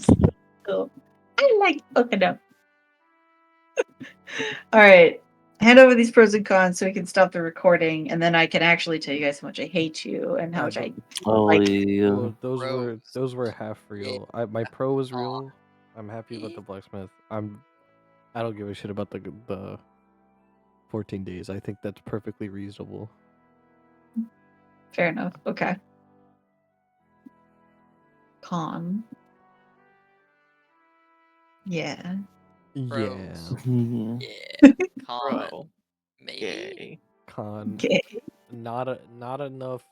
Cool. I like Okino. Alright. Hand over these pros and cons so we can stop the recording, and then I can actually tell you guys how much I hate you and how much I Oh, Like- yeah. Well, Pros. those were half real. My pro was real. I'm happy about the blacksmith. I don't give a shit about the 14 days. I think that's perfectly reasonable. Fair enough. Okay. Con. Yeah. Pros. Yeah. Yeah. Con. Bro. Maybe. Gay. Con. Okay. Not enough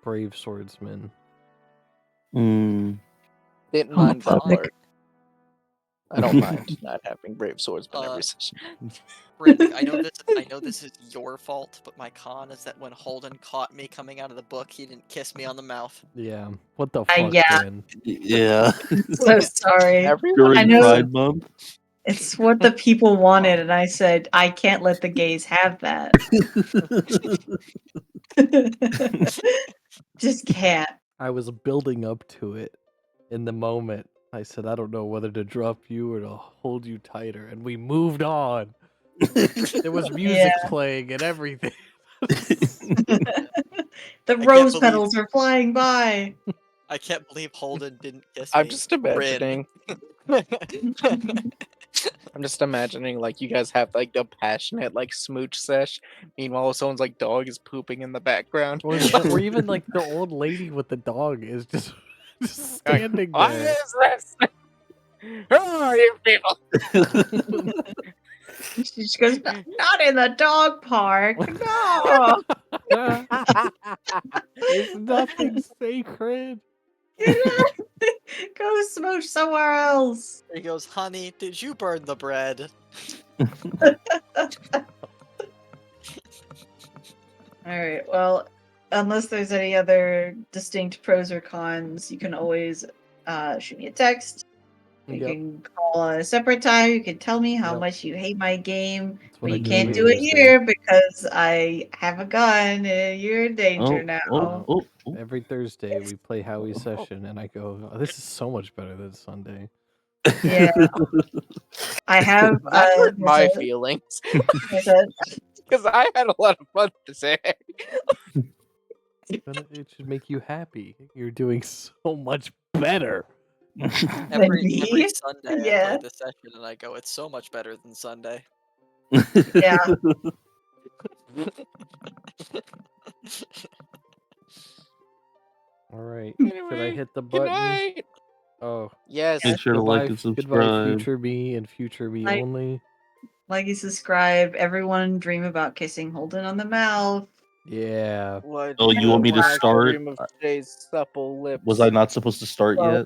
brave swordsmen. Mm. Didn't mind that Homophobic. part. I don't mind not having brave swordsmen every session. Brink, I know this is your fault, but my con is that when Holden caught me coming out of the book, he didn't kiss me on the mouth. Yeah. What the fuck, yeah. man? Yeah. So sorry. Everyone I During know- Pride Month. It's what the people wanted, and I said, I can't let the gays have that. Just can't. I was building up to it, in the moment, I said, I don't know whether to drop you or to hold you tighter, and we moved on. There was music playing and everything. The can't rose believe- petals are flying by. I can't believe Holden didn't kiss I'm me. just Rin. imagining. I'm just imagining like you guys have like the passionate like smooch sesh. Meanwhile, someone's like dog is pooping in the background. Or even like the old lady with the dog is just standing What there. is this? Who are you people? She just goes, not in the dog park. No. It's nothing sacred. Go smooch somewhere else. He goes, honey, did you burn the bread? All right. Well, unless there's any other distinct pros or cons, you can always shoot me a text. You Yep. can call a separate time. You can tell me how Yep. much you hate my game. That's But what I you do can't every do it Thursday. here because I have a gun and you're in danger now. oh. Every Thursday we play Howie session, and I go, oh, "This is so much better than Sunday." Yeah. I have That hurt my there's a- feelings there's a- because I had a lot of fun to say. Then it should make you happy. You're doing so much better. Every me? Sunday I Yeah. play the session and I go, it's so much better than Sunday. Yeah. All right. Should I Anyway, hit the Good button? night. Oh, Yes. Make sure to like and goodbye, subscribe. future me and future me Like- only. Like you subscribe. Everyone dream about kissing Holden on the mouth. Yeah. What Oh, you want me to black start? dream of Jay's supple lips. Was I not supposed to start Well, yet?